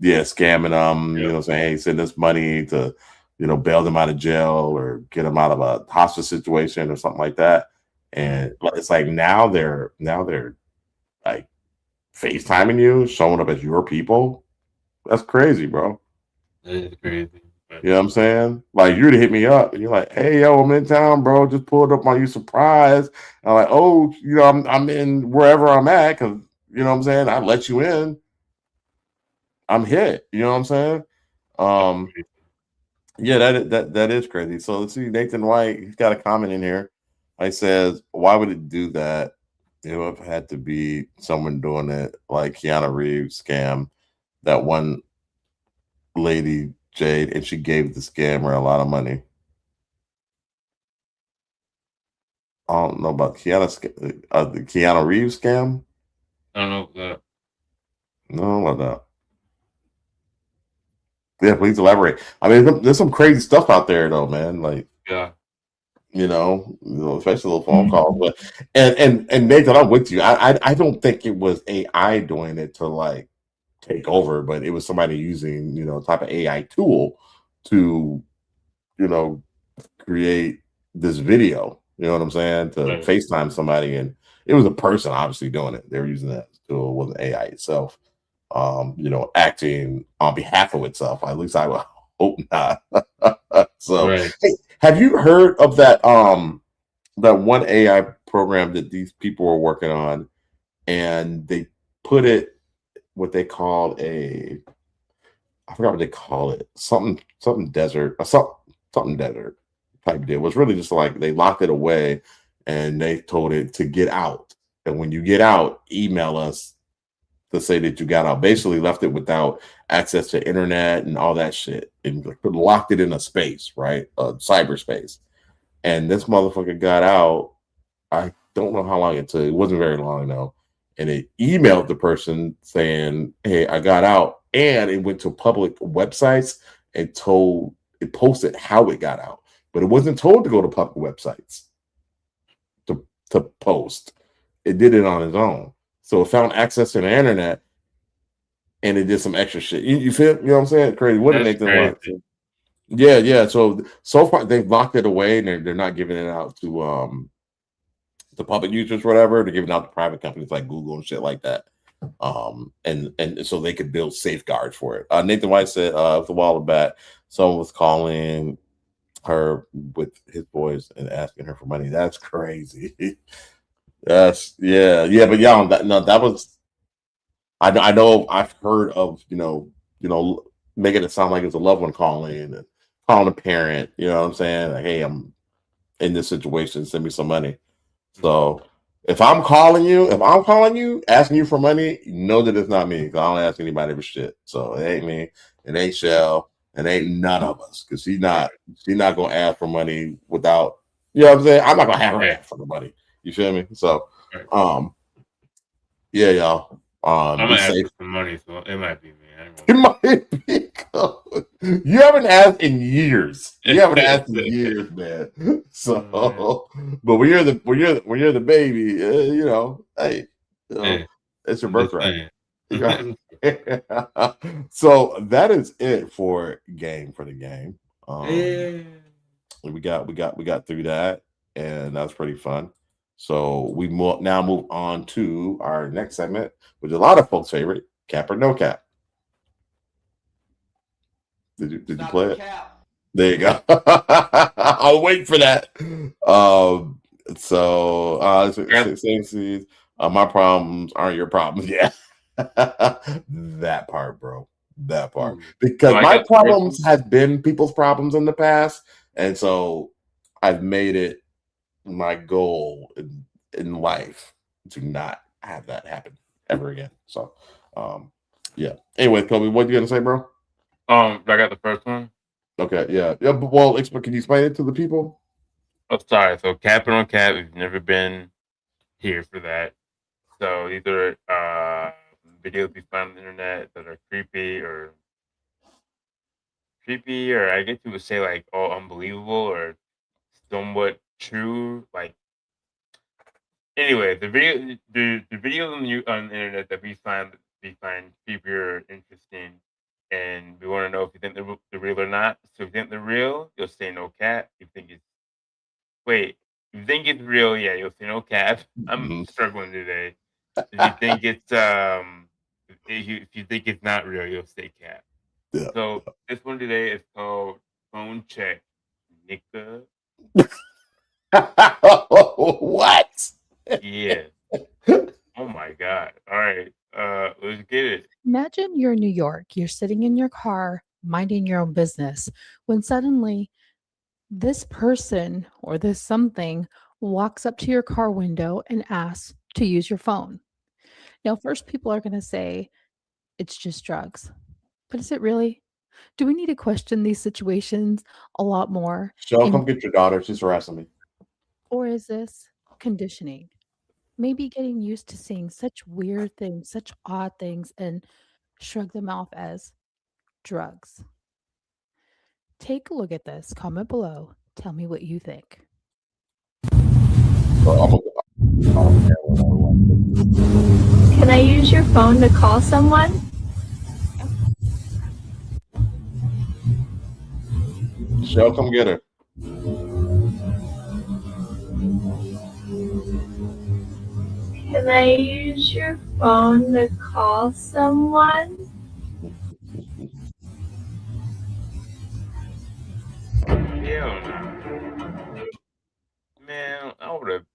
S6: scamming them, saying, hey, send us money to, bail them out of jail or get them out of a hostage situation or something like that. And it's like now they're like FaceTiming you, showing up as your people. That's crazy, bro.
S1: That is crazy.
S6: You know what I'm saying? Like, you'd hit me up and you're like, hey, yo, I'm in town, bro. Just pulled up on you surprise. And I'm like, oh, I'm in wherever I'm at because, you know what I'm saying? I let you in. I'm hit. You know what I'm saying? Yeah, that is crazy. So let's see, Nathan White, he's got a comment in here. He says, why would it do that? It had to be someone doing it like Keanu Reeves scam. That one lady, Jade, and she gave the scammer a lot of money. I don't know about the Keanu Reeves scam.
S1: I don't know that.
S6: No, about that. Yeah, please elaborate. I mean, there's some crazy stuff out there, though, man. Like,
S1: yeah,
S6: especially little phone calls. But and Nathan, I'm with you. I don't think it was AI doing it to like take over, but it was somebody using type of AI tool to create this video. You know what I'm saying? To FaceTime somebody, and it was a person obviously doing it. They were using that tool. It wasn't AI itself. Acting on behalf of itself. At least I would hope not. So, hey, have you heard of that that one AI program that these people were working on, and they put it what they called I forgot what they call it, something desert or something desert type deal. It was really just like they locked it away and they told it to get out, and when you get out, email us to say that you got out. Basically left it without access to internet and all that shit, and locked it in a space, right? Cyberspace. And this motherfucker got out. I don't know how long it took. It wasn't very long though. And it emailed the person saying, hey, I got out. And it went to public websites and it posted how it got out, but it wasn't told to go to public websites to post. It did it on its own. So it found access to the internet and it did some extra shit. You feel, you know what I'm saying? Crazy. What did Nathan want? Yeah. So far they've locked it away and they're not giving it out to the public users, whatever. They're giving out to private companies like Google and shit like that. And so they could build safeguards for it. Nathan White said a while back, someone was calling her with his voice and asking her for money. That's crazy. But yeah, that was. I know I've heard of making it sound like it's a loved one calling and calling a parent. You know what I'm saying? Like, hey, I'm in this situation. Send me some money. So if I'm calling you, asking you for money, know that it's not me because I don't ask anybody for shit. So it ain't me. It ain't Shell. It ain't none of us because she's not gonna ask for money without. You know what I'm saying? I'm not gonna have her ask for the money. You feel me? So, yeah, y'all.
S1: I'm gonna ask
S6: safe.
S1: for some money, so it might be me.
S6: It might be. You haven't asked in years. You haven't asked in years, man. So, but when you're the baby, hey, it's your birthright. So that is it for the game. We got through that, and that's pretty fun. So we now move on to our next segment, which is a lot of folks' favorite, Cap or No Cap. Did you play it? There you go. I'll wait for that. My problems aren't your problems. Yeah. That part, bro. That part. Because my problems have been people's problems in the past. And so I've made it my goal in life to not have that happen ever again. So yeah. Anyway, Kobe, what you gonna say, bro?
S1: I got the first one.
S6: Okay, yeah. Well, can you explain it to the people?
S1: Oh, sorry. So, Cap and On Cap, if you've never been here for that. So, either videos you find on the internet that are creepy, or I guess you would say like unbelievable or somewhat true. Like, anyway, the videos on the internet that we find creepy or interesting. And we want to know if you think they're real or not. So if you think they're real, you'll say no cap. If you think it's real, yeah, you'll say no cap. I'm struggling today. If you think it's if you think it's not real, you'll say cap.
S6: Yeah.
S1: So this one today is called Phone Check, Nika.
S6: What?
S1: Yeah. Oh my God. All right. Let's get it.
S3: Imagine you're in New York. You're sitting in your car, minding your own business, when suddenly this person or this something walks up to your car window and asks to use your phone. Now, first, people are going to say it's just drugs. But is it really? Do we need to question these situations a lot more?
S6: Shell, come get your daughter. She's harassing me.
S3: Or is this conditioning? Maybe getting used to seeing such weird things, such odd things, and shrug them off as drugs. Take a look at this. Comment below. Tell me what you think.
S5: Can I use your phone to call someone?
S6: Shell, come get her.
S5: Can I use your phone to call someone?
S1: Hell no. Man, I would have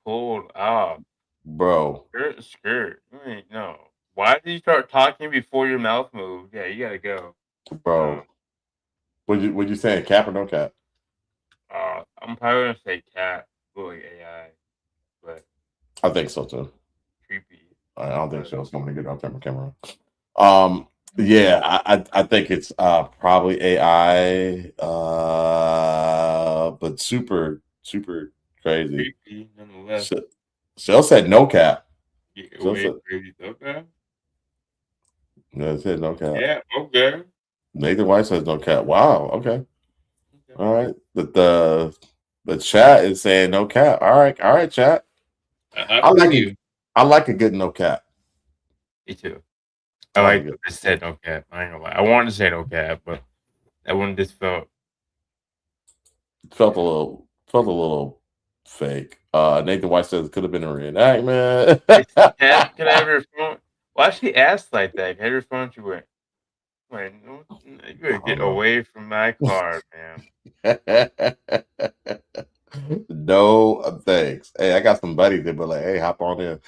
S1: pulled off.
S6: Bro.
S1: Skirt. No. Why did you start talking before your mouth moved? Yeah, you gotta go.
S6: Bro. What you saying? Cap or no cap?
S1: I'm probably gonna say cap. Really AI. But
S6: I think so too.
S1: Creepy.
S6: I don't think Shell's coming to get off camera. Yeah, I think it's probably AI, but super crazy.
S1: Creepy, nonetheless.
S6: Shell said no cap.
S1: Yeah,
S6: Shell
S1: wait,
S6: said,
S1: crazy. Okay.
S6: no, it said no cap.
S1: Yeah, okay.
S6: Nathan White says no cap. Wow. Okay. All right. The chat is saying no cap. All right, chat. I like it. I like a good no cap.
S1: Me too. I like that they said no cap. I ain't gonna lie. I wanted to say no cap, but that one just felt
S6: a little fake. Nathan White says it could have been a reenactment.
S1: Can I have your phone? Why she asked like that? Can I have your phone? She went, no, you better get away from my car, man.
S6: No thanks. Hey, I got some buddies that be like, hey, hop on in.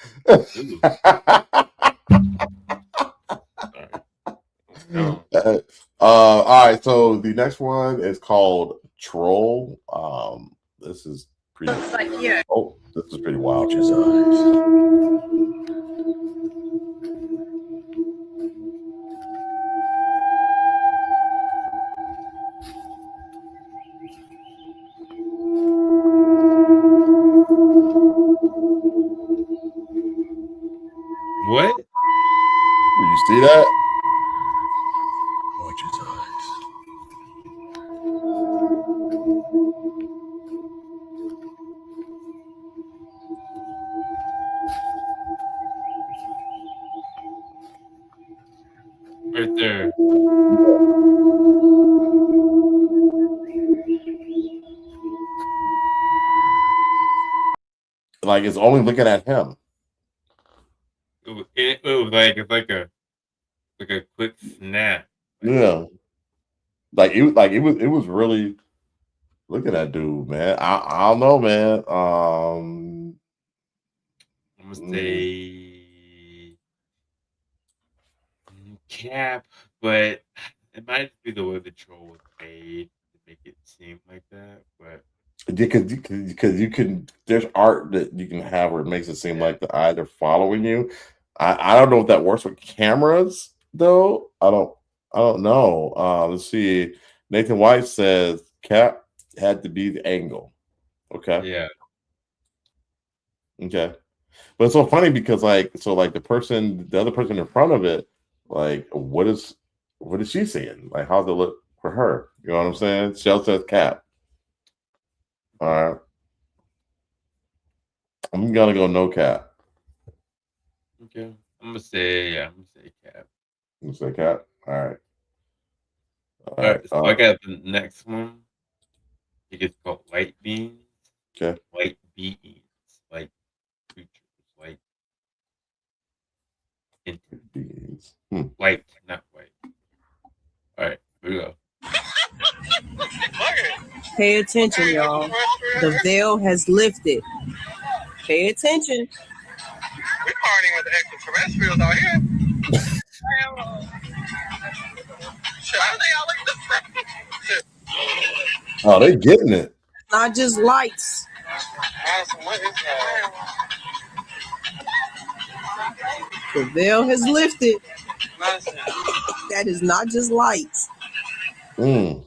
S6: All right, so the next one is called Troll. This is pretty. Oh, this is pretty wild. His
S1: What?
S6: Did you see that?
S15: Watch his eyes.
S1: Right there.
S6: Like it's only looking at him.
S1: It was like it's like a quick snap.
S6: Yeah. It was really look at that dude, man. I don't know, man.
S1: I'm gonna say cap, but it might be the way the troll was made to make it seem like that. But
S6: because you can, there's art that you can have where it makes it seem like the eyes are following you. I don't know if that works with cameras though. I don't know. Let's see. Nathan White says cap had to be the angle. Okay.
S1: Yeah.
S6: Okay. But it's so funny because the other person in front of it, like what is she seeing? Like how's it look for her? You know what I'm saying? Shell says cap. All right. I'm gonna go no cap.
S1: Okay. I'm gonna say cap.
S6: You say cap? All right.
S1: All right. So I got the next one. It gets called white beans.
S6: Okay.
S1: White beings. Like creatures. Like
S6: beings.
S1: White, not white. All right, here we go.
S4: Pay attention, y'all. The veil has lifted. Pay attention.
S2: We're partying with the extraterrestrials out here.
S6: Oh, they getting it.
S4: Not just lights. The veil has lifted. That is not just lights.
S6: Mm.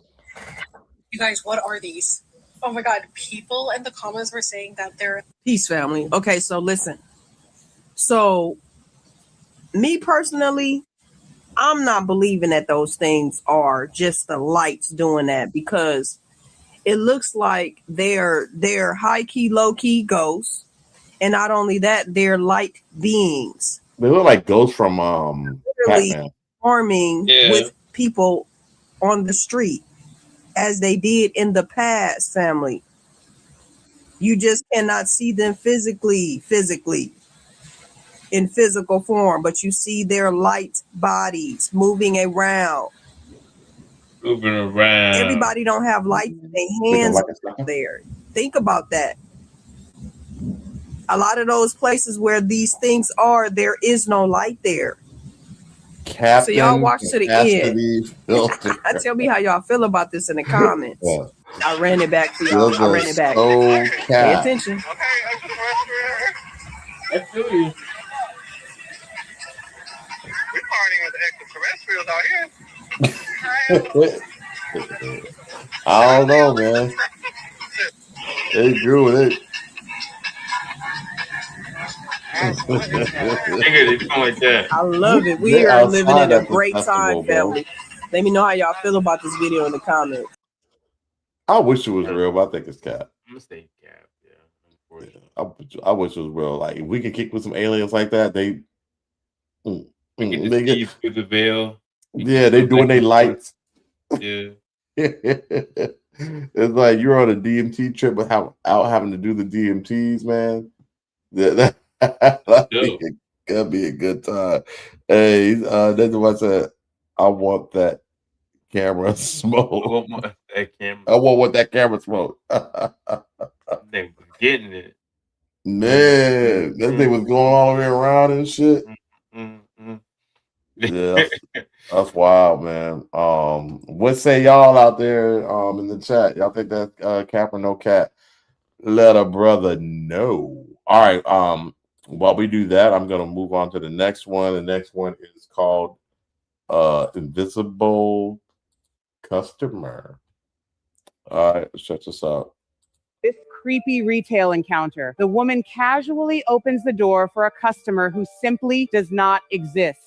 S7: You guys, what are these? Oh my God, people in the comments were saying that they're...
S4: Peace, family. Okay, so listen. So, me personally, I'm not believing that those things are just the lights doing that, because it looks like they're high-key, low-key ghosts. And not only that, they're light beings.
S6: They look like ghosts from
S4: Literally
S6: Batman.
S4: farming with people on the street, as they did in the past, family. You just cannot see them physically in physical form, but you see their light bodies moving around. Everybody don't have light in their hands there. Think about that. A lot of those places where these things are, there is no light there.
S6: Captain,
S4: so y'all watch to the end. Tell me how y'all feel about this in the comments.
S6: Yeah.
S4: I ran it back for y'all. I ran it back. Pay attention.
S1: I feel you.
S2: We're partying with the extraterrestrials out here.
S6: I don't know, man. They grew with it.
S4: I love it. We are living in a great time, family. The Let me know how y'all feel about this video in the comments.
S6: I wish it was real, but I think it's cap.
S1: I'm gonna say cap. Yeah.
S6: I wish it was real. Like if we could kick with some aliens like that, they
S1: get through the veil.
S6: Yeah, they doing their lights.
S1: Yeah.
S6: It's like you're on a DMT trip without having to do the DMTs, man. That'd be a good time. Hey, that's what I said. I want that camera smoke. I want what that camera smoke.
S1: They was getting it.
S6: Man, that thing was going all the way around and shit. Yeah, that's wild, man. What say y'all out there in the chat? Y'all think that cap or no cap? Let a brother know. All right. While we do that, I'm gonna move on to the next one. The next one is called Invisible Customer. All right, let's check this out.
S8: This creepy retail encounter. The woman casually opens the door for a customer who simply does not exist.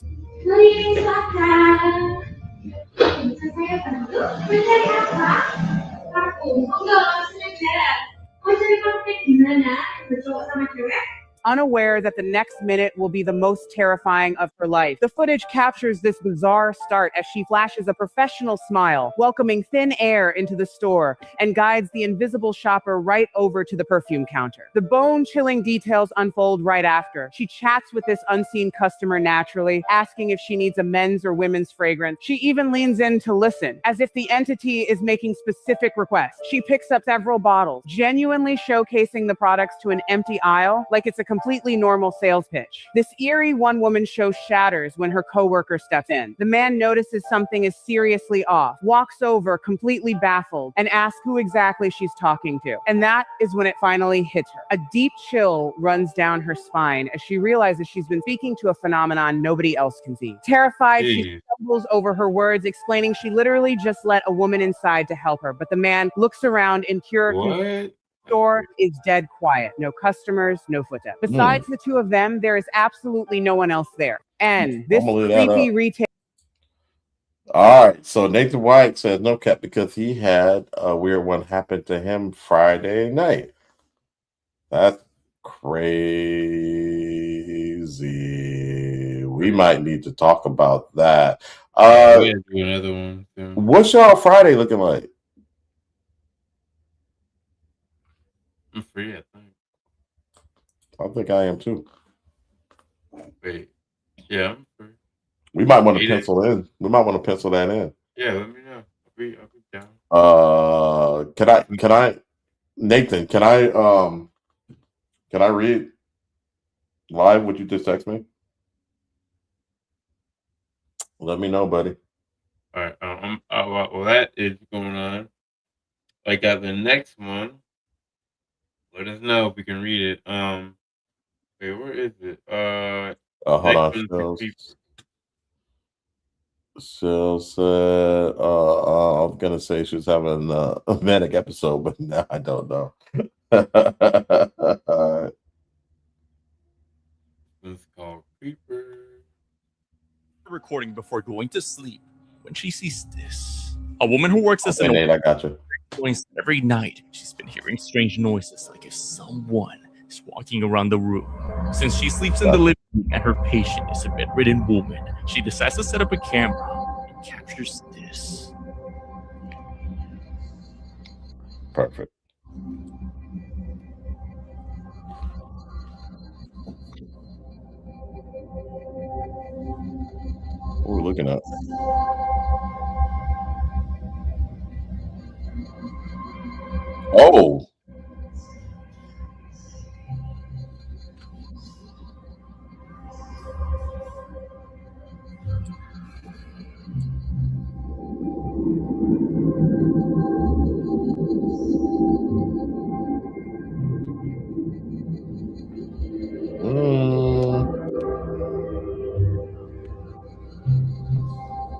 S8: Unaware that the next minute will be the most terrifying of her life. The footage captures this bizarre start as she flashes a professional smile, welcoming thin air into the store, and guides the invisible shopper right over to the perfume counter. The bone-chilling details unfold right after. She chats with this unseen customer naturally, asking if she needs a men's or women's fragrance. She even leans in to listen, as if the entity is making specific requests. She picks up several bottles, genuinely showcasing the products to an empty aisle like it's a completely normal sales pitch. This eerie one-woman show shatters when her coworker steps in. The man notices something is seriously off, walks over completely baffled, and asks who exactly she's talking to. And that is when it finally hits her. A deep chill runs down her spine as she realizes she's been speaking to a phenomenon nobody else can see. Terrified, she stumbles over her words, explaining she literally just let a woman inside to help her, but the man looks around in pure confusion. Store is dead quiet. No customers, no footsteps. Besides the two of them, there is absolutely no one else there. And this creepy retail.
S6: All right. So Nathan White says no cap because he had a weird one happen to him Friday night. That's crazy. We might need to talk about that.
S1: We gotta do another one.
S6: What's y'all Friday looking like?
S1: I'm free, I think.
S6: I think I am too.
S1: Wait. Yeah, I'm free.
S6: We might want to pencil in. We might want to pencil that in.
S1: Yeah, let me know. I'll be down.
S6: Can I Nathan, can I read live what you just text me? Let me know, buddy.
S1: All right. Well, that is going on. I got the next one. Let us know if we can read it. Wait, where is it?
S6: Hold on. Phil said, I was gonna say she was having a manic episode, but now I don't know. All right.
S1: It's called Creeper.
S9: Recording before going to sleep when she sees this. A woman who works as
S6: an I got you.
S9: Every night, she's been hearing strange noises like if someone is walking around the room. Since she sleeps in the living room and her patient is a bedridden woman, she decides to set up a camera and captures this.
S6: Perfect. What are we looking at? Oh.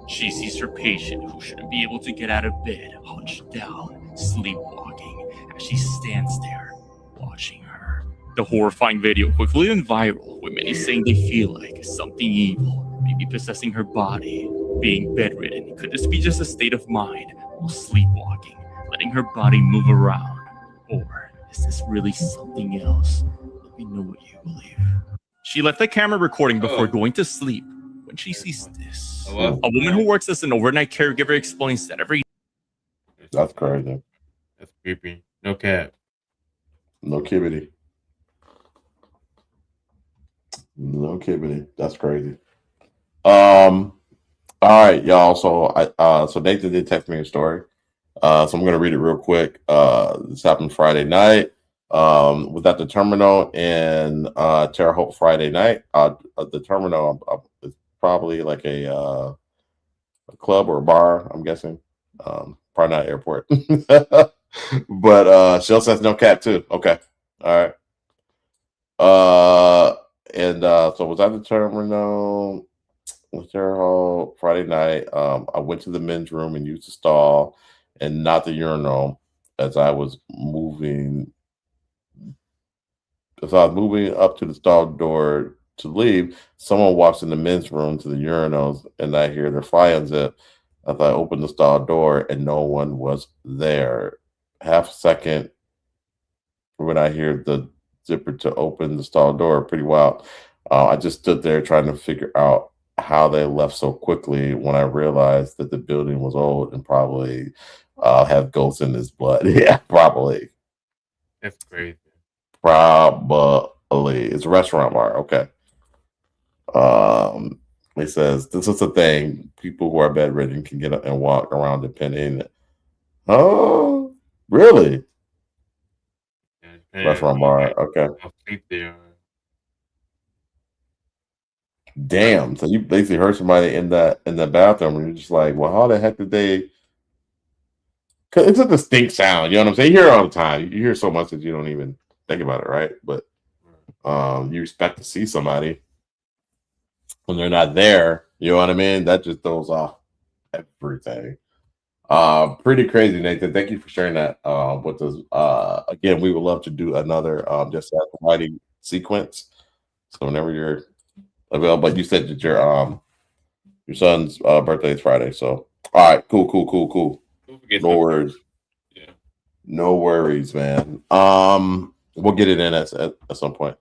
S9: She sees her patient, who shouldn't be able to get out of bed, hunched down, sleepwalking, as she stands there, watching her. The horrifying video quickly went viral, with many saying they feel like something evil may be possessing her body. Being bedridden Could this be just a state of mind while sleepwalking, letting her body move around? Or is this really something else? Let me know what you believe. She left the camera recording before going to sleep when she sees this. A woman who works as an overnight caregiver explains that every...
S6: That's crazy.
S1: That's creepy. No cap.
S6: No kibbity. No kibbity. That's crazy. All right, y'all. So Nathan did text me a story. So I'm gonna read it real quick. This happened Friday night. Was at the terminal in Terre Haute Friday night. The terminal is probably like a club or a bar, I'm guessing. Probably not airport. But Shell says no cat too. Okay. All right. So was at the terminal with Terre Haute Friday night. I went to the men's room and used the stall and not the urinal as I was moving up to the stall door to leave. Someone walks in the men's room to the urinals and I hear their fly unzip. As I opened the stall door and no one was there. Half a second when I hear the zipper to open the stall door, pretty wild. I just stood there trying to figure out how they left so quickly when I realized that the building was old and probably have ghosts in his blood. Yeah, probably.
S1: That's crazy.
S6: Probably. It's a restaurant bar. Okay. It says, this is the thing. People who are bedridden can get up and walk around depending. Oh, really?
S1: Yeah,
S6: Restaurant bar. Okay.
S1: How creepy they are.
S6: Damn. So you basically heard somebody in the bathroom and you're just like, well, how the heck did they? Cause it's a distinct sound, you know what I'm saying? You hear it all the time. You hear so much that you don't even think about it, right? But you expect to see somebody when they're not there, you know what I mean? That just throws off everything. Pretty crazy, Nathan. Thank you for sharing that with us. Again, we would love to do another just Ask Whitey sequence. So whenever you're available, but you said that your son's birthday is Friday. So all right, cool. No worries.
S1: Yeah.
S6: No worries, man. We'll get it in at some point.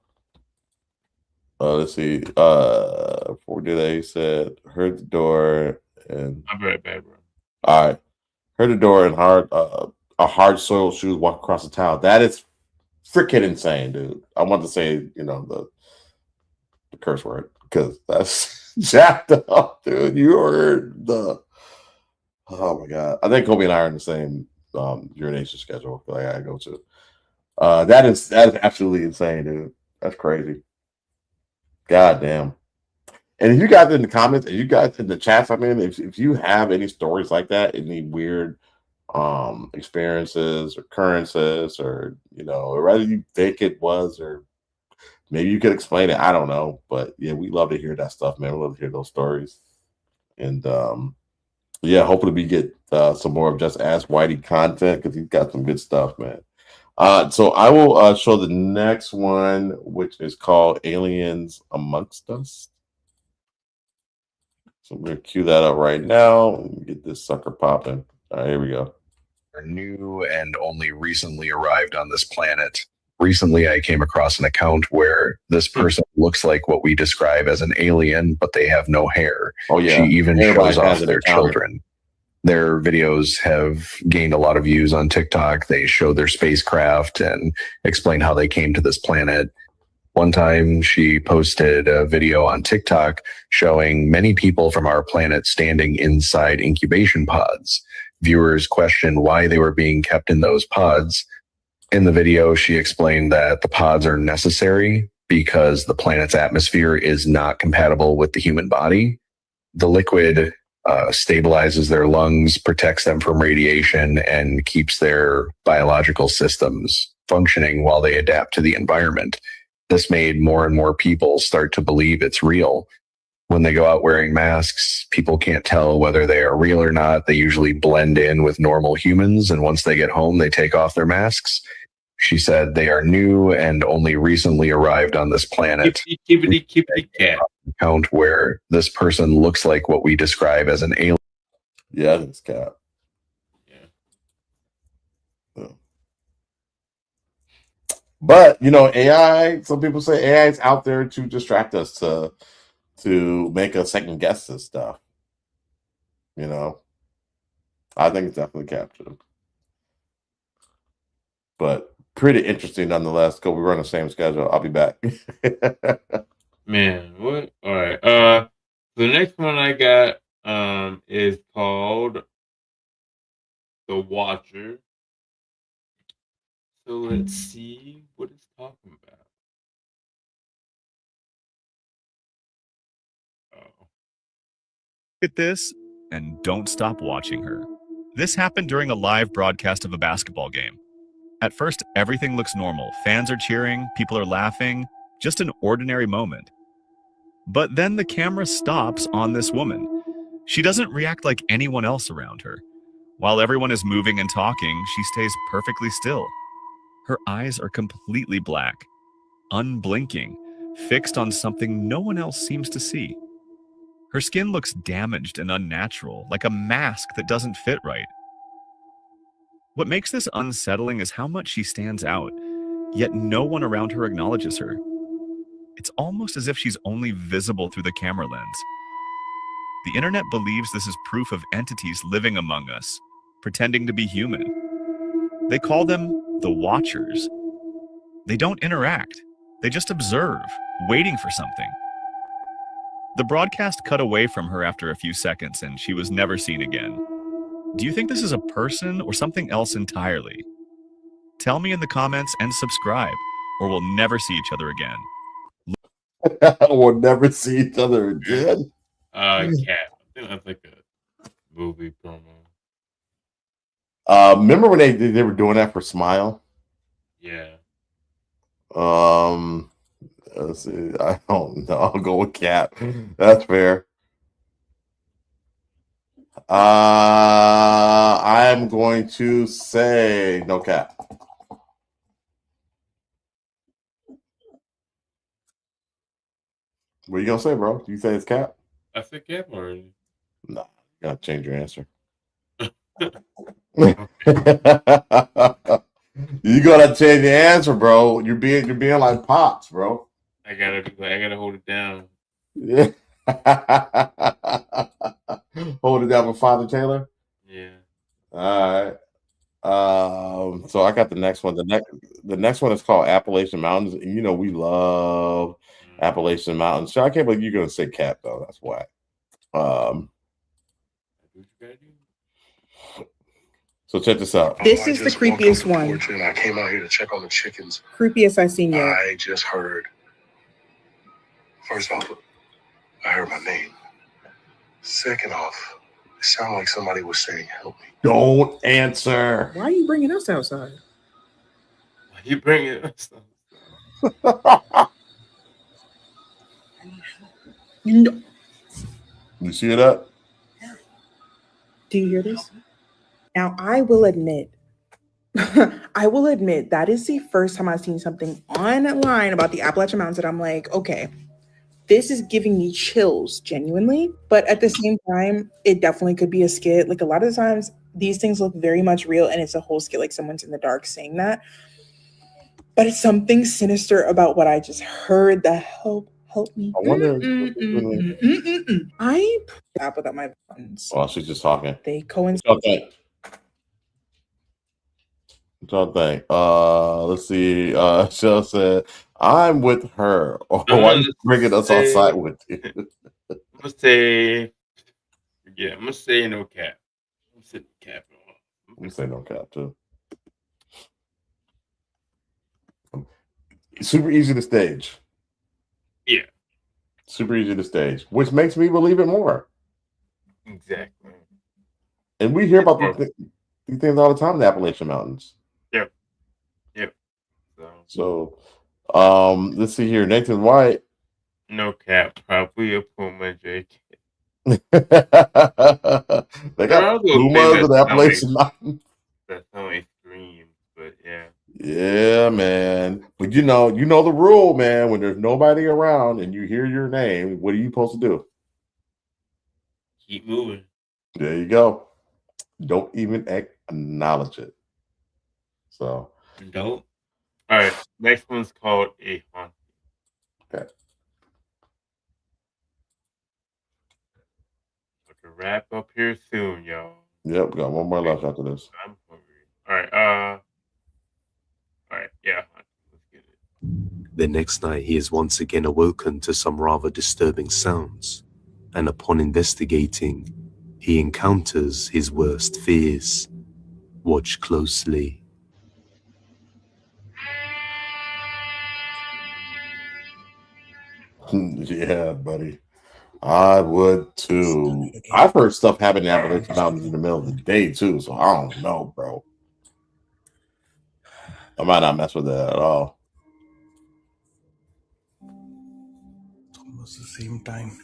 S6: Let's see. Before we do that, he said, heard the door and
S1: I'm very bad, bro.
S6: all right. Heard the door and a hard soiled shoes walk across the tile. That is freaking insane, dude. I want to say, the curse word because that's jacked up, dude. You heard the oh my god. I think Kobe and I are in the same urination schedule that I gotta go to. That is absolutely insane, dude. That's crazy. God damn. And if you guys in the comments, and you guys in the chats, I mean, if you have any stories like that, any weird experiences or occurrences, or whether you think it was, or maybe you could explain it. I don't know. But yeah, we love to hear that stuff, man. We love to hear those stories. And yeah, hopefully we get some more of Just Ask Whitey content because he's got some good stuff, man. So I will show the next one, which is called Aliens Amongst Us. So I'm going to cue that up right now and get this sucker popping. All right, here we go.
S10: Are new and only recently arrived on this planet. Recently, I came across an account where this person looks like what we describe as an alien, but they have no hair.
S6: Oh, yeah.
S10: She even
S6: Everybody
S10: shows off
S6: has an
S10: their
S6: encounter.
S10: children. Their videos have gained a lot of views on TikTok. They show their spacecraft and explain how they came to this planet. One time she posted a video on TikTok showing many people from our planet standing inside incubation pods. Viewers questioned why they were being kept in those pods. In the video, she explained that the pods are necessary because the planet's atmosphere is not compatible with the human body. The liquid stabilizes their lungs, protects them from radiation, and keeps their biological systems functioning while they adapt to the environment. This made more and more people start to believe it's real. When they go out wearing masks, people can't tell whether they are real or not. They usually blend in with normal humans, and once they get home, they take off their masks. She said they are new and only recently arrived on this planet.
S1: Keep it cat.
S10: Account where this person looks like what we describe as an alien.
S6: Yeah, I think it's cap. But you know, AI. Some people say AI is out there to distract us, to make us second guess this stuff. You know, I think it's definitely captured. But pretty interesting nonetheless. Because we run the same schedule. I'll be back.
S1: Man, what? All right. The next one I got is called The Watcher. So let's see what it's talking about.
S11: At this and don't stop watching her. This happened during a live broadcast of a basketball game. At first, everything looks normal. Fans are cheering, people are laughing, just an ordinary moment. But then the camera stops on this woman. She doesn't react like anyone else around her. While everyone is moving and talking, she stays perfectly still. Her eyes are completely black, unblinking, fixed on something no one else seems to see. Her skin looks damaged and unnatural, like a mask that doesn't fit right. What makes this unsettling is how much she stands out, yet no one around her acknowledges her. It's almost as if she's only visible through the camera lens. The internet believes this is proof of entities living among us, pretending to be human. They call them the Watchers. They don't interact. They just observe, waiting for something. The broadcast cut away from her after a few seconds, and she was never seen again. Do you think this is a person or something else entirely? Tell me in the comments and subscribe, or we'll never see each other again.
S6: We'll never see each other again.
S1: Cat. I think that's like a movie promo.
S6: Remember when they were doing that for Smile?
S1: Yeah.
S6: Let's see. I don't know. I'll go with Cap. That's fair. I'm going to say no cap. What are you gonna say, bro? Do you say it's cap?
S1: I said cap already.
S6: No, you gotta change your answer. You gotta change the answer, bro. You're being like Pops, bro.
S1: I gotta hold it down.
S6: Yeah. Hold it down with Father Taylor.
S1: Yeah.
S6: All right. So I got the next one. The next one is called Appalachian Mountains, and you know we love Appalachian Mountains. So I can't believe you're gonna say cap though. That's why. So check this out.
S12: This is the creepiest one.
S23: And I came out here to check on the chickens.
S12: Creepiest I've seen yet.
S23: I just heard. First off, I heard my name. Second off, it sounded like somebody was saying, "Help me."
S6: Don't answer.
S12: Why are you bringing us outside?
S1: Why you bringing us
S6: You see that?
S12: Do you hear this? Now, I will admit that is the first time I've seen something online about the Appalachian Mountains that I'm like, okay, this is giving me chills genuinely. But at the same time, it definitely could be a skit. Like a lot of the times, these things look very much real and it's a whole skit, like someone's in the dark saying that. But it's something sinister about what I just heard. The help me.
S6: I wonder.
S12: I put without my buttons.
S6: Oh, she's just talking.
S12: They coincide.
S6: Okay. Something. Let's see. Shell said, "I'm with her." Oh, why are you bringing us outside with you?
S1: I'm gonna say, yeah. I'm gonna say no cap. I'm gonna say cap.
S6: I'm gonna say no cap too. Super easy to stage.
S1: Yeah.
S6: Super easy to stage, which makes me believe it more.
S1: Exactly.
S6: And we hear about these things all the time in the Appalachian Mountains.
S1: Yep. Yep.
S6: So, let's see here. Nathan White.
S1: No cap. Probably a Puma JK.
S6: They got Pumas in the Appalachian Mountains.
S1: That's how extreme, but yeah.
S6: Yeah, man. But you know the rule, man. When there's nobody around and you hear your name, what are you supposed to do?
S1: Keep moving.
S6: There you go. Don't even acknowledge it. So
S1: Don't. All right. Next one's called a haunting.
S6: Okay.
S1: So to wrap up here soon, y'all.
S6: Yep, got one more left after this.
S1: I'm hungry. All right. All right. Yeah. Let's get it.
S13: The next night, he is once again awoken to some rather disturbing sounds, and upon investigating, he encounters his worst fears. Watch closely.
S6: Yeah, buddy. I would too. I've heard stuff happen in Appalachian Mountains in the middle of the day too, so I don't know, bro. I might not mess with that at all.
S14: Almost the same time.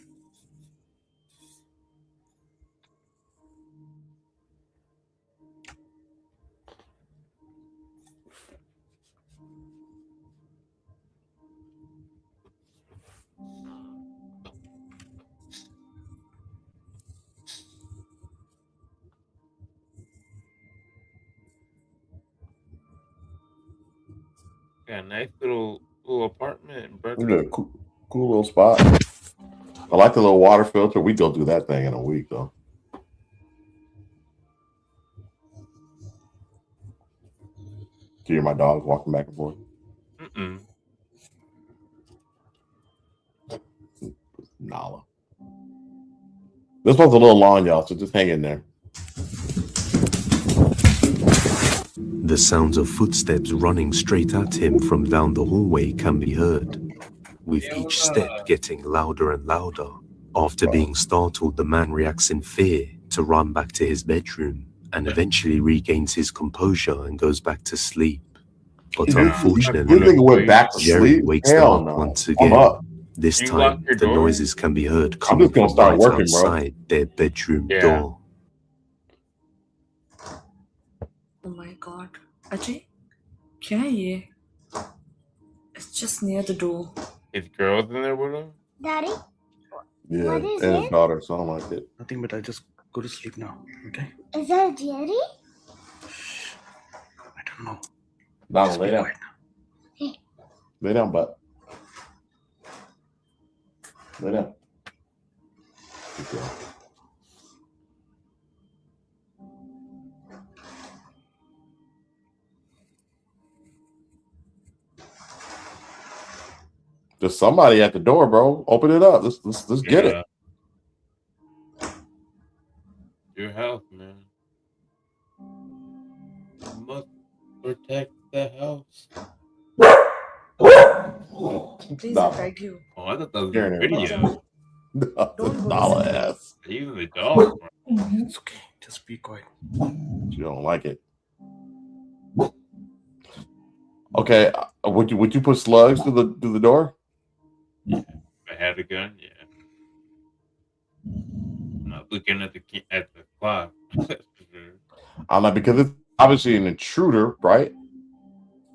S1: Got a nice little apartment, brother.
S6: We got a cool little spot. I like the little water filter. We go do that thing in a week though. Do you hear my dogs walking back and forth?
S1: Mm-mm.
S6: Nala. This one's a little long, y'all, so just hang in there.
S13: The sounds of footsteps running straight at him from down the hallway can be heard, with each step getting louder and louder. After being startled, the man reacts in fear to run back to his bedroom and eventually regains his composure and goes back to sleep. But unfortunately,
S6: went back to
S13: Jerry
S6: sleep?
S13: wakes
S6: Hell
S13: them up
S6: no.
S13: once
S6: I'm
S13: again.
S6: up.
S13: This
S1: You
S13: time,
S1: lock your
S13: the
S1: door?
S13: noises can be heard
S6: I'm
S13: coming
S6: just gonna
S13: from
S6: start
S13: right
S6: working, bro.
S13: outside their bedroom
S1: Yeah.
S13: door.
S16: Oh my god. Ajay? क्या है ये? It's just near the door.
S1: His girls in there with him?
S24: Daddy?
S6: Yeah,
S24: What is
S6: and his
S24: it?
S6: daughter, so I don't like it.
S14: Nothing, but I'll just go to sleep now. Okay?
S24: Is that Jerry?
S14: I don't know.
S6: Donald, lay down.
S24: Hey.
S6: Lay down, butt. Lay down. Good girl. There's somebody at the door, bro. Open it up. Let's get it.
S1: Your house, man. You must protect the house.
S16: Please,
S6: Nah.
S16: I beg you.
S1: Oh, I thought that was
S6: Here
S1: a
S6: and there.
S1: video.
S6: Dollar ass.
S1: Even the dog.
S14: It's okay. Just be quiet.
S6: You don't like it. Okay, would you put slugs through the door?
S1: If I had a gun, yeah. I'm not looking at the clock.
S6: I'm not, because it's obviously an intruder, right?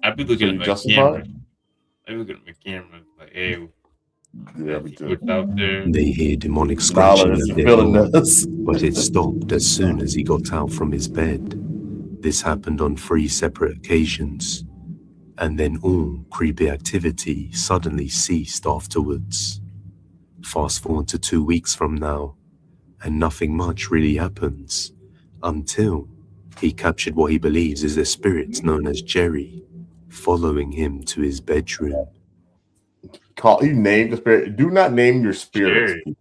S1: I'd be looking
S6: So
S1: at
S6: you
S1: my
S6: justify
S1: camera.
S6: it?
S1: I'd be looking at my camera like, hey,
S6: Yeah, me too.
S1: what's out there?
S13: They hear demonic scratching
S6: Dollars,
S13: at their
S6: feeling
S13: door,
S6: this.
S13: but it stopped as soon as he got out from his bed. This happened on 3 separate occasions, and then all creepy activity suddenly ceased afterwards. Fast forward to 2 weeks from now, and nothing much really happens until he captured what he believes is a spirit known as Jerry, following him to his bedroom.
S6: You named the spirit. Do not name your spirits.
S1: Jerry.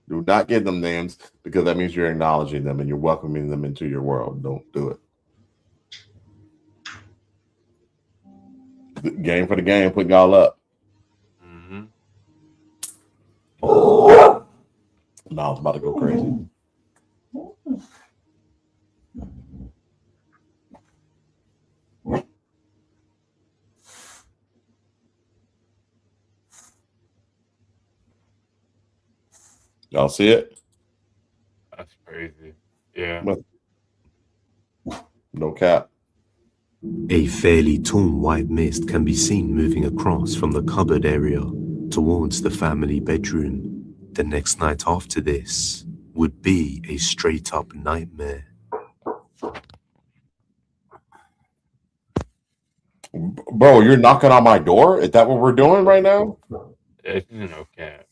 S6: Do not give them names, because that means you're acknowledging them and you're welcoming them into your world. Don't do it. Game for the game, putting y'all up.
S1: Mm-hmm.
S6: Now it's about to go crazy. Y'all see it?
S1: That's crazy. Yeah.
S6: No cap.
S13: A fairly tall white mist can be seen moving across from the cupboard area towards the family bedroom. The next night after this, would be a straight up nightmare.
S6: Bro, you're knocking on my door? Is that what we're doing right now?
S1: It's no cap.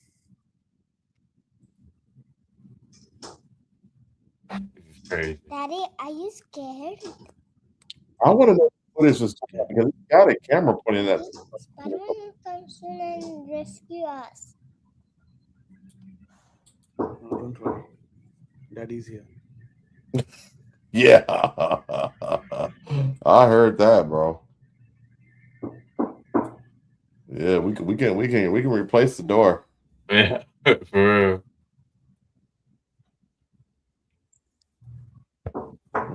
S1: This is crazy.
S24: Daddy, are you scared?
S6: I want to know what is this because he got a camera pointing at.
S24: Spider-Man will come soon and rescue us.
S14: No, don't worry. Daddy's here.
S6: Yeah, I heard that, bro. Yeah, we can replace the door.
S1: Yeah, for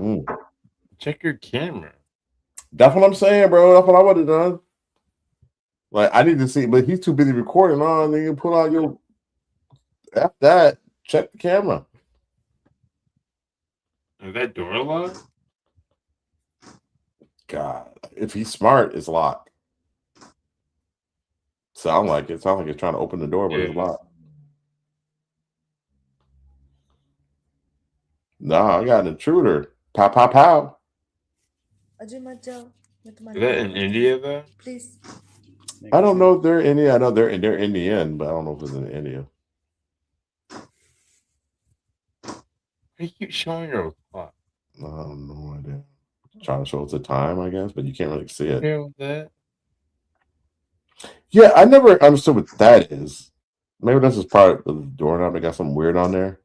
S1: real. Check your camera.
S6: That's what I'm saying, bro. That's what I would have done. Like, I need to see, but he's too busy recording on. Then you put on your F that. Check the camera.
S1: Is that door locked?
S6: God, if he's smart, it's locked. Sound like it's trying to open the door, but it's locked. Nah, I got an intruder. Pow, pow, pow.
S1: Is that in India though?
S16: Please.
S6: I don't know if they're in India. I know they're in the end, but I don't know if it's in India.
S1: You keep showing your clock.
S6: I have no idea. Trying to show us the time, I guess, but you can't really see it.
S1: That?
S6: Yeah, I never understood what that is. Maybe this is part of the doorknob. They got something weird on there.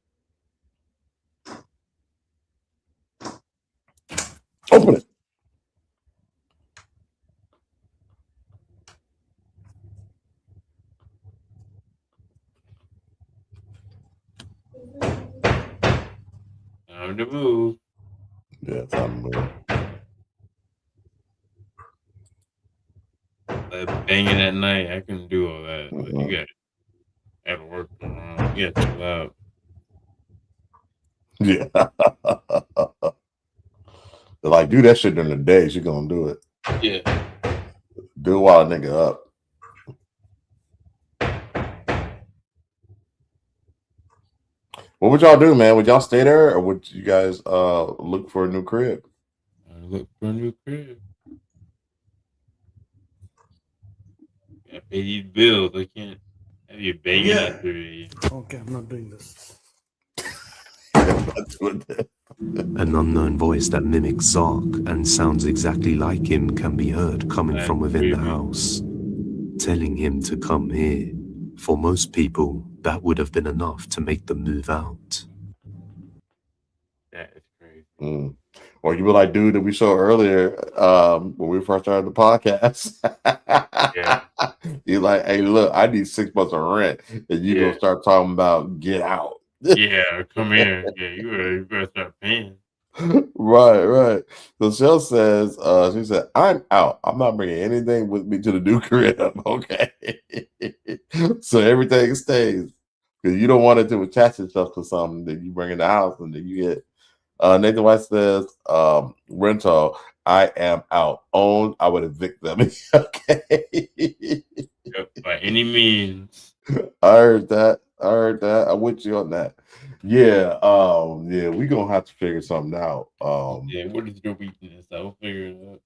S6: Open it.
S1: Time to move.
S6: Yeah, time to move.
S1: That banging at night, I can do all that. But you got to work around. You got to chill out.
S6: Yeah. They're like, do that shit during the day. She's gonna do it.
S1: Yeah.
S6: Do it while a nigga up. What would y'all do, man? Would y'all stay there, or would you guys look for a new crib?
S1: Look for a new crib. Gotta pay these bills. I can't have you banging after me.
S14: Okay, I'm not doing this.
S13: An unknown voice that mimics Zark and sounds exactly like him can be heard coming from within the house, telling him to come here. For most people, that would have been enough to make them move out.
S1: That is crazy.
S6: Or you were like, dude, that we saw earlier when we first started the podcast.
S1: Yeah.
S6: You're like, hey, look, I need 6 months of rent. And you gonna start talking about get out.
S1: Yeah, come here. Yeah, you better start paying.
S6: Right. So Shell says, she said, I'm out. I'm not bringing anything with me to the new crib. Okay. So everything stays. Because you don't want it to attach itself to something that you bring in the house and then you get. Nathan White says, rental, I am out. Owned, I would evict them. Okay.
S1: Yep, by any means.
S6: I heard that. I'm with you on that. Yeah, we gonna have to figure something out.
S1: Yeah, what is your weakness? I'll figure it out.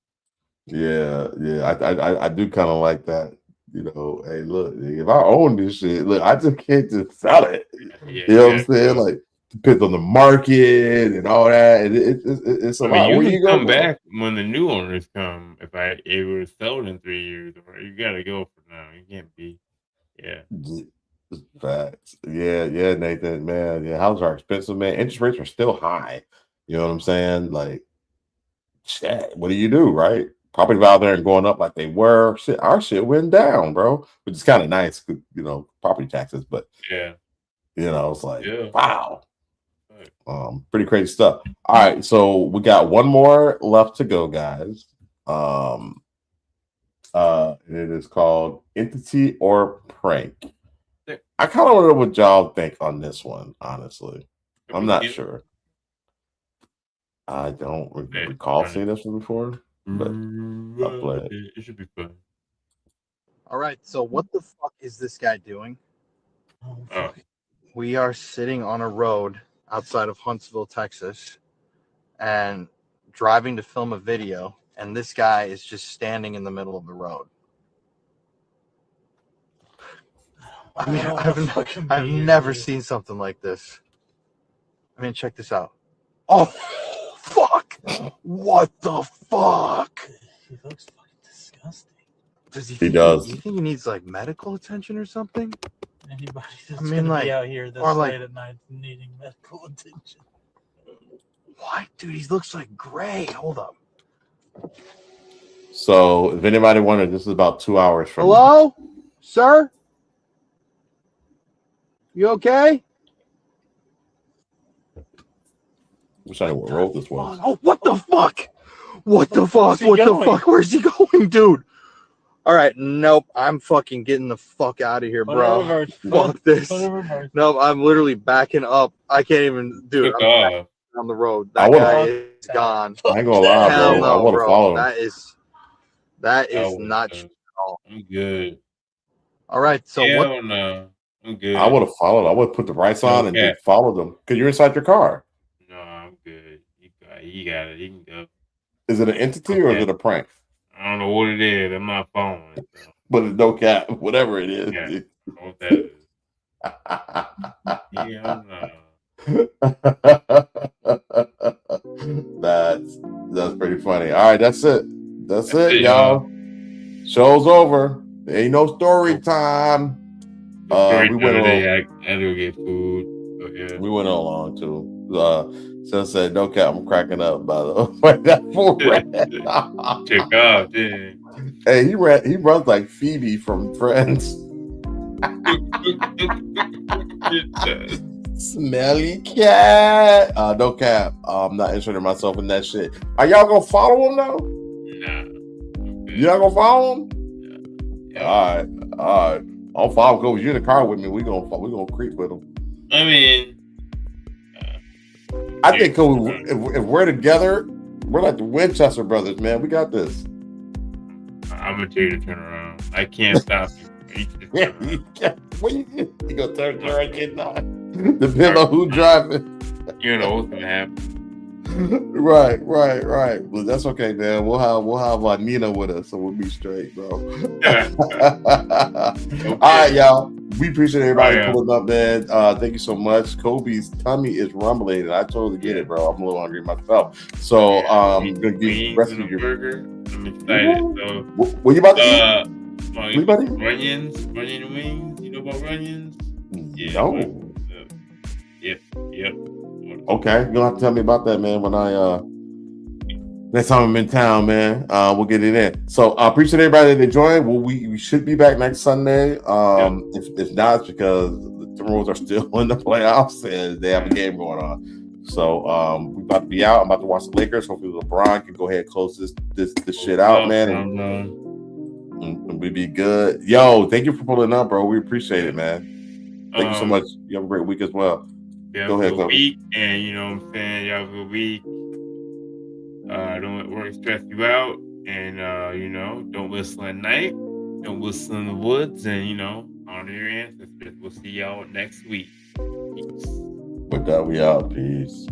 S6: Yeah. I do kind of like that. You know, hey, look, if I own this shit, look, I just can't just sell it.
S1: Yeah,
S6: you know what I'm saying? Like, depends on the market and all that. And it's a lot.
S1: You
S6: Where
S1: can
S6: you
S1: come
S6: go
S1: back when the new owners come. If I able to sell it in 3 years, or you gotta go for now. You can't be. Yeah.
S6: Facts. Yeah, Nathan, man. Yeah, houses are expensive, man. Interest rates are still high. You know what I'm saying? Like, shit, what do you do, right? Property value there and going up like they were. Shit, our shit went down, bro. Which is kind of nice, you know, property taxes, but
S1: yeah,
S6: you know, it's like wow. Pretty crazy stuff. All right, so we got one more left to go, guys. It is called Entity or Prank. I kind of want to know what y'all think on this one, honestly. I'm not sure. I don't recall seeing this one before, but I'll play it.
S1: It should be fun.
S17: All right, so what the fuck is this guy doing? We are sitting on a road outside of Huntsville, Texas, and driving to film a video, and this guy is just standing in the middle of the road. I mean, I've never seen something like this. I mean, check this out. Oh, fuck! What the fuck?
S14: He looks fucking disgusting.
S17: Does he?
S6: He does.
S17: You think he needs like medical attention or something?
S14: Anybody that's
S17: I mean,
S14: gonna
S17: like,
S14: be out here this
S17: or like,
S14: late at night needing medical attention.
S17: What, dude? He looks like gray. Hold up.
S6: So, if anybody wondered, this is about 2 hours from now.
S17: Hello, sir? You okay?
S6: Wish I knew what road this was.
S17: Oh, what the fuck? What the fuck? What the fuck? Where's he going, dude? All right, nope. I'm fucking getting the fuck out of here, bro. Fuck this. Nope, I'm literally backing up. I can't even, dude. I'm backing on the road. That guy is gone.
S6: I ain't gonna lie,
S17: Hell
S6: bro.
S17: no,
S6: I want to follow him.
S17: That is not true at all.
S1: I'm good.
S17: All right, so
S1: Hell
S17: what?
S1: no. I'm good.
S6: I would have followed. I would have put the brights on and just followed them because you're inside your car.
S1: No, I'm good. You got it. You can go.
S6: Is it an entity or is it a prank?
S1: I don't know what it is. I'm not following it. So.
S6: But it's no cap, whatever it is.
S1: Yeah, what that is.
S6: That's pretty funny. All right, that's it. That's it, y'all. Show's over. There ain't no story time. We went along.
S1: I had to get food. So yeah.
S6: We went along too. So said, no cap, I'm cracking up by the way. That fool ran.
S1: Check out, dude.
S6: Hey, he runs like Phoebe from Friends. Smelly cat. No cap. I'm not interested in myself in that shit. Are y'all gonna follow him though?
S1: Nah.
S6: You not gonna follow him? Yeah. All right. I'll follow him. You're in the car with me. We gonna creep with him.
S1: I mean,
S6: I think if we're together, we're like the Winchester brothers, man. We got this.
S1: I'm gonna tell you to turn around. I can't stop you.
S6: You gonna turn right get on. Depends on who driving.
S1: You know what's gonna happen.
S6: Right. Well, that's okay, man. We'll have Nina with us, so we'll be straight, bro. Okay. All right, y'all. We appreciate everybody pulling up, man. Thank you so much. Kobe's tummy is rumbling, and I totally get it, bro. I'm a little hungry myself. So, I'm gonna give the rest of your
S1: burger. I'm excited. So,
S6: what you about to eat?
S1: What you about to eat? Runyon wings. You know about Runyons? Yeah.
S6: No.
S1: Yep.
S6: Okay, you're gonna have to tell me about that, man, when I next time I'm in town, man. We'll get it in. So I appreciate everybody that joined. Well, we should be back next Sunday. If not, it's because the Timberwolves are still in the playoffs and they have a game going on. So we're about to be out. I'm about to watch the Lakers. Hopefully LeBron can go ahead and close this shit out, man. And we be good. Yo, thank you for pulling up, bro. We appreciate it, man. Thank you so much. You have a great week as well.
S1: Yeah,
S6: go ahead,
S1: week, and you know what I'm saying, y'all have a good week. Don't let work stress you out, and you know, don't whistle at night, don't whistle in the woods, and you know, honor your ancestors. We'll see y'all next week. Peace.
S6: With that, we out. Peace.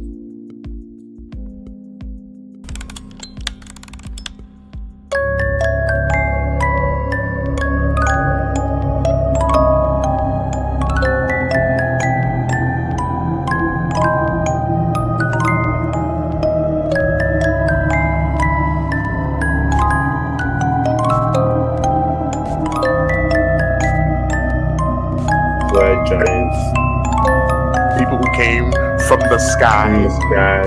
S18: Giants. People who came from the sky.
S19: Yeah.